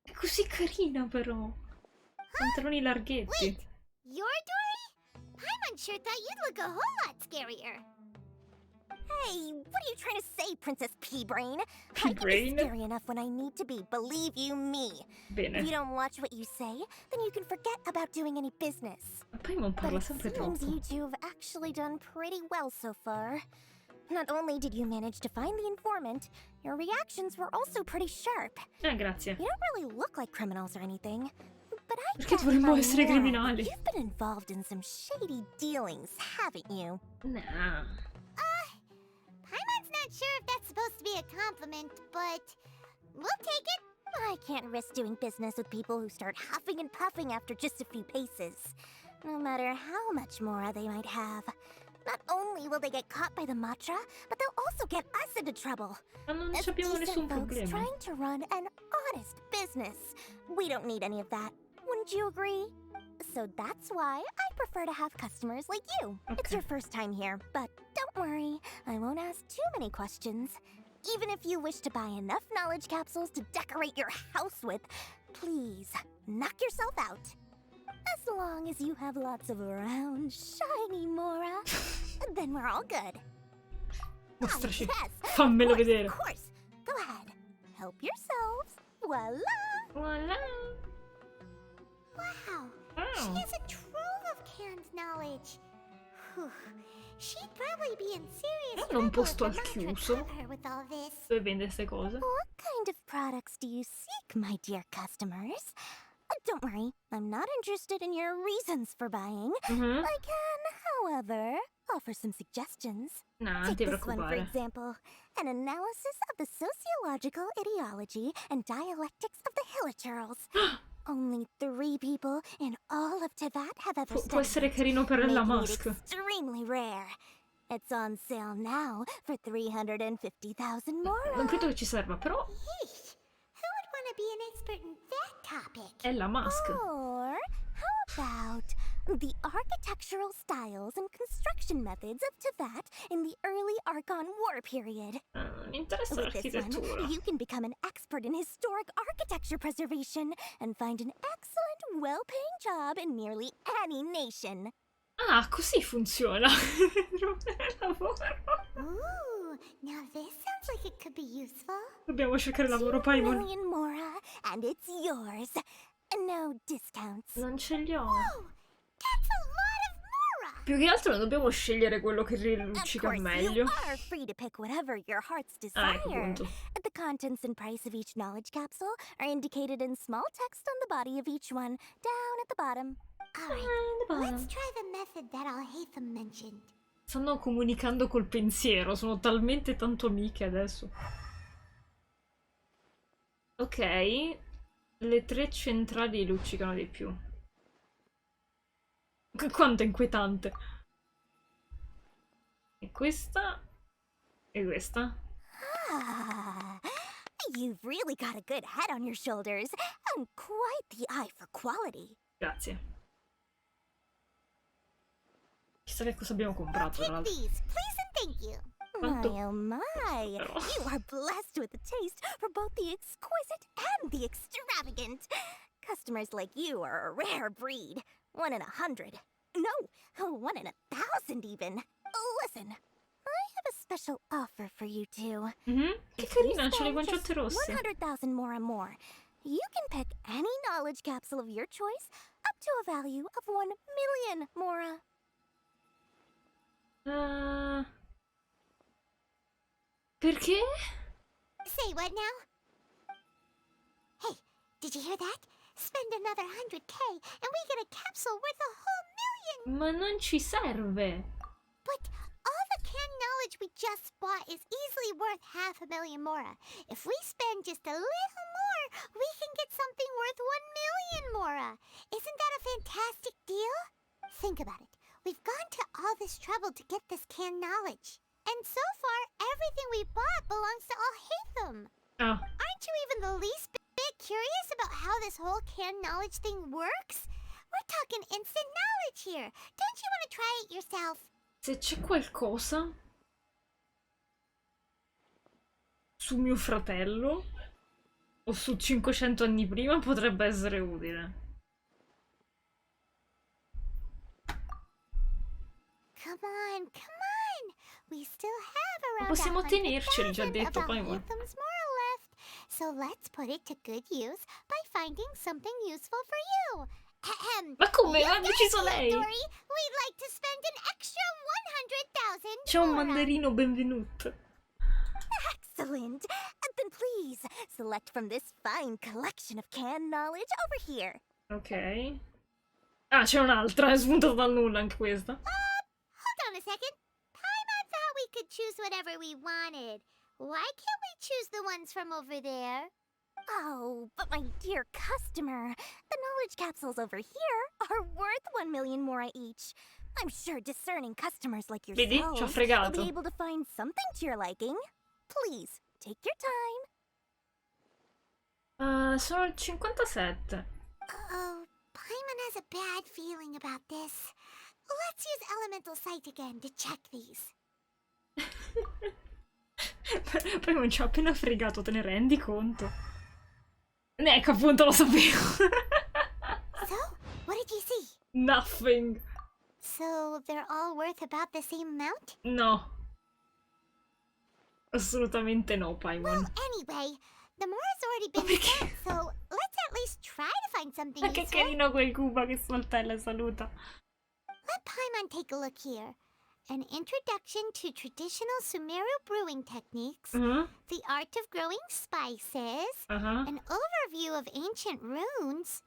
È così carina, però. Pantaloni larghetti. Wait, you're Dory? Paimon sure thought you'd look a whole lot scarier. Hey, what are you trying to say, Princess Pea-Brain? I can be scary enough when I need to be, believe you me. Bene. If you don't watch what you say, then you can forget about doing any business. Paimon parla But sempre it seems troppo. you two have actually done pretty well so far. Not only did you manage to find the informant, your reactions were also pretty sharp. Grazie. You don't really look like criminals or anything, but I Perché can't dovremmo find essere more. criminali? You've been involved in some shady dealings, haven't you? Nah. Paimon's not sure if that's supposed to be a compliment, but we'll take it. I can't risk doing business with people who start huffing and puffing after just a few paces, no matter how much more they might have. Not only will they get caught by the Matra, but they'll also get us into trouble. Ma non As abbiamo decent nessun folks problema. trying to run an honest business. We don't need any of that. Wouldn't you agree? So that's why I prefer to have customers like you. It's your first time here, but don't worry, I won't ask too many questions. Even if you wish to buy enough knowledge capsules to decorate your house with, please, knock yourself out. As long as you have lots of round, shiny Mora, then we're all good. Mostraci. Yes, Fammelo vedere. of course. Go ahead. Help yourselves. Voila! Voila! Wow. She has a trove of canned knowledge. Whew. She'd probably be in serious Non un trouble posto if al the monk could chiuso have her with all this. dove vende queste cose. What kind of products do you seek, my dear customers? Don't worry, I'm not interested in your reasons for buying. I can, however, offer some suggestions. No, non Take ti this one, for preoccupare. example. An analysis of the sociological ideology and dialectics of the Hilichurls. Only 3 people in all of Teyvat have ever Può studied essere it, carino per la making it mask. extremely rare. It's on sale now for 350,000 more. Non credo che ci serva, però Yeesh. Who would want to be an expert in that topic? è la mask. Or how about the architectural styles and construction methods of Teyvat in the early Archon War period? Mi interessa With this l'architettura. one, you can become an expert in historic architecture preservation and find an excellent, well-paying job in nearly any nation. Ah, così funziona. Lavoro. Ooh, now this sounds like it could be useful. Dobbiamo cercare lavoro, Paimon. 2 million Mora, and it's yours. No discounts. Non ce li ho. Whoa, that's a lot of Mora! Più che altro non dobbiamo scegliere quello che luccica Of course, meglio. you are free to pick whatever your heart's Ah, ecco, desire. appunto. The contents and price of each knowledge capsule are indicated in small text on the body of each one, down at the bottom. Alright, let's try the method that Al-Haytham mentioned. Stanno comunicando col pensiero, sono talmente tanto amiche adesso. Ok, le 3 centrali luccicano di più. Quanto è inquietante. E questa? E questa? Ah, you've really got a good head on your shoulders, and quite the eye for quality. Grazie. Chissà che cosa abbiamo comprato, tra l'altro. These, please and thank you. Quanto? My, oh my, you are blessed with a taste for both the exquisite and the extravagant. Customers like you are a rare breed. 1 in 100. No, 1 in 1,000 even. Listen, I have a special offer for you two. Che carina, c'ha le guanciotte rosse. 100,000 more and more. You can pick any knowledge capsule of your choice up to a value of 1 million Mora. Perché? Say what now? Hey, did you hear that? Spend another 100K and we get a capsule worth a whole million! Ma non ci serve. But all the canned knowledge we just bought is easily worth 500,000 Mora. If we spend just a little more, we can get something worth 1 million Mora. Isn't that a fantastic deal? Think about it. We've gone to all this trouble to get this canned knowledge. And so far, everything we bought belongs to Al-Haytham. Oh. Aren't you even the least bit curious about how this whole canned knowledge thing works? We're talking instant knowledge here. Don't you want to try it yourself? Se c'è qualcosa su mio fratello o su 500 anni prima potrebbe essere utile. Come on, come on. We still have Ma around possiamo 100,000 tenerceli, già detto, of Paimon. Al-Haytham's Mora left. So let's put it to good use by finding something useful for you. Ma come? You Ma ha deciso got it, lei? Dory. We'd like to spend an extra 100,000 C'è un Mora. mandarino benvenuto. Excellent. Then please select from this fine collection of canned knowledge over here. Ok. Ah, c'è un'altra, è spuntata dal nulla anche questa. Hold on a second. Paimon thought we could choose whatever we wanted. Why can't we choose the ones from over there? Oh, but my dear customer, the knowledge capsules over here are worth 1 million Mora each. I'm sure discerning customers like Vedi? Ci ha yourselves will fregato. be able to find something to your liking. Please, take your time. Sono il 57. Uh-oh, Paimon has a bad feeling about this. Let's use Elemental Sight again to check these. Poi non ci ha appena fregato, te ne rendi conto? Ecco, appunto, lo sapevo. So, what did you see? Nothing. So, they're all worth about the same amount? No. Assolutamente no, Paimon. Well, anyway, The more has already been spent, so let's at least try to find something Ma che useful. carino quel Cuba che saltella e saluta. Let Paimon take a look here. An introduction to traditional Sumeru brewing techniques, the art of growing spices, an overview of ancient runes.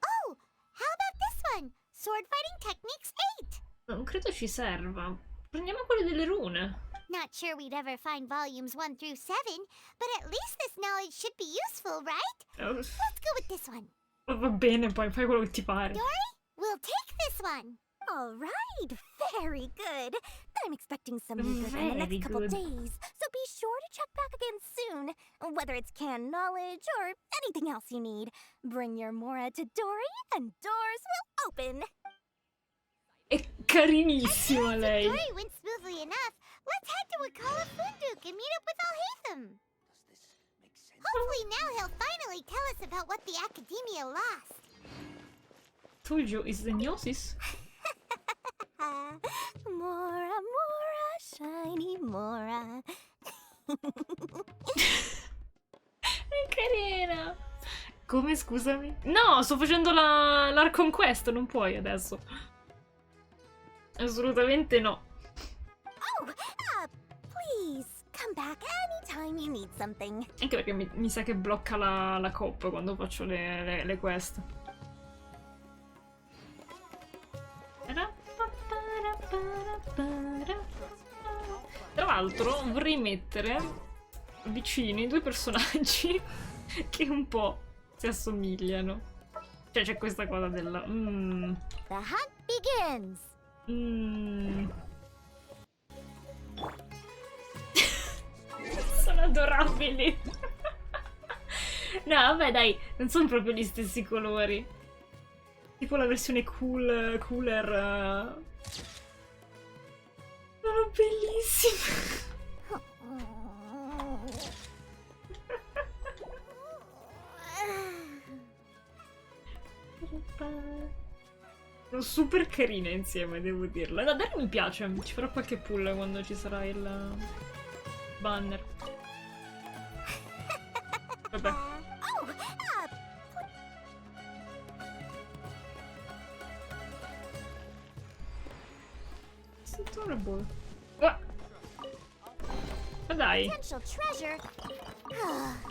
Oh, how about this one? Sword fighting techniques 8. Non credo ci serva. Prendiamo quello delle rune. Not sure we'd ever find volumes 1 through 7, but at least this knowledge should be useful, right? Let's go with this one. Va bene, poi fai quello che ti pare. Dory, we'll take this one. All right, very good. I'm expecting some news in the next couple days, so be sure to check back again soon. Whether it's canned knowledge or anything else you need, bring your Mora to Dory and doors will open. È carinissima lei. Dory went smoothly enough. Let's head to Wakala Funduk and meet up with Alhaitham. Hopefully now he'll finally tell us about what the Academia lost. Told you, it's the Gnosis. Mora, Mora, shiny Mora. È carina. Come, scusami? No, sto facendo l'Archon Quest, non puoi adesso. Assolutamente no. Oh, please, come back anytime you need something. Anche perché mi sa che blocca la coppa quando faccio le quest. Tra l'altro vorrei mettere vicini due personaggi che un po' si assomigliano. Cioè c'è questa cosa della... The hunt begins! Sono adorabili! No, vabbè dai, non sono proprio gli stessi colori. Tipo la versione cooler... Sono bellissime! Sono super carine insieme, devo dirlo. Da Dario mi piace, ci farò qualche pull quando ci sarà il banner. Vabbè. Ma dai. Potential treasure.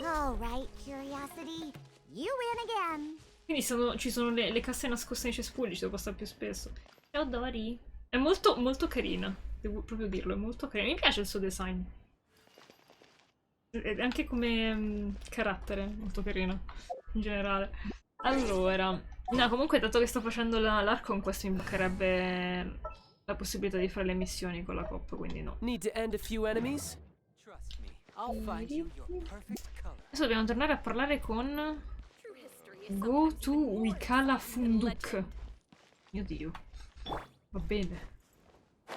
All right, curiosity. You win again. Quindi ci sono le casse nascoste nei cespugli, ci devo passare più spesso. Ciao Dori. È molto, molto carina, devo proprio dirlo, è molto carina. Mi piace il suo design. E anche come carattere, molto carina, in generale. Allora, no, comunque dato che sto facendo l'Archon Quest mi bloccherebbe la possibilità di fare le missioni con la coppa, quindi no. Need to end a few enemies? Trust me, I'll find you your perfect color. Adesso dobbiamo tornare a parlare con... Go to Wakala Funduk. Mio Dio. Va bene.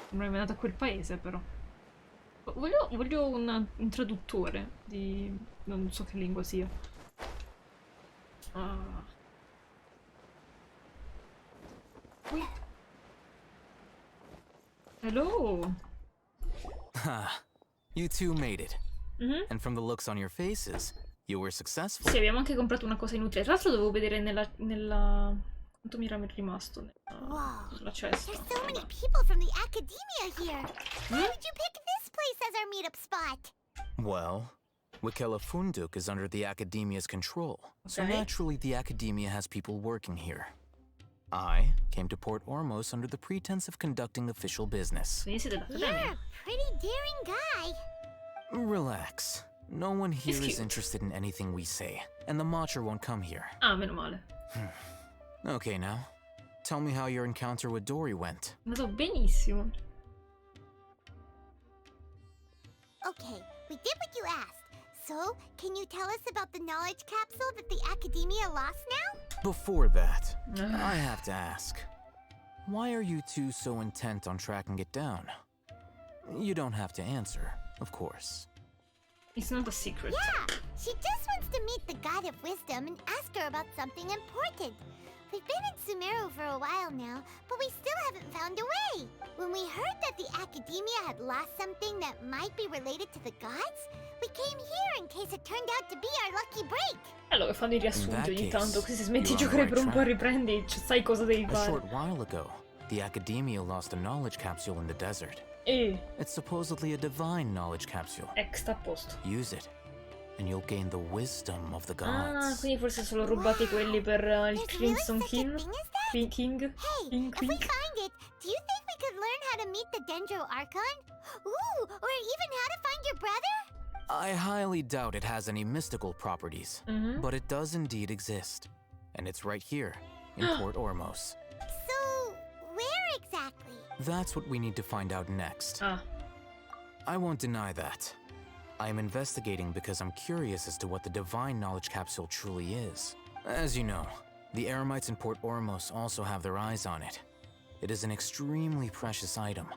Non è mai andato a quel paese, però. Voglio un traduttore di... non so che lingua sia. Hello. Ah, you two made it. And from the looks on your faces, you were successful. Sì, abbiamo anche comprato una cosa inutile. Tra l'altro dovevo vedere nella... Quanto mi era rimasto nella cesta. There's so many people from the Academia here. Why did you pick this place as our meetup spot? Well, Wakala Funduk is under the Academia's control. So Okay. naturally the Academia has people working here. I came to Port Ormos under the pretense of conducting official business. You're a pretty daring guy. Relax. No one here He's is cute. interested in anything we say, and the Matcher won't come here. Ah, meno male. Okay, now, tell me how your encounter with Dory went. È andato benissimo. Okay, we did what you asked. So, can you tell us about the knowledge capsule that the Academia lost now? Before that, I have to ask, why are you two so intent on tracking it down? You don't have to answer, of course. It's not a secret. Yeah, she just wants to meet the God of Wisdom and ask her about something important. We've been in Sumeru for a while now, but we still haven't found a way. When we heard that the Academia had lost something that might be related to the gods, We came here in case it turned out to be our lucky break. Allora fanno i riassunti ogni tanto, così se smetti di giocare per un po' riprendi, sai cosa devi A fare. short while ago, the Academia lost a knowledge capsule in the desert. It's supposedly a divine knowledge capsule. Sta a posto. Use it, and you'll gain the wisdom of the Ah, gods. quindi forse sono rubati quelli per il Crimson King. King. If we find it, do you think we could learn how to meet the Dendro Archon? Ooh, or even how to find your brother? I highly doubt it has any mystical properties, but it does indeed exist. And it's right here, in Port Ormos. So, where exactly? That's what we need to find out next. I won't deny that. I am investigating because I'm curious as to what the divine knowledge capsule truly is. As you know, the Eremites in Port Ormos also have their eyes on it. It is an extremely precious item.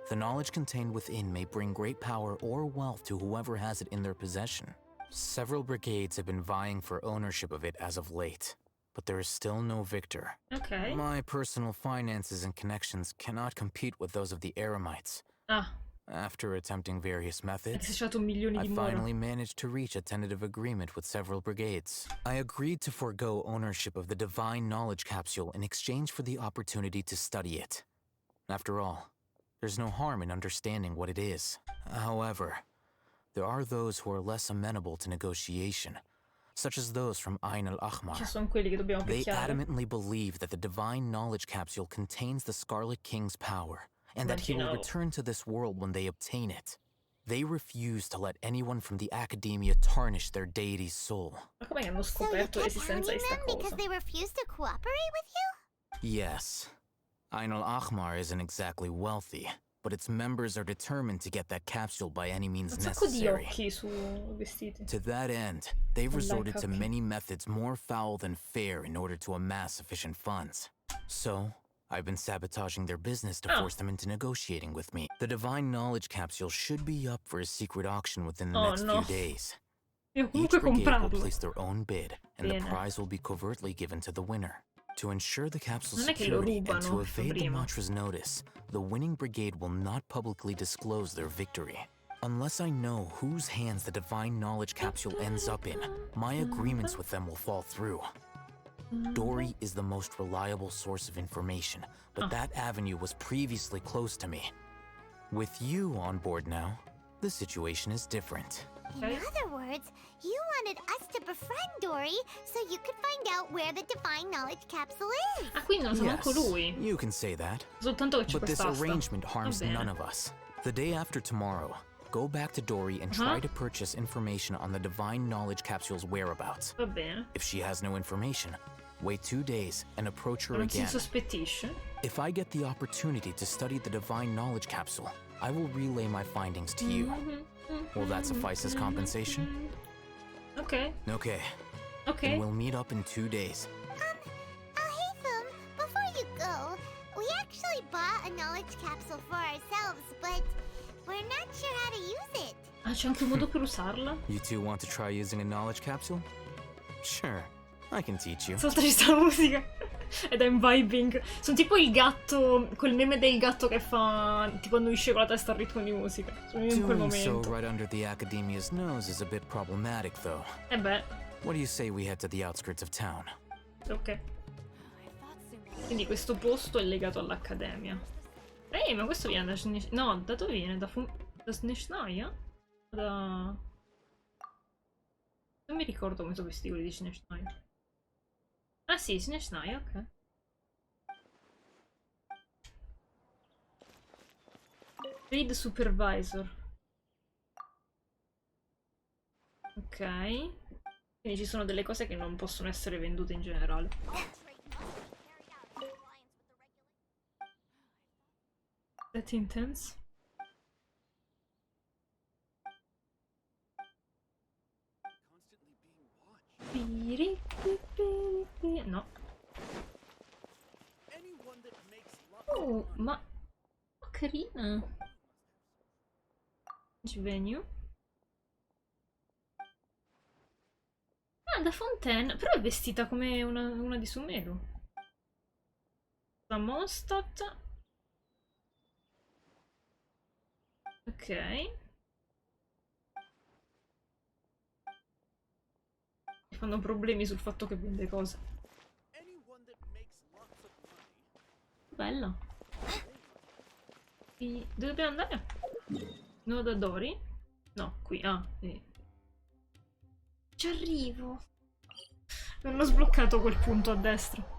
The knowledge contained within may bring great power or wealth to whoever has it in their possession. Several brigades have been vying for ownership of it as of late, but there is still no victor. Okay. My personal finances and connections cannot compete with those of the Eremites. After attempting various methods, I finally managed to reach a tentative agreement with several brigades. I agreed to forego ownership of the divine knowledge capsule in exchange for the opportunity to study it. After all, there's no harm in understanding what it is. However, there are those who are less amenable to negotiation, such as those from Ain al-Ahmar. They adamantly believe that the divine knowledge capsule contains the Scarlet King's power, and that he will return to this world when they obtain it. They refuse to let anyone from the Academia tarnish their deity's soul. Ma come hanno So you scoperto kept l'esistenza di harming sta them because cosa? they refused to cooperate with you? Yes. Ain al-Ahmar isn't exactly wealthy, but its members are determined to get that capsule by any means Un sacco di necessary. occhi su vestiti. To that end, they've resorted to copy. many methods more foul than fair in order to amass sufficient funds. So, I've been sabotaging their business to force them into negotiating with me. The divine knowledge capsule should be up for a secret auction within the next few days. Devo Each comunque brigade will comprarlo. place their own bid, and Bene. the prize will be covertly given to the winner. To ensure the capsule's Non è che lo security and to rubano, evade the prima. mantra's notice, the winning brigade will not publicly disclose their victory. Unless I know whose hands the divine knowledge capsule ends up in, my agreements with them will fall through. Dory is the most reliable source of information, but that avenue was previously closed to me. With you on board now, the situation is different. In other words, you wanted us to befriend Dory so you could find out where the divine knowledge capsule is. Ah, quindi non sa manco Yes, lui. you can say that. Soltanto che c'è But this quest'asta. arrangement harms Va bene. none of us. The day after tomorrow, go back to Dory and try to purchase information on the divine knowledge capsule's whereabouts. Va bene. If she has no information, wait 2 days and approach her Non si again. sospettisce. If I get the opportunity to study the divine knowledge capsule, I will relay my findings to you. Will that suffice as compensation? Ok. Okay. Okay. Then we'll meet up in 2 days. Haytham, before you go, we actually bought a knowledge capsule for ourselves, but we're not sure how to use it. Ah, c'è anche un modo per usarla? You two want to try using a knowledge capsule? Sure, I can teach you. Sotto ci sta la musica. Ed è un vibing. Sono tipo il gatto, quel meme del gatto che fa tipo annuisce con la testa al ritmo di musica. Sono in quel Doing so momento. right under the Academia's nose is a bit problematic, though. Beh, What do you say we head to the outskirts of town? ok. Quindi questo posto è legato all'accademia. Ma questo viene da no, da dove viene? Da Snezhnaya? Da... Non mi ricordo come sono questi quelli di Snezhnaya. Ah sì, Snezhnaya, ok. Trade Supervisor. Ok. Quindi ci sono delle cose che non possono essere vendute in generale. That intense. No. Oh, ma carina. Venue. Ah, da Fontaine. Però è vestita come una di Sumeru. La Mondstadt. Ok. fanno problemi sul fatto che vende cose. Bella. Dove dobbiamo andare? Nodo Dori? No, qui. Ah, ci arrivo. Non ho sbloccato quel punto a destra.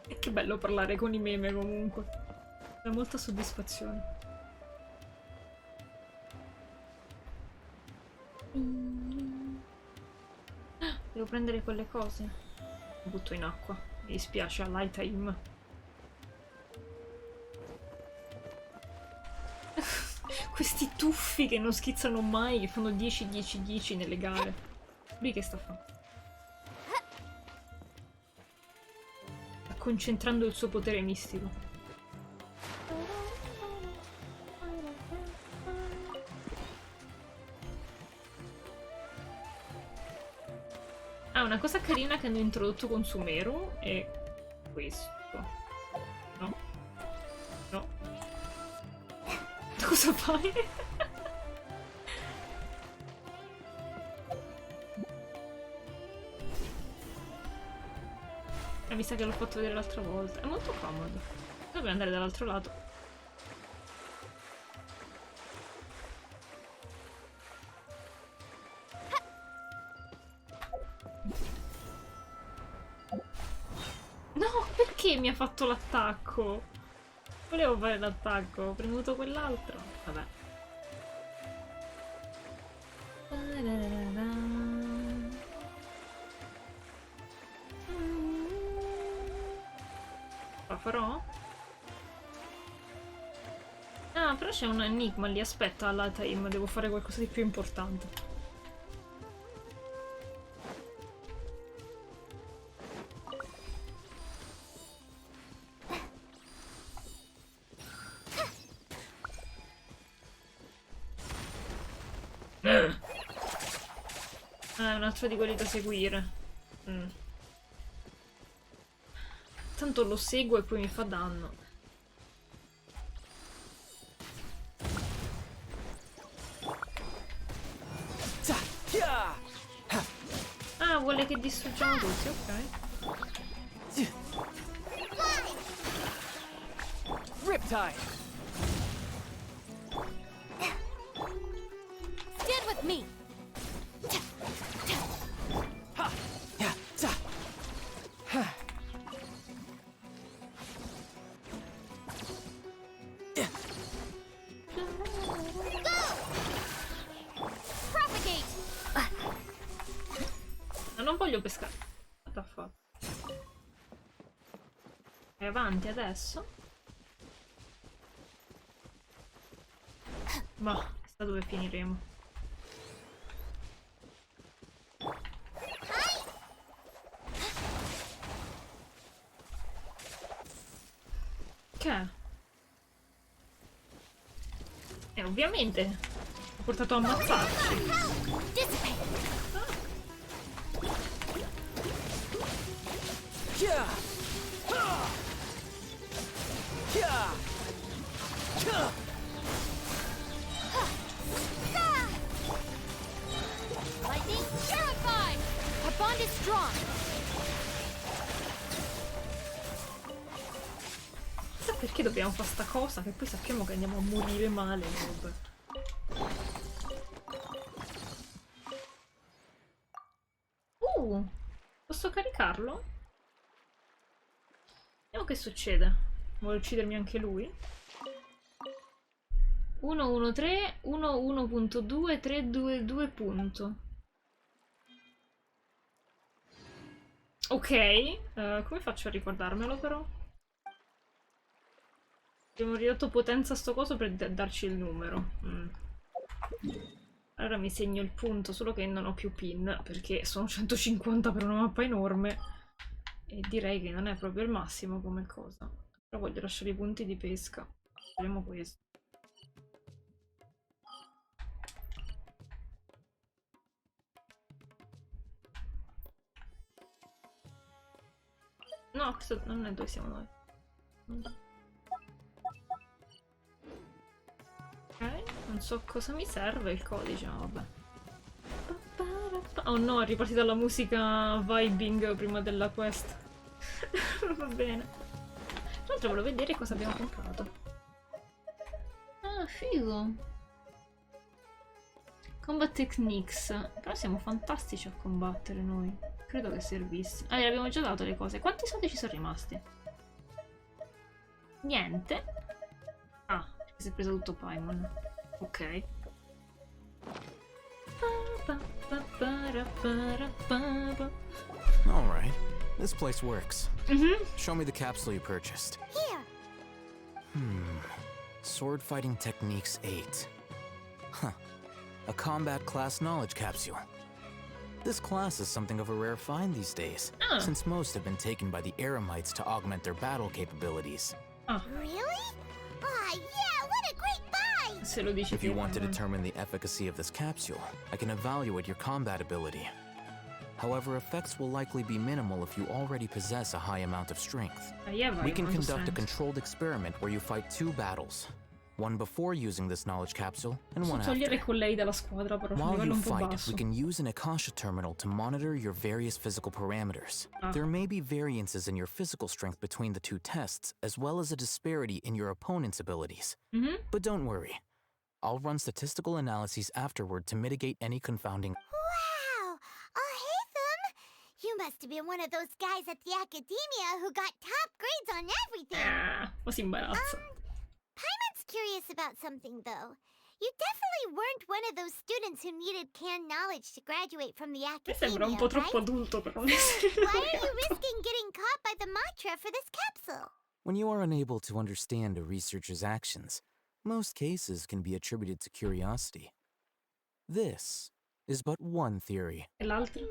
E che bello parlare con i meme comunque. Dà molta soddisfazione. Devo prendere quelle cose. Lo butto in acqua. Mi dispiace a Light Time. Questi tuffi che non schizzano mai, che fanno 10-10-10 nelle gare. Lui che sta a fare? Sta concentrando il suo potere mistico. Ah, una cosa carina che hanno introdotto con Sumeru è questo. No? No? Cosa fai? Mi sa che l'ho fatto vedere l'altra volta. È molto comodo. Dobbiamo andare dall'altro lato. No, perché mi ha fatto l'attacco? Volevo fare l'attacco, ho premuto quell'altro. Vabbè. La farò? Ah, però c'è un enigma lì, aspetta alla time, devo fare qualcosa di più importante. Ah, è un altro di quelli da seguire. Tanto lo seguo e poi mi fa danno. Ah, vuole che distruggiamo tutti, ok. Riptide. Stand with me. Non voglio pescare. What the fuck? Vai avanti adesso. Ma chissà dove finiremo. Che? Ovviamente ho portato a ammazzarci. Lightning purified. Our bond is strong. Chissà perché dobbiamo fare sta cosa che poi sappiamo che andiamo a morire male. Vabbè. Posso caricarlo? Vediamo che succede. Vuole uccidermi anche lui? 113 11.2 322 punto. Ok, come faccio a ricordarmelo però? Abbiamo ridotto potenza a sto coso per darci il numero. Allora mi segno il punto, solo che non ho più pin, perché sono 150 per una mappa enorme. E direi che non è proprio il massimo come cosa. Però voglio lasciare i punti di pesca. Facciamo questo. No, questo non è dove siamo noi. Ok, Non so cosa mi serve il codice, ma vabbè. Oh no, è ripartita la musica vibing prima della quest. Va bene. Tra l'altro volevo vedere cosa abbiamo comprato. Ah, figo. Combat Techniques. Però siamo fantastici a combattere noi. Credo che servisse. Ah, le abbiamo già dato le cose. Quanti soldi ci sono rimasti? Niente. Ah, si è preso tutto Paimon. Ok. Alright, this place works. Show me the capsule you purchased. Here. Sword Fighting Techniques 8. Huh. A combat class knowledge capsule. This class is something of a rare find these days, since most have been taken by the Eremites to augment their battle capabilities. Really? Ah, yeah, what a great buy! Se lo dici If you want to determine the efficacy of this capsule, I can evaluate your combat ability. However, effects will likely be minimal if you already possess a high amount of strength. We can conduct a controlled experiment where you fight 2 battles. One before using this knowledge capsule, and one after. Togliere con lei dalla squadra, però While livello you un po' fight, basso. we can use an Akasha terminal to monitor your various physical parameters. There may be variances in your physical strength between the 2 tests, as well as a disparity in your opponent's abilities. But don't worry. I'll run statistical analyses afterward to mitigate any confounding. Wow! You must have been one of those guys at the academia who got top grades on everything. Ma si imbarazza. Paimon's curious about something, though. You definitely weren't one of those students who needed canned knowledge to graduate from the academia, Sembra un po' troppo right? adulto per non So, essere why are you risking getting caught by the mantra for this capsule? When you are unable to understand a researcher's actions, most cases can be attributed to curiosity. This is but one theory. E l'altro?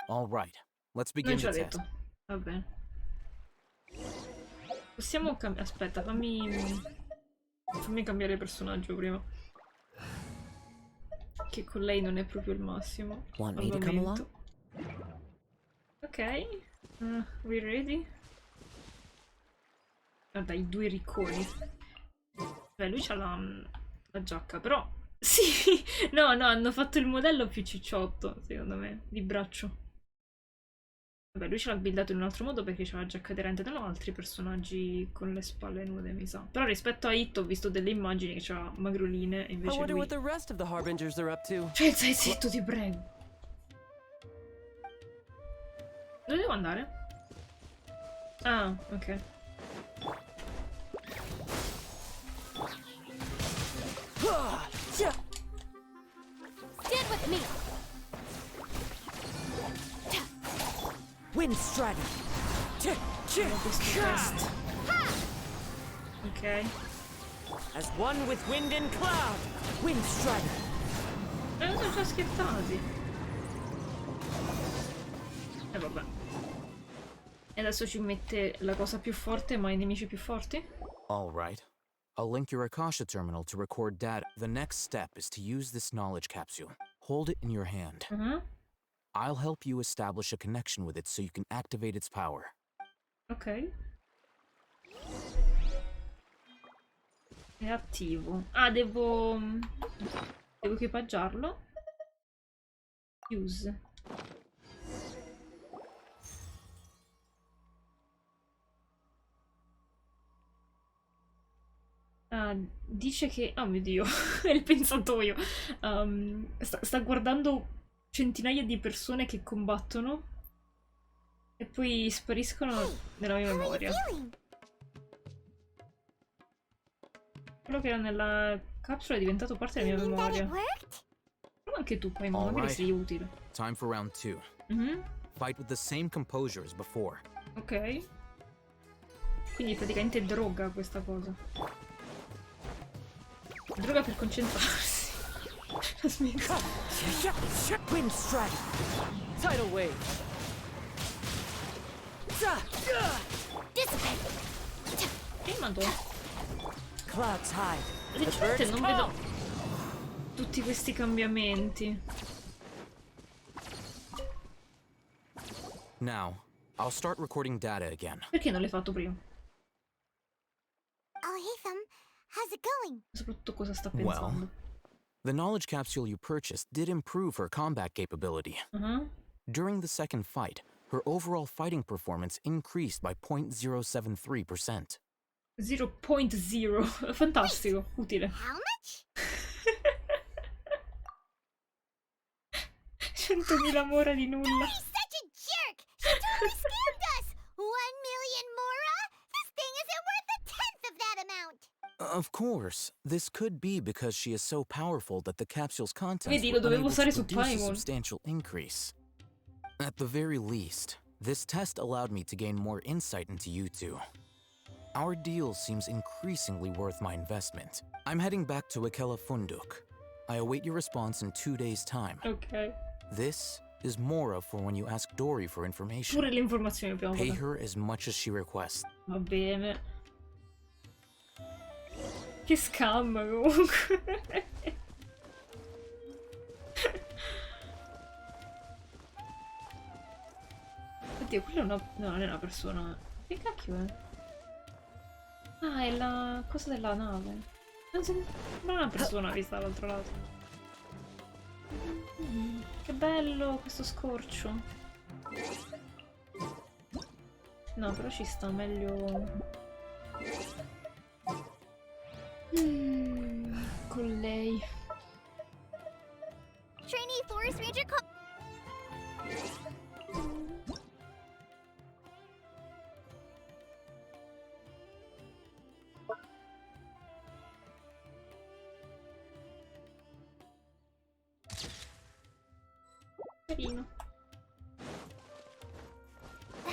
All right, let's Non begin ce the l'ha test. detto. Va bene. Possiamo cambiare. Aspetta, fammi cambiare personaggio prima. Che con lei non è proprio il massimo. Want al me to come momento. Ok. We ready? Guarda, i 2 ricconi. Beh, lui c'ha la giacca, però. Sì! No, hanno fatto il modello più cicciotto, secondo me, di braccio. Vabbè, lui ce l'ha buildato in un altro modo perché c'ha la giacca aderente, non ho altri personaggi con le spalle nude, mi sa. Però rispetto a It ho visto delle immagini che c'ha magroline e invece lui... Cioè, stai zitto, ti prego. Dove devo andare? Ah, ok. Stand with me. Wind Strider. Ok. As one with wind and cloud. Wind Strider. Sono già scherzati. E vabbè. E adesso ci mette la cosa più forte, ma i nemici più forti? All right. I'll link your Akasha terminal to record data. The next step is to use this knowledge capsule. Hold it in your hand. I'll help you establish a connection with it so you can activate its power. Ok. È attivo. Ah, devo equipaggiarlo. Use. Dice che... Oh mio Dio, è il pensatoio. Sta guardando centinaia di persone che combattono e poi spariscono nella mia memoria. Quello che era nella capsula è diventato parte della mia memoria. Prova anche tu, poi magari sei utile. Time for round 2. Fight with the same composure as before. Ok. Quindi praticamente droga questa cosa. Droga per concentrarsi. Aspetta. Wind Strider. Tidal Wave. Che madonna. Clouds High. Sinceramente non vedo tutti questi cambiamenti. Now, I'll start recording data again. Perché non l'hai fatto prima? Oh, Hatham, how How's it going? Soprattutto cosa sta Well, pensando. the knowledge capsule you purchased did improve her combat capability. During the second fight, her overall fighting performance increased by 0.073%. 0.0. Fantastico, utile. How much? 100.000 mora di nulla. He's such a jerk! She totally scammed us! 1 million mora? This thing isn't worth a tenth of that amount! Of course, this could be because she is so powerful that the capsule's contents Vedi, were lo dovevo unable usare to su produce a Paimon. substantial increase. At the very least, this test allowed me to gain more insight into you two. Our deal seems increasingly worth my investment. I'm heading back to Ikela Funduk. I await your response in 2 days' time. Ok. This is Mora for when you ask Dory for information. Pure le informazioni abbiamo Pay dato. her as much as she requests. Va bene. Che scam comunque. Oddio, quella è una... No, non è una persona. Che cacchio è? Ah, è la cosa della nave. Non è una persona vista dall'altro lato. Che bello questo scorcio. No, però ci sta meglio... con lei. Trainee Forest Ranger Carino. Tra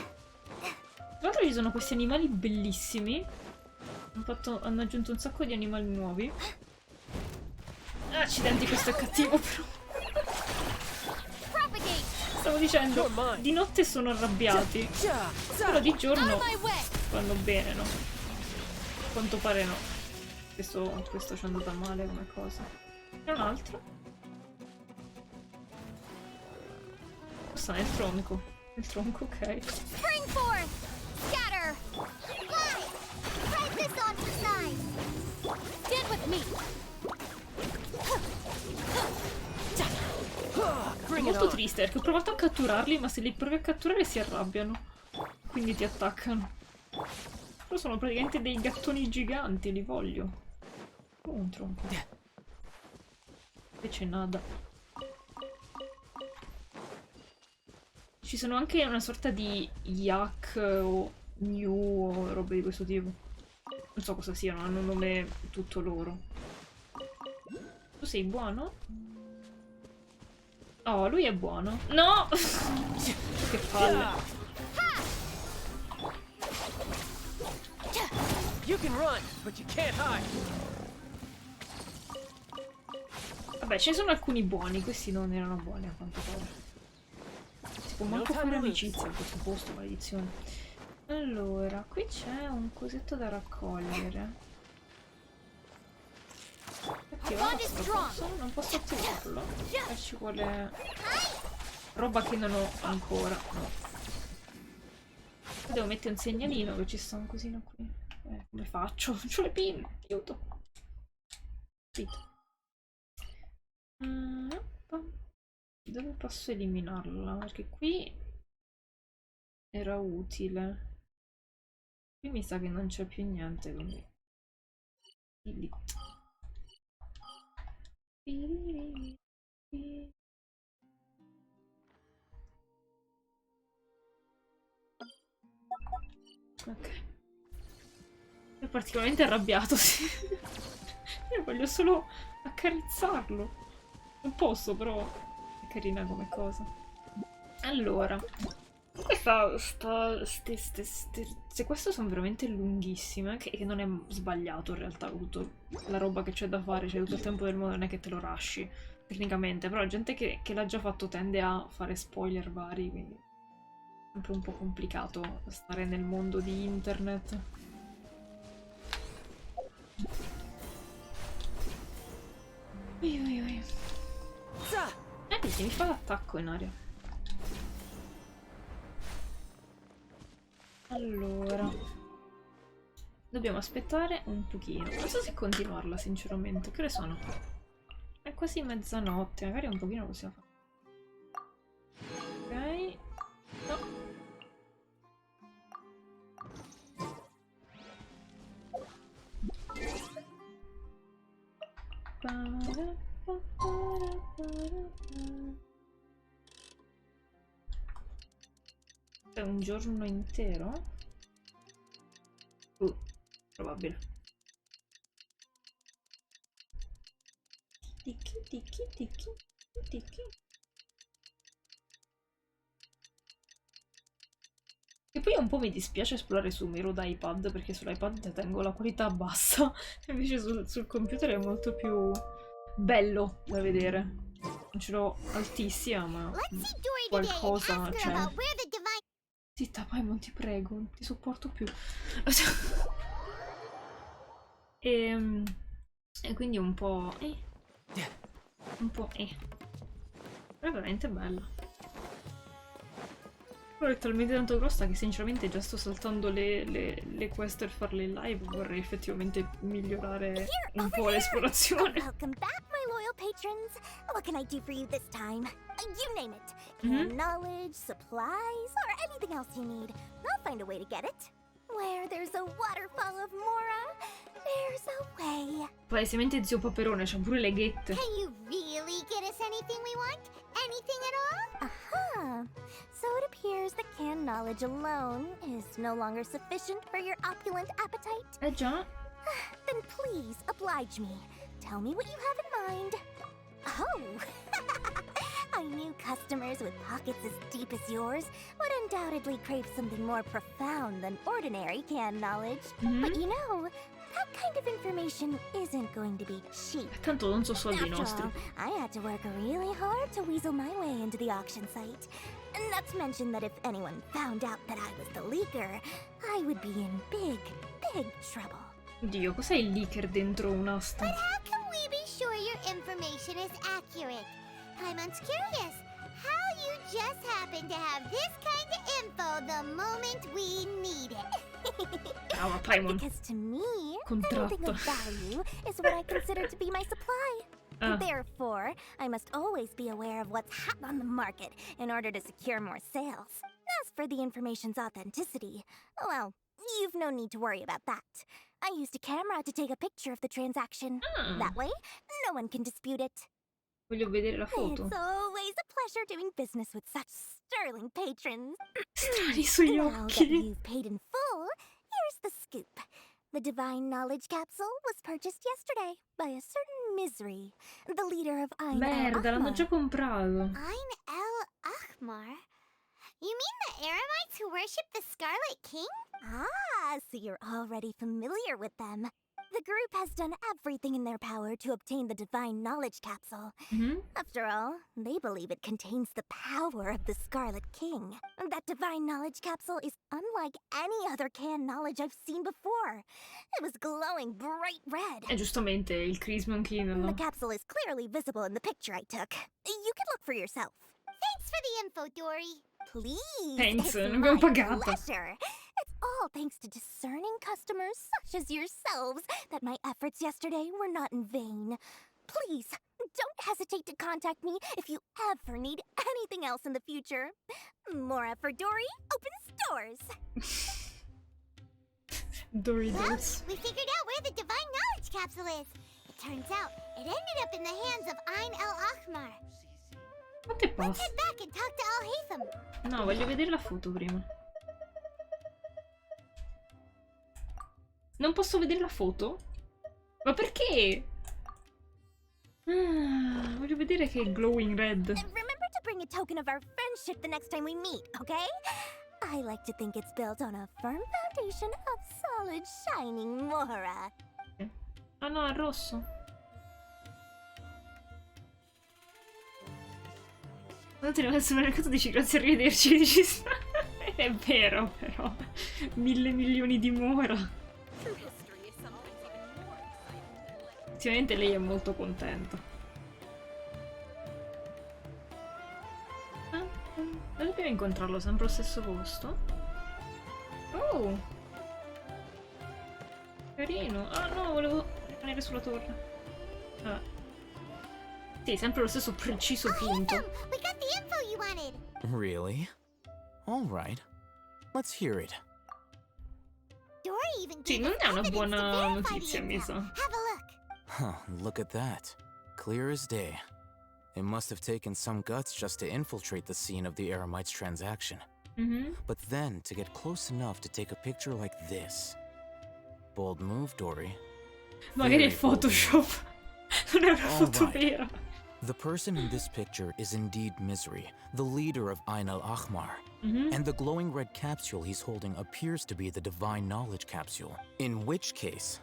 l'altro ci sono questi animali bellissimi. Hanno aggiunto un sacco di animali nuovi. Accidenti, questo è cattivo però. Stavo dicendo, di notte sono arrabbiati, però di giorno vanno bene, no? A quanto pare no. Questo ci è andata male come cosa. E un altro? Sta nel tronco. Nel tronco, ok. Spring forth! Scatter! Fly! Spread this on the side! Stand with me! È molto triste perché ho provato a catturarli, ma se li provi a catturare si arrabbiano. Quindi ti attaccano. Però sono praticamente dei gattoni giganti e li voglio. Oh, un tronco. Invece nada. Ci sono anche una sorta di yak o gnu o robe di questo tipo. Non so cosa siano, hanno un nome tutto loro. Tu sei buono? Oh, lui è buono. No! Che palle. You can run, but you can't hide. Vabbè, ce ne sono alcuni buoni, questi non erano buoni a quanto pare. Si può manco fare amicizia in questo posto, maledizione. Allora, qui c'è un cosetto da raccogliere. Non posso attivarlo. Ci vuole roba che non ho ancora. No. Devo mettere un segnalino che ci sta un cosino qui. Come faccio? C'ho le pinne, aiuto. Dove posso eliminarla? Perché qui era utile. Qui mi sa che non c'è più niente, quindi... Ok. È particolarmente arrabbiato, sì. Io voglio solo accarezzarlo. Non posso, però è carina come cosa. Allora, se queste sono veramente lunghissime, che non è sbagliato in realtà, tutto la roba che c'è da fare, c'è tutto il tempo del mondo, non è che te lo russhi tecnicamente, però la gente che l'ha già fatto tende a fare spoiler vari, quindi è sempre un po' complicato stare nel mondo di internet. Vedi, mi fa l'attacco in aria. Allora, Dobbiamo aspettare un pochino. Non so se continuarla, sinceramente. Che ore sono? È quasi mezzanotte. Magari un pochino possiamo fare. Ok. No. È un giorno intero? Probabile. Ticchi, ticchi, ticchi, ticchi. E poi un po' mi dispiace esplorare Sumeru da iPad, perché sull'iPad tengo la qualità bassa, invece sul computer è molto più bello da vedere. Non ce l'ho altissima, ma qualcosa, cioè... Zitta, Paimon, ti prego, non ti sopporto più. E quindi un po'... Un po'... È veramente bella. Però è talmente tanto grossa che sinceramente già sto saltando le quest per farle in live. Vorrei effettivamente migliorare un po' l'esplorazione. Welcome back, my loyal patrons. What can I do for you this time? You name it. Canned knowledge, supplies, or anything else you need. I'll find a way to get it. Where there's a waterfall of Mora, there's a way. Palesemente zio Paperone, c'ha pure le ghette. Can you really get us anything we want? Anything at all? Aha! So it appears that canned knowledge alone is no longer sufficient for your opulent appetite? Già. Then please oblige me. Tell me what you have in mind. Oh! I knew customers with pockets as deep as yours would undoubtedly crave something more profound than ordinary canned knowledge. But you know, that kind of information isn't going to be cheap. Tanto non so soldi After nostri. all, I had to work really hard to weasel my way into the auction site. Not to mention that if anyone found out that I was the leaker, I would be in big, big trouble. Dio, cos'è il leaker dentro un'asta? But how can we be sure your information is accurate? Paimon's curious. How you just happen to have this kind of info the moment we need it. Brava, Paimon. Because to me, Contratto. anything of value is what I consider to be my supply. Therefore, I must always be aware of what's hot on the market in order to secure more sales. As for the information's authenticity, well, you've no need to worry about that. I used a camera to take a picture of the transaction. That way, no one can dispute it. Voglio vedere la foto. It's always a pleasure doing business with such sterling patrons. Strani sugli Now that occhi. you've paid in full, here's the scoop. The Divine Knowledge Capsule was purchased yesterday by a certain Misery, the leader of Ain Merda, l'hanno già comprato. Ain El Ahmar? You mean the Eremites who worship the Scarlet King? Ah, so you're already familiar with them. The group has done everything in their power to obtain the Divine Knowledge Capsule. After all, they believe it contains the power of the Scarlet King. That Divine Knowledge Capsule is unlike any other canned knowledge I've seen before. It was glowing bright red. E giustamente il Crismon King, no? The capsule is clearly visible in the picture I took. You can look for yourself. Thanks for the info, Dory. Please. Thanks, it's l'abbiamo my pagato. pleasure. It's all thanks to discerning customers such as yourselves that my efforts yesterday were not in vain. Please, don't hesitate to contact me if you ever need anything else in the future. Mora for Dory opens doors. Dory Well, does. we figured out where the Divine Knowledge Capsule is. It turns out it ended up in the hands of Ain El Ahmar. Quanto è Let's pazzo? head back and talk to Al Haytham. No, voglio vedere la foto prima. Non posso vedere la foto? Ma perché? Voglio vedere che è glowing red. Remember to bring a token of our friendship the next time we meet, okay? I like to think it's built on a firm foundation of solid, shining Mora. Ah no, è rosso. Non te ne vai al supermercato e dici grazie, arrivederci. Dici, è vero, però. 1000 milioni di mora. Effettivamente lei è molto contenta. Dove dobbiamo incontrarlo? Sempre allo stesso posto? Oh! Carino. Ah no, volevo rimanere sulla torre. Vabbè. Sì, sempre lo stesso preciso punto. We got the info you wanted. Really? All right. Let's hear it. Dory even Sì, gave non us è una evidence buona to verify the notizia, mi intel. sa. Have a look. Huh, look at that. Clear as day. It must have taken some guts just to infiltrate the scene of the Eremites' transaction. But then, to get close enough to take a picture like this. Bold move, Dory. Magari è Very bold Photoshop. Non è una All foto right. vera. The person in this picture is indeed Misery, the leader of Ain al-Ahmar. And the glowing red capsule he's holding appears to be the Divine Knowledge capsule. In which case,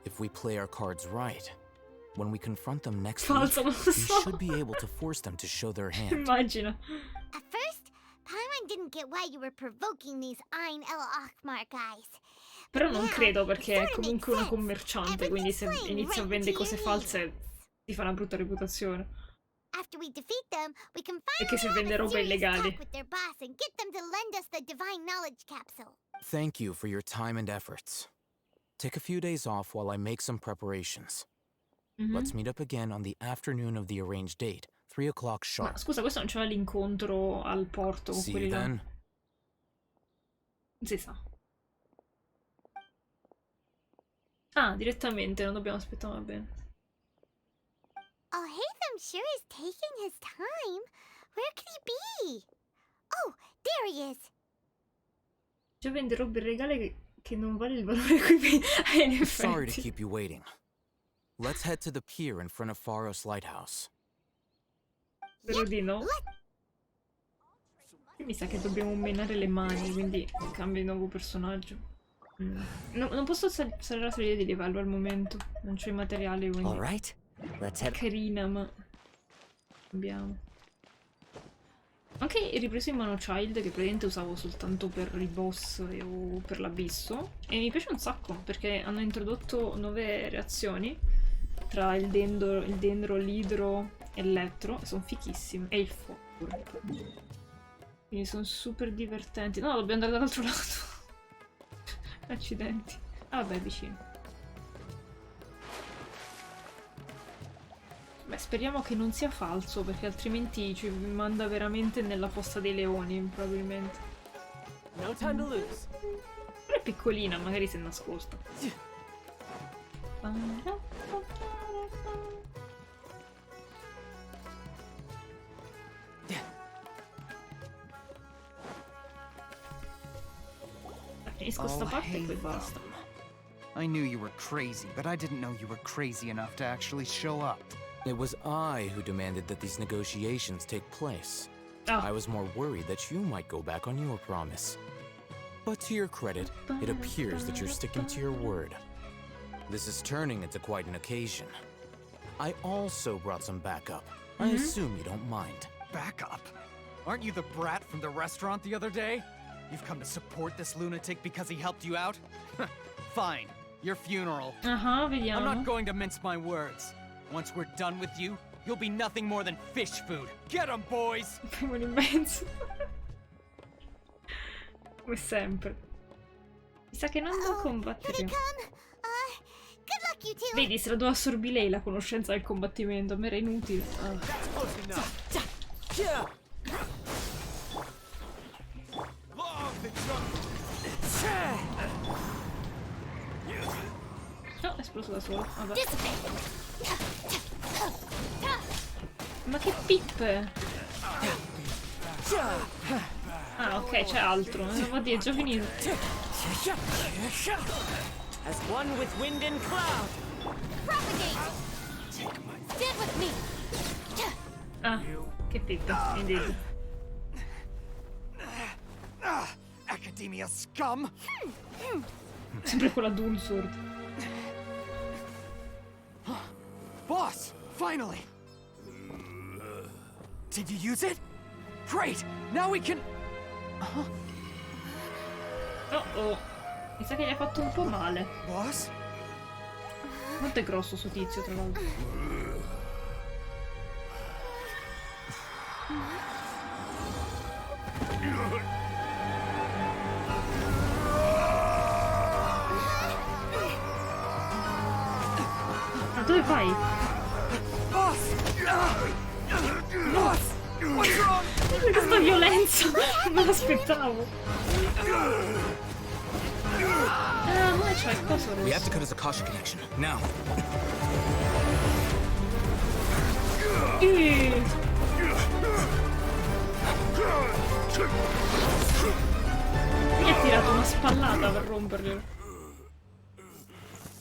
if we play our cards right, when we confront them next week, Falso, non lo we so. should be able to force them to show their hand. Immagina. At first, Paimon didn't get why you were provoking these Ain el-Ahmar guys. Però non credo perché è comunque una commerciante, quindi se inizia a vendere cose false ti fa una brutta reputazione. After we defeat them, we can E che se finally vende have a roba serious illegale. talk with their boss and get them to lend us the Divine Knowledge capsule. Thank you for your time and efforts. Take a few days off while I make some preparations. Let's meet up again on the afternoon of the arranged date, 3 o'clock sharp. Ma scusa, questo non c'era l'incontro al porto con See quelli you là? then. Non si sa. Ah, direttamente, non dobbiamo aspettare, va bene. Oh, Hatham sure is taking his time. Where could he be? Oh, there he is. Già vende robe regale che non vale il valore qui. In Sorry to effetti. keep you waiting. Let's head to the pier in front of Faros Lighthouse. Spero di no. Mi sa che dobbiamo menare le mani, quindi cambio di nuovo personaggio. Non posso salire la salita di livello al momento. Non c'ho i materiali, quindi... All right. Let's head. Carina, ma... Cambiamo. Anche il ripreso in mano Child, che praticamente usavo soltanto per i boss o per l'abisso. E mi piace un sacco, perché hanno introdotto 9 reazioni tra il dendro, l'idro e l'elettro. E sono fichissime. E il fuoco. Quindi sono super divertenti. No, dobbiamo andare dall'altro lato. Accidenti. Ah, vabbè, vicino. Beh, speriamo che non sia falso, perché altrimenti ci manda veramente nella fossa dei leoni, probabilmente. No time to lose. Però è piccolina, magari si è nascosta. Finisco sta parte e poi basta. I knew you were crazy, but I didn't know you were crazy enough to actually show up. It was I who demanded that these negotiations take place. Oh. I was more worried that you might go back on your promise. But to your credit, it appears that you're sticking to your word. This is turning into quite an occasion. I also brought some backup. I assume you don't mind. Backup? Aren't you the brat from the restaurant the other day? You've come to support this lunatic because he helped you out? Fine. Your funeral. Vediamo. I'm not going to mince my words. Once we're done with you, you'll be nothing more than fish food. Get 'em, boys! Siamo in mezzo. Come sempre. Mi sa che non devo combattere. Vedi, se la devo assorbire lei la conoscenza del combattimento, a me era inutile. No, è esploso da solo. Vabbè. Ma che pippe! Ah, ok, c'è altro. Oddio, è già finito. As one with wind and cloud. Propagate! Stand with me! Ah, che pippe, indeed. Academia scum! Sempre quella Dulsword. Boss! Finally! Did you use it? Great! Now we can... Oh. Mi sa che gli ha fatto un po' male. Boss? Quanto è grosso sto tizio, tra l'altro. dove vai? Questa violenza! Non me l'aspettavo. Ah, ma c'è il coso We have to cut his Akasha connection, now. Mi ha tirato una spallata per romperglielo.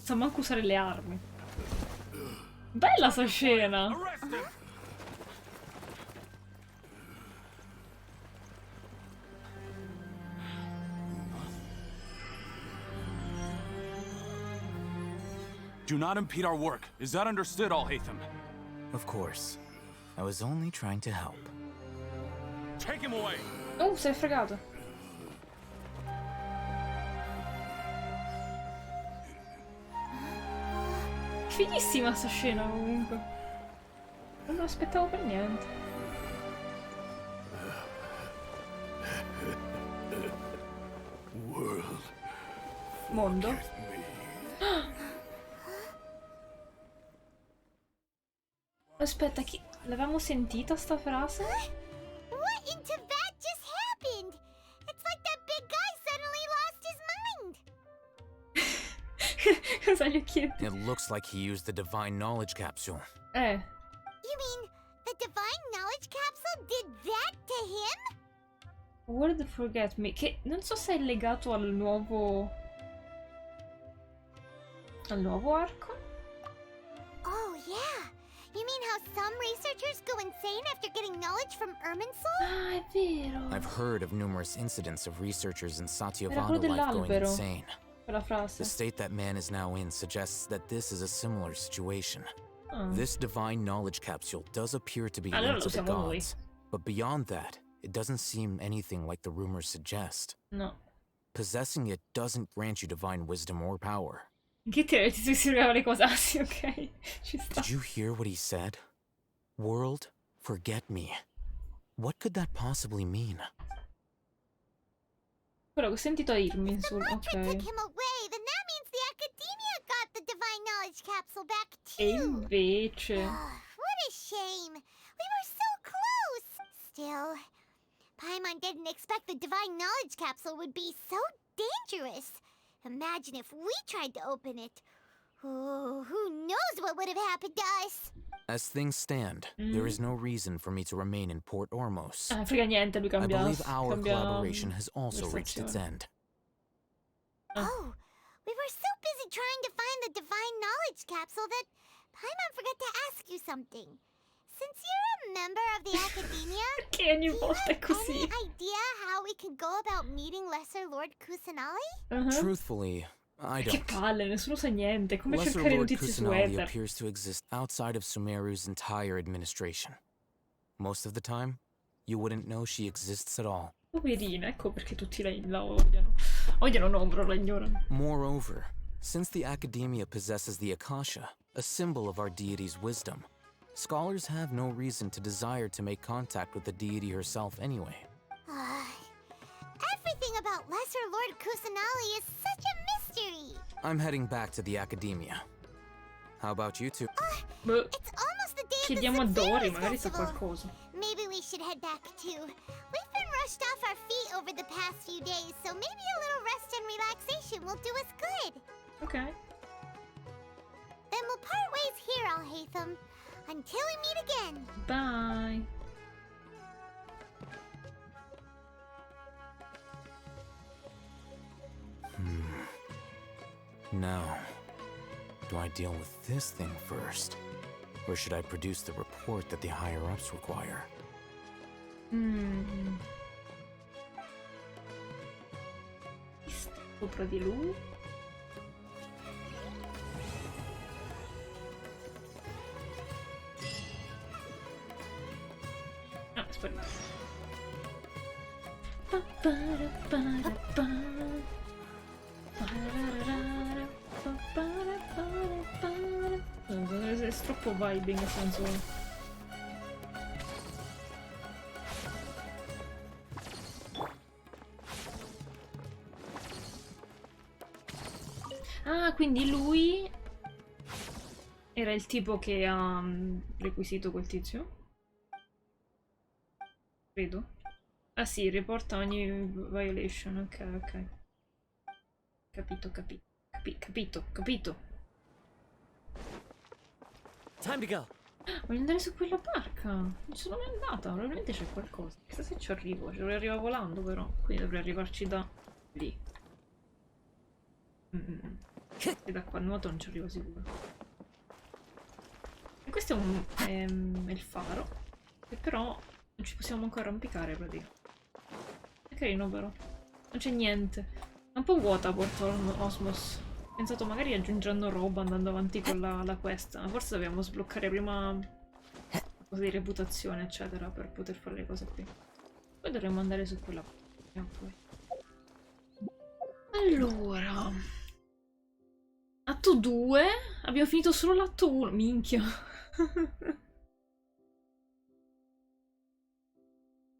Sa manco usare le armi. Bella sta scena! Do not impede our work. Is that understood, Alhaitham? Of course. I was only trying to help. Take him away! Oh, sei fregato. Fighissima sta scena comunque. Non me l'aspettavo per niente. Mondo? Aspetta, chi... l'avevamo sentita sta frase? What in Tibet just happened? It's like that big guy suddenly lost his mind. Cosa gli ho chiesto? It looks like he used the divine knowledge capsule. You mean the divine knowledge capsule did that to him? Word Forget Me, che non so se è legato al nuovo... al nuovo arco? Oh, yeah. You mean how some researchers go insane after getting knowledge from Irminsul? Ah, è vero. I've heard of numerous incidents of researchers in Era quello Satyavana life going dell'albero. insane. Quella frase. The state that man is now in suggests that this is a similar situation. Oh. This divine knowledge capsule does appear to be Allora linked lo to the siamo noi. gods, but beyond that, it doesn't seem anything like the rumors suggest. No. Possessing it doesn't grant you divine wisdom or power. Che ti spiegava le cose? Ah, sì, ok. Ci sta. Did you hear what he said? World, forget me. What could that possibly mean? Quello che ho sentito a Irminsul, Took ok. him away, then that means the Academia got the divine knowledge capsule back E too. invece... What a shame. We were so close. Still, Paimon didn't expect the divine knowledge capsule would be so dangerous. Imagine if we tried to open it. Oh, who knows what would have happened to us? As things stand, there is no reason for me to remain in Port Ormos. Ah, frega niente, lui I cambia... believe our cambia collaboration has also reached its versione. end. Oh, we were so busy trying to find the divine knowledge capsule that Paimon forgot to ask you something. Since you're a member of the Academia, Che ogni volta è any così. idea how we can go about meeting Lesser Lord Kusanali? Truthfully, I Che don't. palle, nessuno sa niente. Come Lesser cercare Lord notizie su Kusanali Ether? appears to exist outside of Sumeru's entire administration. Most of the time, you wouldn't know she exists at all. Poverina, ecco perché tutti la odiano. Odiano no, però la ignorano. Moreover, since the Academia possesses the Akasha, a symbol of our deity's wisdom, scholars have no reason to desire to make contact with the deity herself anyway. Everything about Lesser Lord Kusanali is such a mystery. I'm heading back to the Academia. How about you two? It's almost the day of the Chiediamo a Dori, Sumeru magari sa festival. qualcosa. Maybe we should head back too. We've been rushed off our feet over the past few days, so maybe a little rest and relaxation will do us good. Ok. Then we'll part ways here, Alhaitham. Until we meet again. Bye. Now, do I deal with this thing first? Or should I produce the report that the higher-ups require? Sopra di lui? Ah, aspetta. È troppo vibing, nel senso... Ah, quindi lui... Era il tipo che ha requisito quel tizio? Credo. Ah sì, riporta ogni violation. Ok, ok. Capito, capito. Capito. Time to go. Voglio andare su quella barca. Non sono mai andata. Probabilmente c'è qualcosa. Chissà se ci arrivo. Ci dovrei arrivare volando però. Quindi dovrei arrivarci da lì. E da qua a nuoto non ci arrivo sicuro. E questo è il faro. Che però non ci possiamo ancora arrampicare praticamente. È carino però. Non c'è niente. È un po' vuota Porto Osmos. Ho pensato magari aggiungendo roba andando avanti con la quest. Ma forse dobbiamo sbloccare prima cose di reputazione, eccetera, per poter fare le cose qui. Poi dovremmo andare su quella. Poi. Allora. Atto 2. Abbiamo finito solo l'atto 1. Minchia.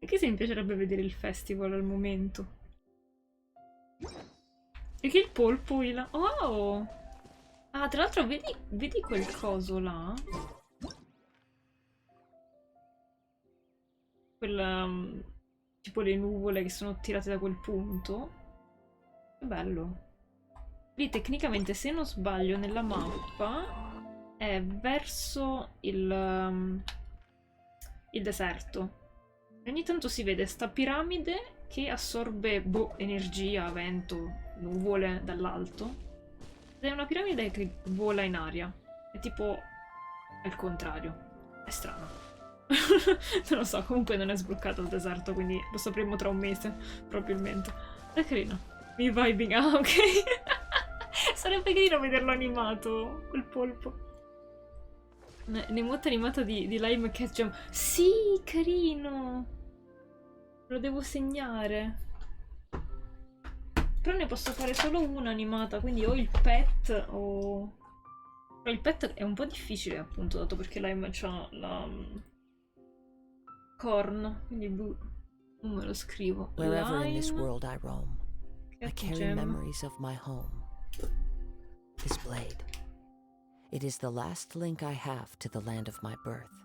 Anche se mi piacerebbe vedere il festival al momento. E che il polpo là. Oh! Ah, tra l'altro vedi quel coso là? Tipo le nuvole che sono tirate da quel punto. Che bello. Lì tecnicamente, se non sbaglio, nella mappa è verso il deserto. E ogni tanto si vede sta piramide che assorbe energia, vento, nuvole dall'alto. Ed è una piramide che vola in aria. È tipo al contrario. È strano. Non lo so, comunque non è sbloccato il deserto, quindi lo sapremo tra un mese, probabilmente. È carino. Mi vibing. Ah, ok. Sarebbe carino vederlo animato, quel polpo. Un'emote animata di Lime Cat Jam. Sì, carino! Lo devo segnare. Però ne posso fare solo una animata, quindi o il pet o... Però il pet è un po' difficile, appunto, dato perché Lime c'ha la... corn, quindi non me lo scrivo. Wherever in this Lime... world I roam, I carry memories of my home. This blade. It is the last link I have to the land of my birth.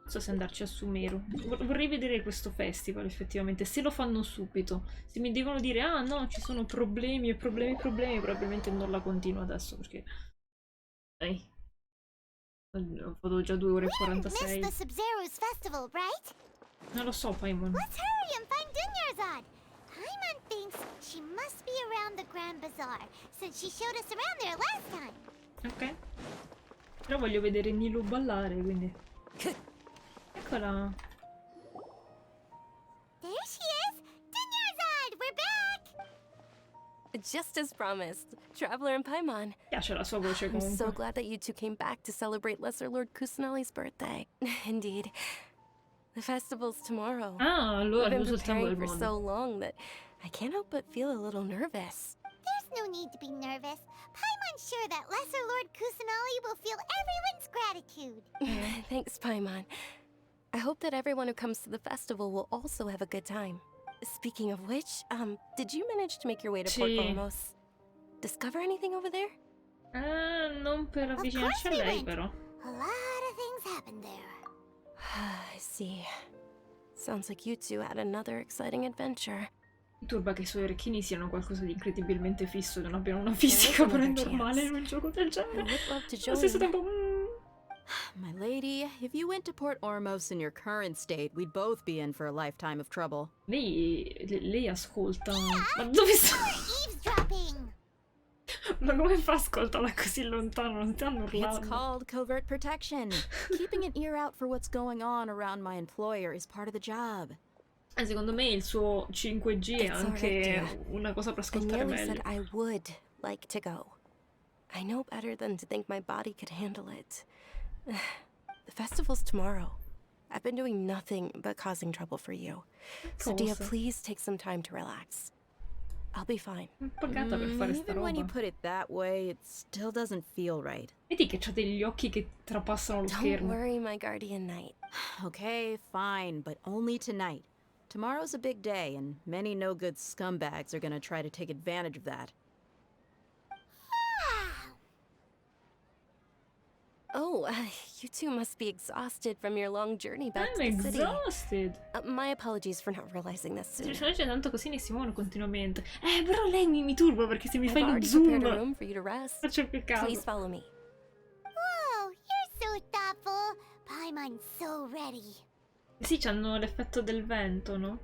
Non so se andarci a Sumeru. Vorrei vedere questo festival, effettivamente. Se lo fanno subito. Se mi devono dire, ah no, ci sono problemi, probabilmente non la continuo adesso, perché... Dai. Ho fatto già 2 ore e 46. Non lo so, Paimon. Let's hurry and find Dunyarzad. Paimon thinks she must be around the Grand Bazaar, since she showed us around there last time. Ok. Però voglio vedere Nilu ballare, quindi... Eccola. There she is! Dunyarzad, we're back! Just as promised, Traveler and Paimon. Piace la sua voce I'm comunque. so glad that you two came back to celebrate Lesser Lord Kusanali's birthday. Indeed. The festival's tomorrow. Ah, allora I've been uso il tempo preparing del for mondo. so long that I can't help but feel a little nervous. There's no need to be nervous. Paimon's sure that Lesser Lord Kusanali will feel everyone's gratitude. Thanks, Paimon. I hope that everyone who comes to the festival will also have a good time. Speaking of which, did you manage to make your way to Port Ormos? Discover anything over there? Non per avvicinarci a lei, però. A lot of things happened there. I see. Sounds like you two had another exciting adventure. Mi turba che i suoi orecchini siano qualcosa di incredibilmente fisso e non abbiano una fisica paranormale in un gioco del genere. Allo stesso tempo... My lady, if you went to Port Ormos in your current state, we'd both be in for a lifetime of trouble. Lei ascolta... Ma dove sta? Eavesdropping! Ma come fa a ascoltarla così lontano? Non stanno It's urlando. called covert protection. Keeping an ear out for what's going on around my employer is part of the job. Secondo me il suo 5G è anche una cosa per ascoltare meglio. said I would like to go. I know better than to think my body could handle it. The festival's tomorrow. I've been doing nothing but causing trouble for you. So Dia, please take some time to relax. I'll be fine. Pagata per fare sta Even when you roba. put it that way, it still doesn't feel right. Vedi che c'ha degli occhi che trapassano lo Don't schermo. worry, my guardian knight. Okay, fine, but only tonight. Tomorrow's a big day, and many no-good scumbags are gonna try to take advantage of that. Oh, you two must be exhausted from your long journey back to the city. I'm exhausted. My apologies for not realizing this I sooner. personaggi tanto così ne si muovono continuamente. Però lei mi turba perché se mi fai I've lo already zoom prepared a room for you to rest. faccio più caso. Please follow me. Whoa, you're so thoughtful. Paimon's so ready. Sì, c'hanno l'effetto del vento, no?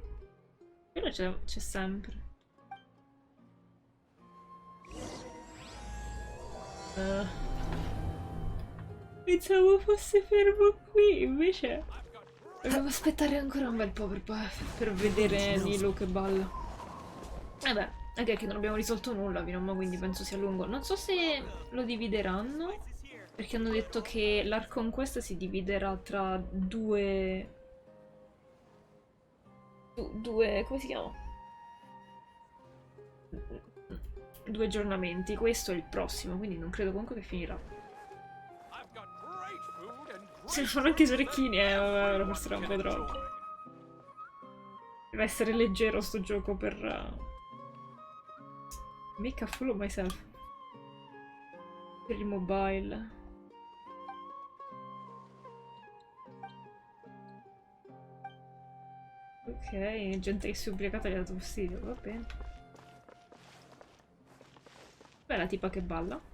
Quello c'è sempre. Pensavo fosse fermo qui, invece devo aspettare ancora un bel po' per vedere Nilo che balla. Vabbè, anche che non abbiamo risolto nulla fino a mo', quindi penso sia lungo. Non so se lo divideranno, perché hanno detto che l'Archon Quest si dividerà tra due... come si chiama? Due aggiornamenti, questo e il prossimo, quindi non credo comunque che finirà. Se fanno anche i orecchini, vabbè, forse era un po' troppo. Deve essere leggero sto gioco per... Make a fool of myself. Per il mobile. Ok, gente che si è ubriacata gli ha dato fastidio, va bene. Beh, la tipa che balla.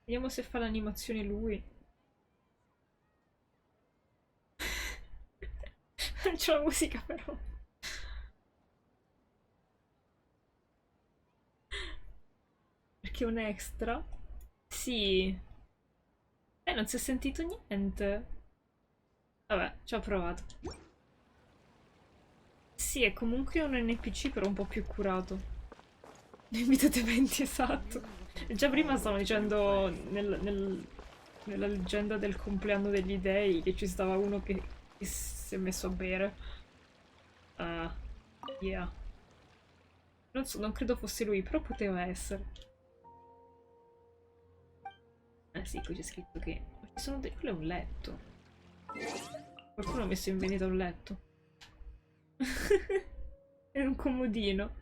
Vediamo se fa l'animazione lui. Non c'è la musica però. Perché è un extra? Sì. Non si è sentito niente. Vabbè, ci ho provato. Sì, è comunque un NPC però un po' più curato. Limited eventi, esatto. Già prima stavo dicendo nella leggenda del compleanno degli dei che ci stava uno che si è messo a bere. Yeah. Non so, non credo fosse lui, però poteva essere. Sì, qui c'è scritto che... Ci sono quello è un letto. Qualcuno ha messo in vendita un letto. È un comodino.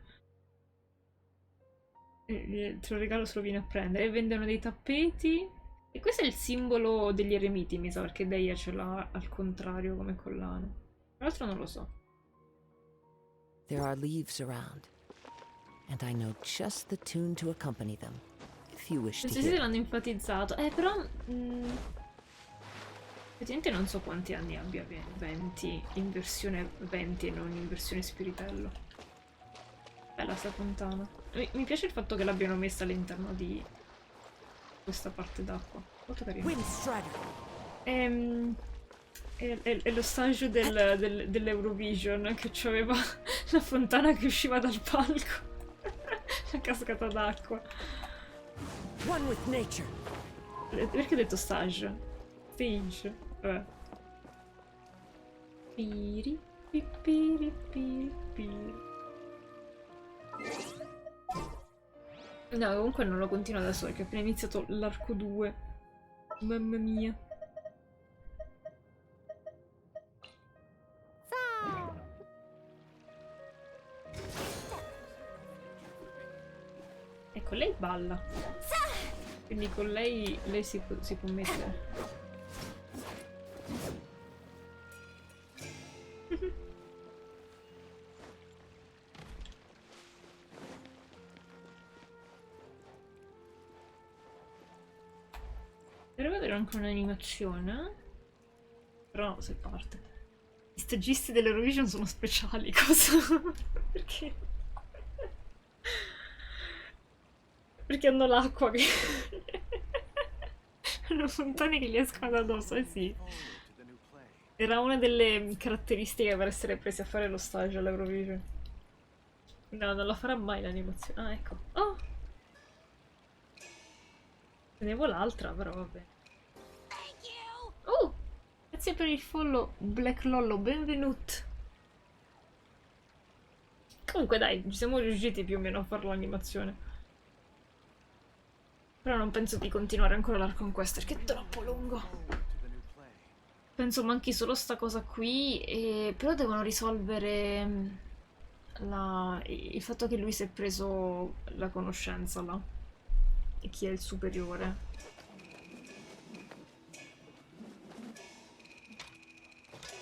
Te lo regalo se lo vieni a prendere. E vendono dei tappeti. E questo è il simbolo degli eremiti, mi sa, perché Deia ce l'ha al contrario come collana. Tra l'altro non lo so. There are leaves around, and I know just the tune to accompany them. If you wish to Penso hear. sì, l'hanno enfatizzato. Però... effettivamente non so quanti anni abbia 20 in versione 20 e non in versione spiritello. Bella sta fontana. Mi piace il fatto che l'abbiano messa all'interno di questa parte d'acqua. Molto carino. È lo stage dell'Eurovision che c'aveva la fontana che usciva dal palco. La cascata d'acqua. One with nature. Perché ho detto stage? Stage. Vabbè. Piri, piri, piri, piri. No, comunque non lo continuo adesso perché ho appena iniziato l'arco 2. Mamma mia. Ecco, lei balla. Quindi con lei si può mettere. Dovrebbe avere anche un'animazione. Però se parte. I stagisti dell'Eurovision sono speciali, cosa? Perché? Perché hanno l'acqua che... hanno fontane che gli escono da addosso, eh sì. Era una delle caratteristiche per essere presi a fare lo stage all'Eurovision. No, non la farà mai l'animazione. Ah, ecco. Oh! Tenevo l'altra, però vabbè. Oh! Grazie per il follow, Black Lollo, benvenuto. Comunque dai, ci siamo riusciti più o meno a fare l'animazione. Però non penso di continuare ancora l'Archon Quest perché è troppo lungo. Penso manchi solo sta cosa qui, però devono risolvere il fatto che lui si è preso la conoscenza là. E chi è il superiore.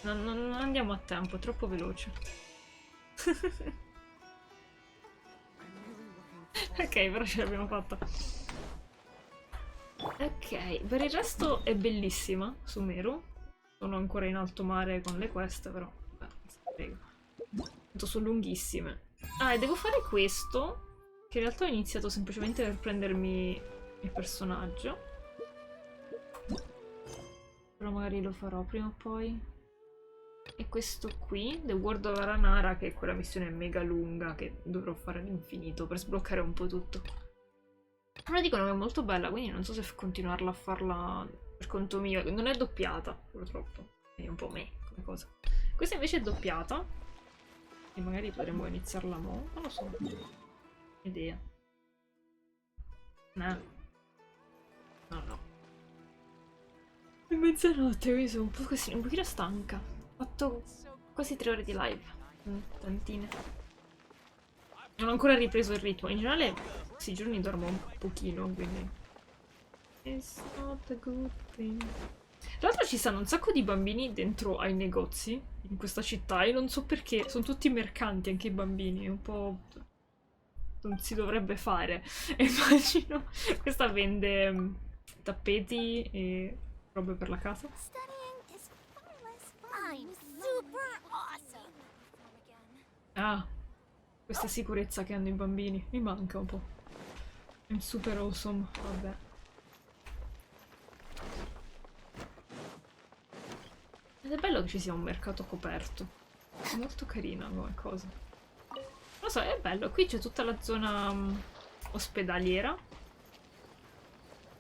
Non andiamo a tempo, è troppo veloce. Ok, però ce l'abbiamo fatta. Ok, per il resto è bellissima, Sumeru. Sono ancora in alto mare con le quest, però... Beh, spiego. Tanto sono lunghissime. Ah, e devo fare questo, che in realtà ho iniziato semplicemente per prendermi il personaggio. Però magari lo farò prima o poi. E questo qui, The World of Aranara, che è quella missione mega lunga che dovrò fare all'infinito per sbloccare un po' tutto. Però dicono che è molto bella, quindi non so se continuarla a farla per conto mio. Non è doppiata, purtroppo. È un po' me come cosa. Questa invece è doppiata. E magari potremmo iniziarla mo'. Non lo so. Idea. No. No. È mezzanotte, quindi sono un pochino stanca. Ho fatto quasi 3 ore di live. Tantine. Non ho ancora ripreso il ritmo. In generale, questi giorni dormo un pochino, quindi... It's not a good thing. Tra l'altro ci stanno un sacco di bambini dentro ai negozi in questa città e non so perché. Sono tutti mercanti, anche i bambini. Un po'... non si dovrebbe fare. E immagino... Questa vende tappeti e robe per la casa. Ah, questa sicurezza che hanno i bambini. Mi manca un po'. È super awesome, vabbè. Ed è bello che ci sia un mercato coperto. È molto carina come cosa. Non lo so, è bello. Qui c'è tutta la zona ospedaliera. A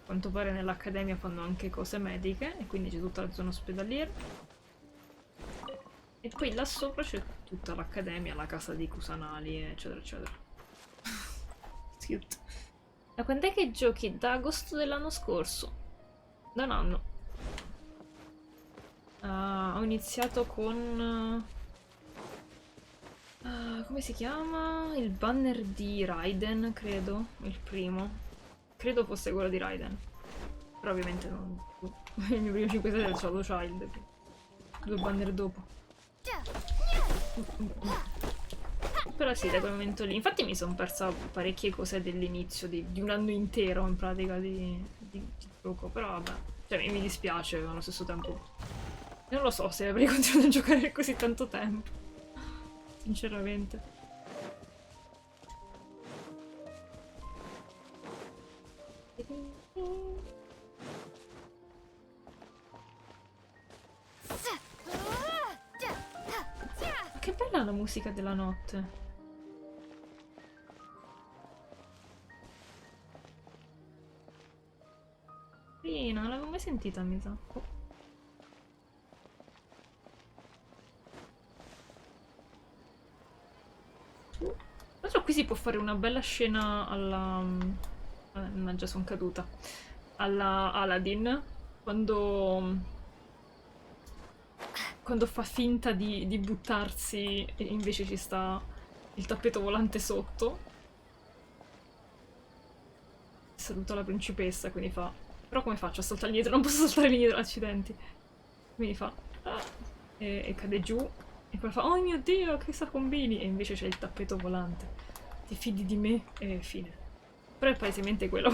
quanto pare nell'accademia fanno anche cose mediche. E quindi c'è tutta la zona ospedaliera. E poi là sopra c'è tutta l'accademia, la casa di Kusanali, eccetera, eccetera. Cute. Da quando è che giochi? Da agosto dell'anno scorso. Da un anno. Ho iniziato con... come si chiama? Il banner di Raiden, credo. Il primo. Credo fosse quello di Raiden. Però ovviamente non... Il mio primo 5 stelle è il Shadow Child. 2 banner dopo. Però sì, da quel momento lì. Infatti mi sono persa parecchie cose dell'inizio di un anno intero in pratica di gioco. Però vabbè, cioè mi dispiace allo stesso tempo. Non lo so se avrei continuato a giocare così tanto tempo. Sinceramente. Che bella la musica della notte. Sì, non l'avevo mai sentita, mi sa. Tra l'altro qui si può fare una bella scena alla... mannaggia, sono caduta. Alla Aladdin, quando fa finta di buttarsi e invece ci sta il tappeto volante sotto. Saluta la principessa, quindi fa... Però come faccio a saltare dietro? Non posso saltare dietro, accidenti. Quindi fa... e cade giù. E poi fa, oh mio Dio, che sa combini? E invece c'è il tappeto volante. Ti fidi di me? E fine. Però è palesemente quello.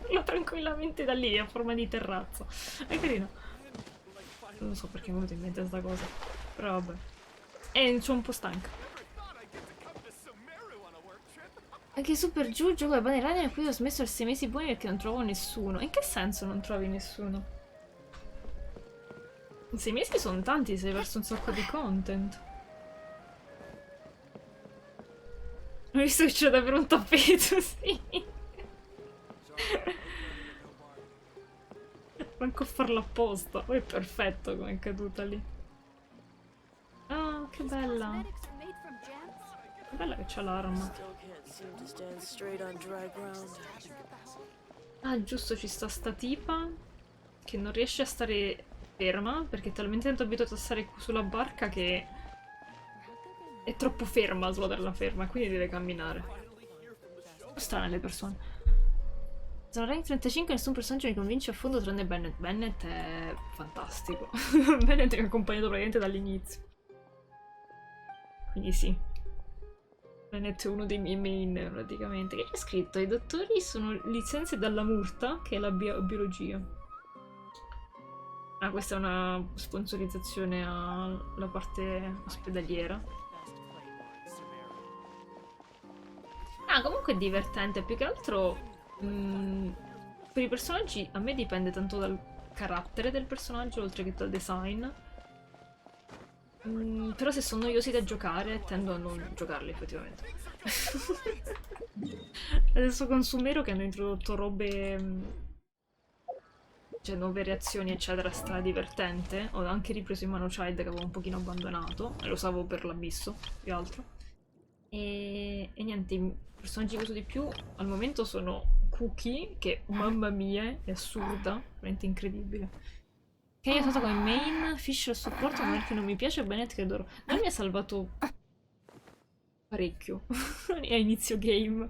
Lo tranquillamente da lì, a forma di terrazzo. È carino. Non so perché mi è venuta in mente questa cosa. Però vabbè. E sono un po' stanca. Anche Super Giù gioco a Bunny Rider e qui ho smesso il 6 mesi buoni perché non trovo nessuno. In che senso non trovi nessuno? In 6 mesi sono tanti, sei perso un sacco di content. Ho visto che c'è davvero un tappeto, sì. Manco a farlo apposta. Poi è perfetto come è caduta lì. Oh, che bella. Che bella che c'ha l'arma. Ah, giusto, ci sta sta tipa che non riesce a stare ferma perché è talmente tanto abituata a stare sulla barca che è troppo ferma sulla terraferma, quindi deve camminare. Strane le persone. Sono rank 35 e nessun personaggio mi convince a fondo tranne Bennett. Bennett è fantastico. Bennett mi ha accompagnato praticamente dall'inizio. Quindi sì. Bennett è uno dei miei main praticamente. Che c'è scritto? I dottori sono licenze dalla MURTA, che è la biologia. Ah, questa è una sponsorizzazione alla parte ospedaliera. Ah, comunque è divertente, più che altro per i personaggi a me dipende tanto dal carattere del personaggio oltre che dal design. Però se sono noiosi da giocare tendo a non giocarli effettivamente. Adesso con Sumeru che hanno introdotto robe, cioè nuove reazioni eccetera, stra divertente. Ho anche ripreso in mano Child che avevo un pochino abbandonato e lo usavo per l'abisso più altro. E niente, i personaggi che uso di più al momento sono Cookie, che mamma mia è assurda, veramente incredibile. Che è stata come main, Fish al supporto, ma perché non mi piace Bennett che adoro. Non mi ha salvato parecchio a inizio game.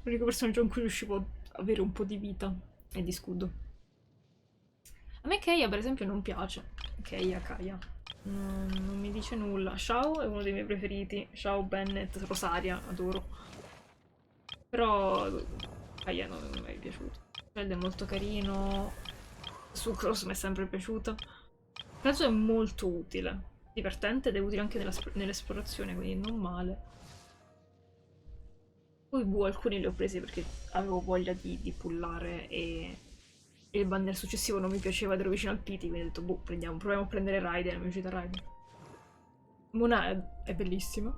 L'unico personaggio in cui riuscivo ad avere un po' di vita e di scudo. A me Keia per esempio non piace. Kaya. Non mi dice nulla. Shao è uno dei miei preferiti. Shao, Bennett, Rosaria, adoro. Però Kaya non mi è mai piaciuto. Child è molto carino. Sucrose mi è sempre piaciuta. Caso è molto utile. Divertente ed è utile anche nell'esplorazione, quindi non male. Poi alcuni li ho presi perché avevo voglia di pullare e il banner successivo non mi piaceva ed ero vicino al pity, quindi ho detto boh, proviamo a prendere Raiden, mi è uscita Raiden. Mona è bellissima.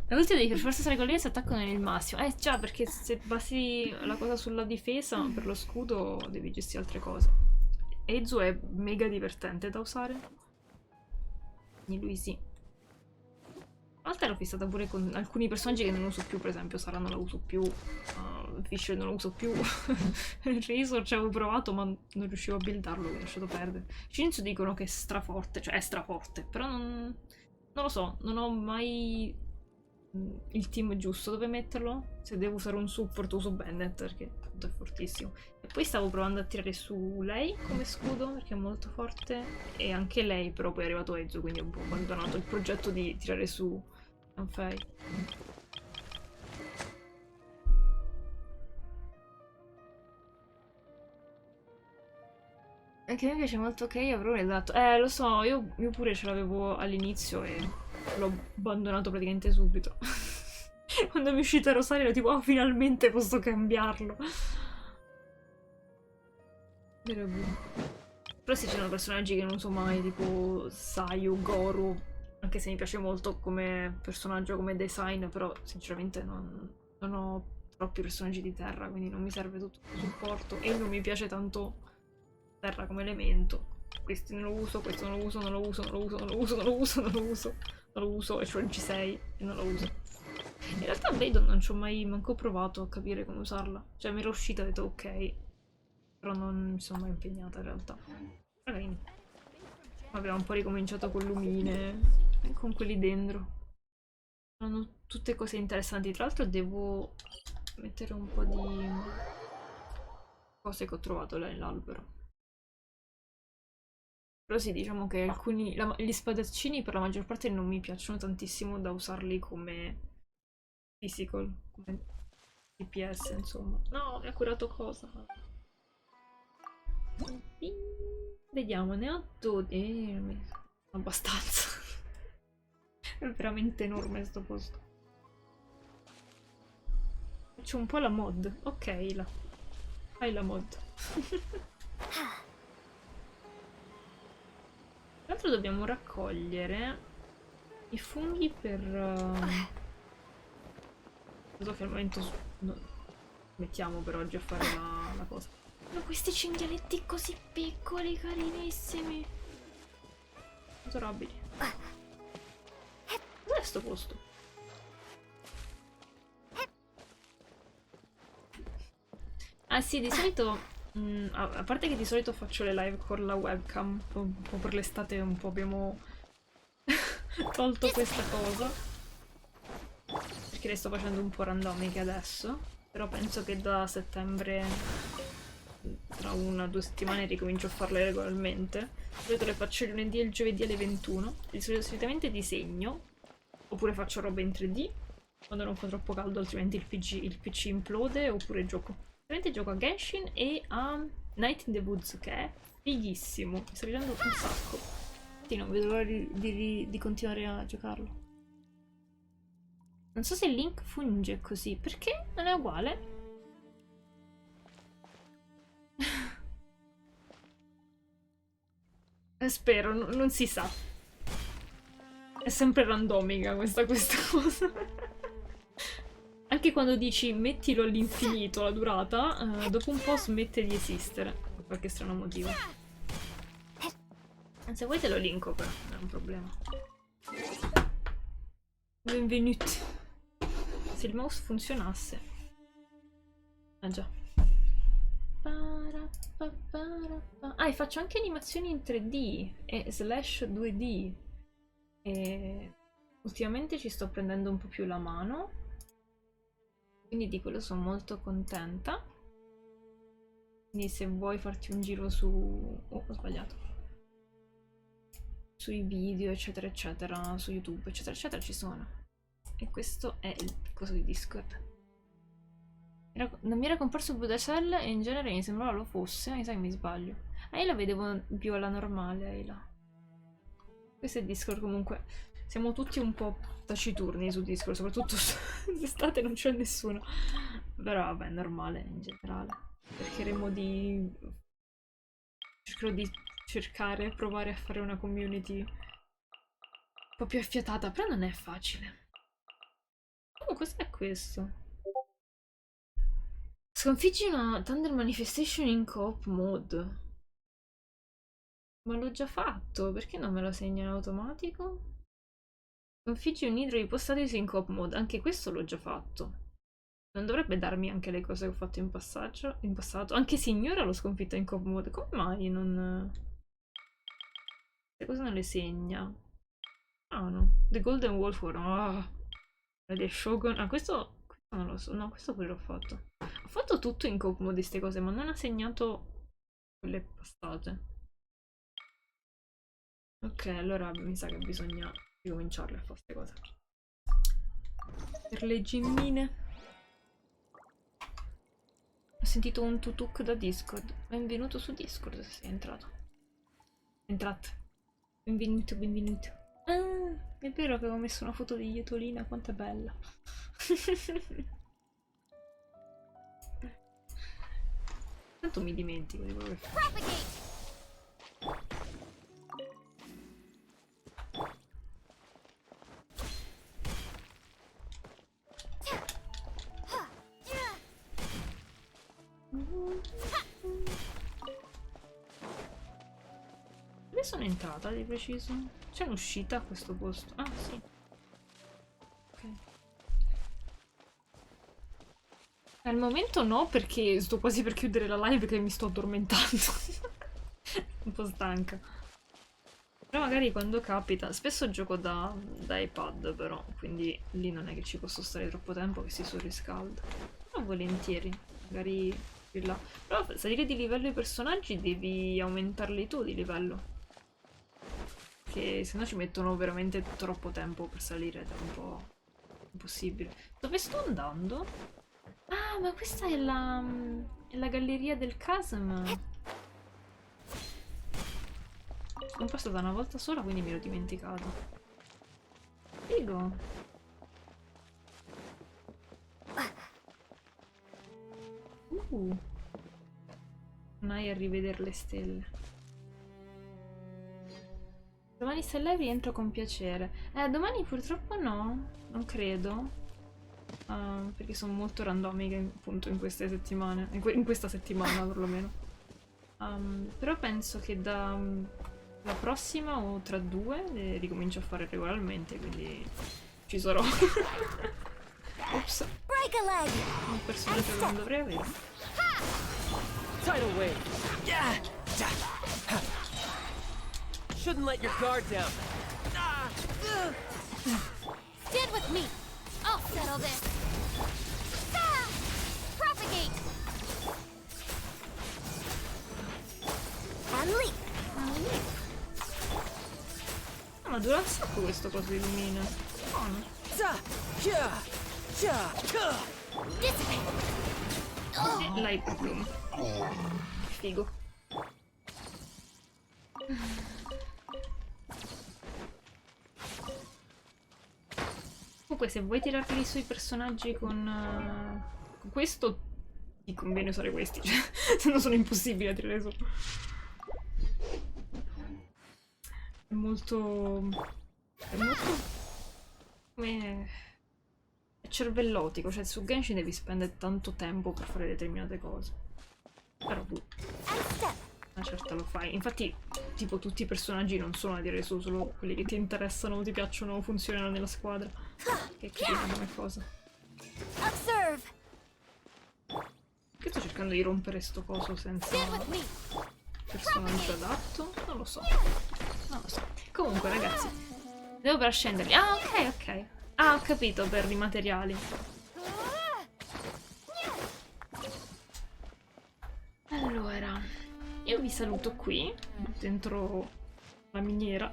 L'ultima devi per forza stare con lei se attaccano nel massimo. Già, perché se basi la cosa sulla difesa per lo scudo devi gestire altre cose. Eizu è mega divertente da usare. Quindi lui sì. A volte ero fissata pure con alcuni personaggi che non uso più, per esempio Sara non la uso più, Fisher non la uso più, Razor ci avevo provato ma non riuscivo a buildarlo, quindi ho lasciato perdere. Shinzu dicono che è straforte, cioè è straforte, però non lo so, non ho mai il team giusto dove metterlo. Se devo usare un support uso Bennett perché appunto è fortissimo. E poi stavo provando a tirare su lei come scudo perché è molto forte e anche lei, però poi è arrivato Ezio, quindi ho un po' abbandonato il progetto di tirare su Anfei. Anche a me piace molto ok, avrò esatto. Lo so, io pure ce l'avevo all'inizio e l'ho abbandonato praticamente subito. Quando mi è uscita Rosario ero tipo, oh, finalmente posso cambiarlo. Però sì, ci sono personaggi che non so mai, tipo Sayu, Goru, anche se mi piace molto come personaggio, come design, però sinceramente non ho troppi personaggi di terra, quindi non mi serve tutto il supporto e non mi piace tanto terra come elemento. Questi non lo uso, questo non lo uso, non lo uso, non lo uso, non lo uso, non lo uso, non lo uso, non lo uso, e c'ho il G6 e non lo uso. In realtà Veidon non ci ho mai manco provato a capire come usarla. Cioè mi era uscita e ho detto ok, però non mi sono mai impegnata in realtà. Magari abbiamo un po' ricominciato con Lumine e con quelli dentro. Sono tutte cose interessanti. Tra l'altro devo mettere un po' di cose che ho trovato là nell'albero. Però sì, diciamo che gli spadaccini per la maggior parte non mi piacciono tantissimo da usarli come physical, come DPS, insomma. No, mi ha curato cosa? Vediamo, ne ho 12. Abbastanza. È veramente enorme sto posto. Faccio un po' la mod. Ok, la. Fai la mod. Tra l'altro dobbiamo raccogliere i funghi per... so che al momento mettiamo per oggi a fare la cosa. Ma questi cinghialetti così piccoli, carinissimi. Adorabili. Dov'è sto posto? Ah sì, di solito, a parte che di solito faccio le live con la webcam, un po' per l'estate un po' abbiamo tolto questa cosa, perché le sto facendo un po' randomiche adesso, però penso che da settembre, tra 1 o 2 settimane, ricomincio a farle regolarmente. Di solito le faccio il lunedì e il giovedì alle 21, solitamente disegno, oppure faccio roba in 3D, quando non fa troppo caldo, altrimenti il PC implode, oppure gioco. Ovviamente gioco a Genshin e a Night in the Woods, che è fighissimo. Mi sto ridendo un sacco. Sì, non vedo l'ora di continuare a giocarlo. Non so se Link funge così, perché non è uguale. Spero, non si sa. È sempre randomica questa cosa. Anche quando dici mettilo all'infinito la durata, dopo un po' smette di esistere, per qualche strano motivo. Se vuoi te lo linko però, non è un problema. Benvenuti. Se il mouse funzionasse. Ah già. Ah, e faccio anche animazioni in 3D e slash 2D. E ultimamente ci sto prendendo un po' più la mano. Quindi di quello sono molto contenta. Quindi se vuoi farti un giro su... Oh, ho sbagliato. Sui video, eccetera, eccetera, su YouTube, eccetera, eccetera, ci sono. E questo è il coso di Discord. Non mi era comparso Budacell e in genere mi sembrava lo fosse, mi sa che mi sbaglio. Ah, io la vedevo più alla normale, Ayla. Questo è Discord comunque. Siamo tutti un po' taciturni su Discord, soprattutto d'estate non c'è nessuno. Però vabbè, è normale in generale. Cercheremo di... Cercherò di provare a fare una community un po' più affiatata, però non è facile. Oh, cos'è questo? Sconfiggi una Thunder Manifestation in co-op mode. Ma l'ho già fatto, perché non me lo segna in automatico? Sconfiggi un idro ipostatisi in co-op mode, anche questo l'ho già fatto. Non dovrebbe darmi anche le cose che ho fatto in passato? Anche Signora l'ho sconfitta in co-op mode, come mai non... Queste cose non le segna? Ah no, The Golden Wolf War, The Shogun... Ah, questo non lo so, no, questo pure l'ho fatto. Ho fatto tutto in co-op mode di queste cose, ma non ha segnato quelle passate. Ok, allora mi sa che bisogna ricominciarle a fare queste cose. Per le gimmine. Ho sentito un tutuk da Discord. Benvenuto su Discord se sei entrato. Entrate. Benvenuto, benvenuto. Ah, è vero che avevo messo una foto di Ietolina, quanto è bella. Tanto mi dimentico di quello che faccio. Dove sono entrata di preciso? C'è un'uscita a questo posto? Ah sì. Ok. Al momento no, perché sto quasi per chiudere la live che mi sto addormentando. Un po' stanca. Però magari quando capita, spesso gioco da iPad però, quindi lì non è che ci posso stare troppo tempo che si surriscalda. Però volentieri, magari più là. Però per salire di livello i personaggi devi aumentarli tu di livello. Che se no ci mettono veramente troppo tempo per salire ed è un po' impossibile. Dove sto andando? Ah, ma questa è la galleria del Chasm. Sono passata una volta sola, quindi mi ero dimenticato. Figo. Mai a rivedere le stelle. Domani se lei rientro con piacere. Domani purtroppo no, non credo. Perché sono molto randomiche appunto in queste settimane. In questa settimana perlomeno. Però penso che da la prossima o tra 2 le ricomincio a fare regolarmente, quindi ci sarò. Ops. Un personaggio che non dovrei avere. Tidal wave. Shouldn't let your guard down. Stand with me. I'll settle this. Ah! Propagate. And leap. Ma dura un sacco questo coso di lumina. Buono. L'hai proprio. Figo. Comunque se vuoi tirarli sui personaggi con questo ti conviene usare questi, cioè, se no sono impossibili a tirare su. È molto come è cervellotico, cioè su Genshin devi spendere tanto tempo per fare determinate cose. Però tu una certa lo fai. Infatti, tipo, tutti i personaggi non sono da tirare su, solo quelli che ti interessano, ti piacciono, funzionano nella squadra. Che carina come cosa. Observe. Che sto cercando di rompere sto coso senza personaggio adatto? Non lo so. Non lo so. Comunque, ragazzi, devo per scenderli. Ah, ok, ok. Ah, ho capito, per i materiali. Allora, io vi saluto qui, dentro la miniera.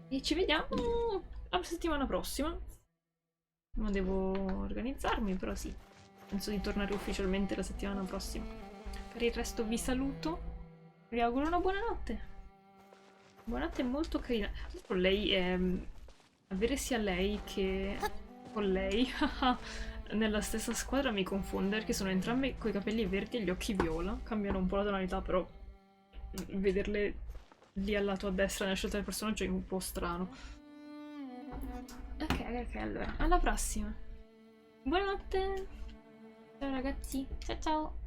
E ci vediamo la settimana prossima. Non devo organizzarmi, però sì. Penso di tornare ufficialmente la settimana prossima. Per il resto vi saluto. Vi auguro una buonanotte. Buonanotte molto carina. Con lei è... avere sia lei che con lei nella stessa squadra mi confonde, perché sono entrambe coi capelli verdi e gli occhi viola. Cambiano un po' la tonalità, però vederle lì al lato a destra nella scelta del personaggio è un po' strano. Ok, allora, alla prossima. Buonanotte. Ciao ragazzi, ciao ciao.